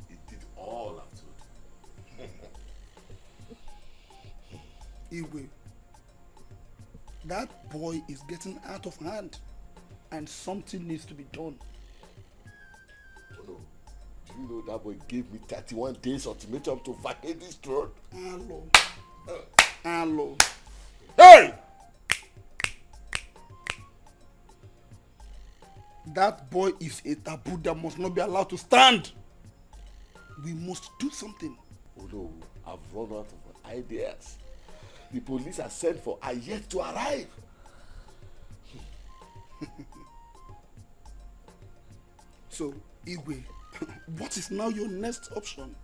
he did all I've told. Iwe, that boy is getting out of hand, and something needs to be done. Oh no. Do you know that boy gave me 31 days ultimatum to vacate this throne? Hello. Hey! That boy is a taboo that must not be allowed to stand. We must do something. Oh no, I've run out of ideas. The police are sent for are yet to arrive. So, Igwe, what is now your next option?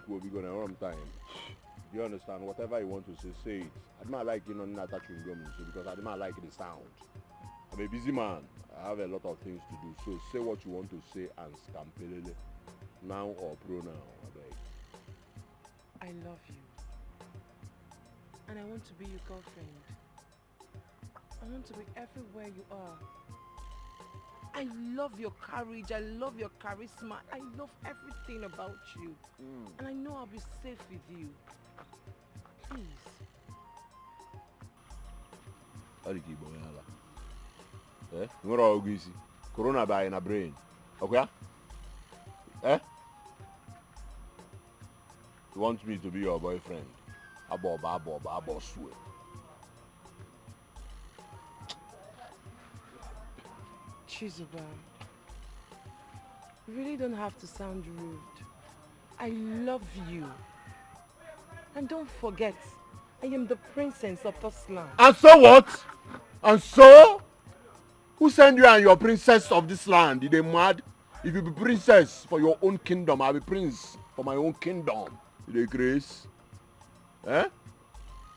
We're gonna run time. You understand? Whatever you want to say it. I do not like not touching gum because I do not like the sound. I'm a busy man. I have a lot of things to do. So say what you want to say and scampelele. Now or pronoun, I beg. I love you. And I want to be your girlfriend. I want to be everywhere you are. I love your courage, I love your charisma, I love everything about you. And I know I'll be safe with you. Please. Nwere ọgụ isi. Corona by na brain. Okay? Eh? You want me to be your boyfriend? Abo swear. Chizuba, you really don't have to sound rude. I love you. And don't forget, I am the princess of this land. And so what? And so? Who sent you and your princess of this land? Did they mad? If you be princess for your own kingdom, I'll be prince for my own kingdom. Did they grace? Eh?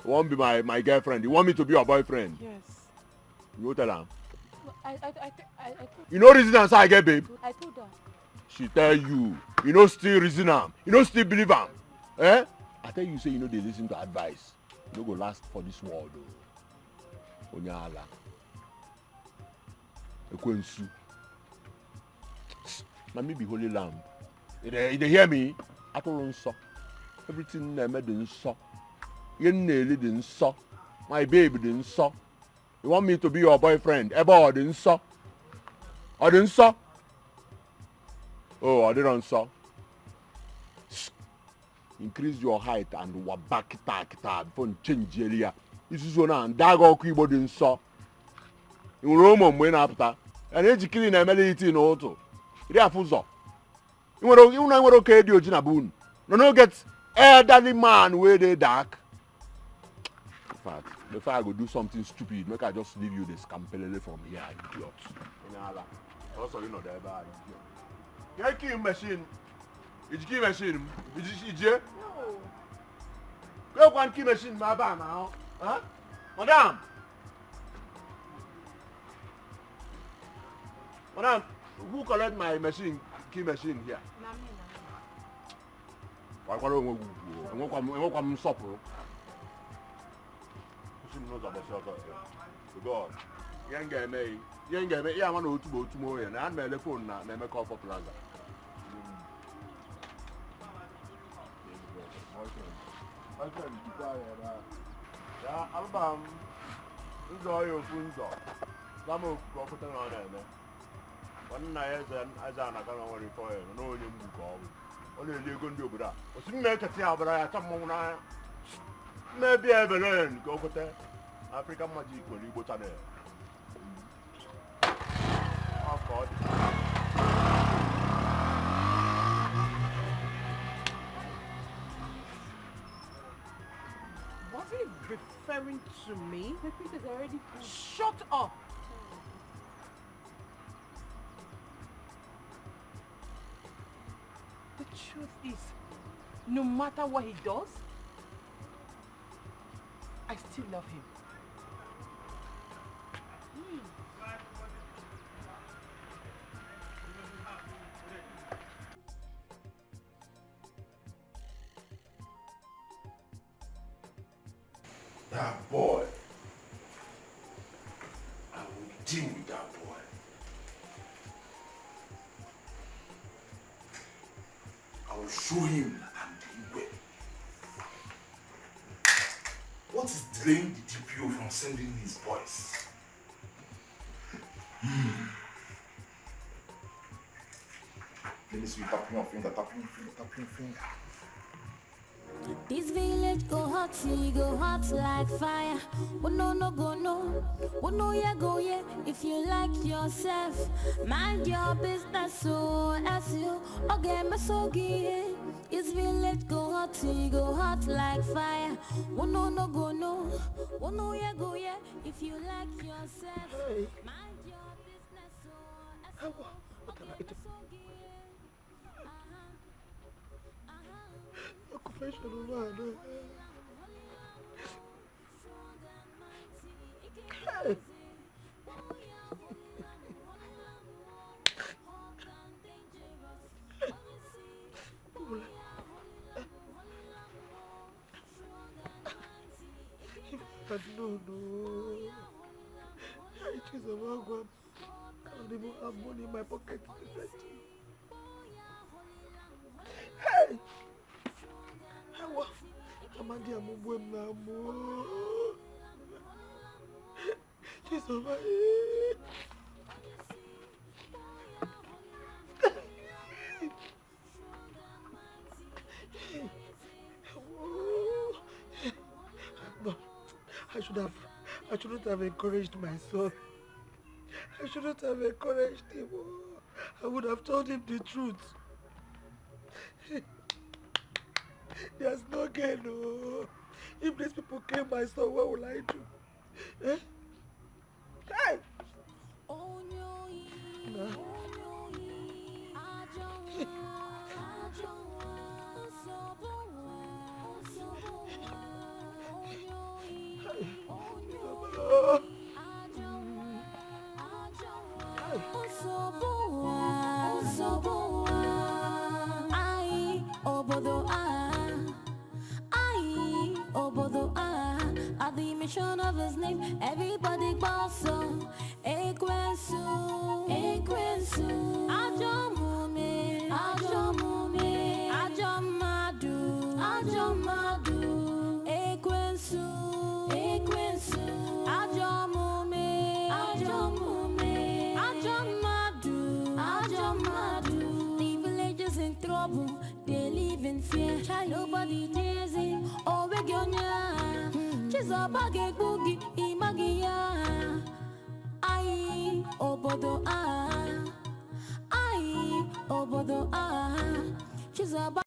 You want to be my girlfriend? You want me to be your boyfriend? Yes. You tell her. I You know reason and say I get babe? I told her. She tell you. You know still reason am. You know still believe am. Eh? I tell you say you know they listen to advice. You no go last for this world o. Onyala. Ekwensu. Na me be holy lamb. You dey hear me? Atụrụ nsọ. Everything na-eme dị nsọ. Ihe na-ele dị nsọ. My babe dị nsọ. You want me to be your boyfriend? Ebe ọ dị nsọ? Ọ dị nsọ? Oh, ọ dịrọ nsọ. Increase your height and waba kita before you change area. Isuzo na ndaga ọkụ Igbo dị nsọ. I nwere ụmụ mgbe ị na-apụta. Ya na-ejikiri na-emele iti n'ụtụ. Iri afụ ụzọ. I nwere oke dị oji na be unu. No get elderly man wey dey dark. In fact, before I go do something stupid, make I just leave you the scampelele from here, idiot. Also, you know that bad idiot. Get key machine. It's key machine. It's you. Go one key machine, my bar now. Huh? Madam. Madam, who collect my machine, key machine here? Why don't we come supper? God, you ain't get me. You ain't get me. Yeah, I want to go tomorrow and I'm the phone now. Let me call for plaza. Yeah, Alabama. Enjoy your food. Some of profit on there. One night as I can't worry for you. No, you call. Only you're going to do that. What's in make a tea, but I have some more. Maybe I will learn. Go with that. African magic will you go to there. Oh, God. Was he referring to me? The piece is already full. Shut up! The truth is, no matter what he does, I still love him. That boy, I will deal with that boy. I will show him I'm the way. What is delaying the DPO from sending his boys? Let me see you tapping your finger, tapping your finger. This village go hot like fire. Oh no go no. Oh no yeah go yeah. If you like yourself, mind your business. So as you okay me so gay. This village go hot like fire. Oh no go no. Oh no yeah go yeah. If you like yourself, mind your business. So as you okay me so gay. Professional man. Hey. No. It is a wrong. I don't even have money in my pocket. Hey! Amadi amubwem na mo. She's over here. No, I shouldn't have encouraged my son. I shouldn't have encouraged him. I would have told him the truth. There's no gain, no. If these people kill my son, what will I do? Eh? Hey! No. At the mention of his name, everybody bows on. Ekwensu, Ajomume, Ajomadu, Ekwensu, Ajomadu. The village is in trouble, they live in fear. Nobody dares it, oh Begyonya. Chizobage boogie, Imagia. Ai, Obodo, Chizoba.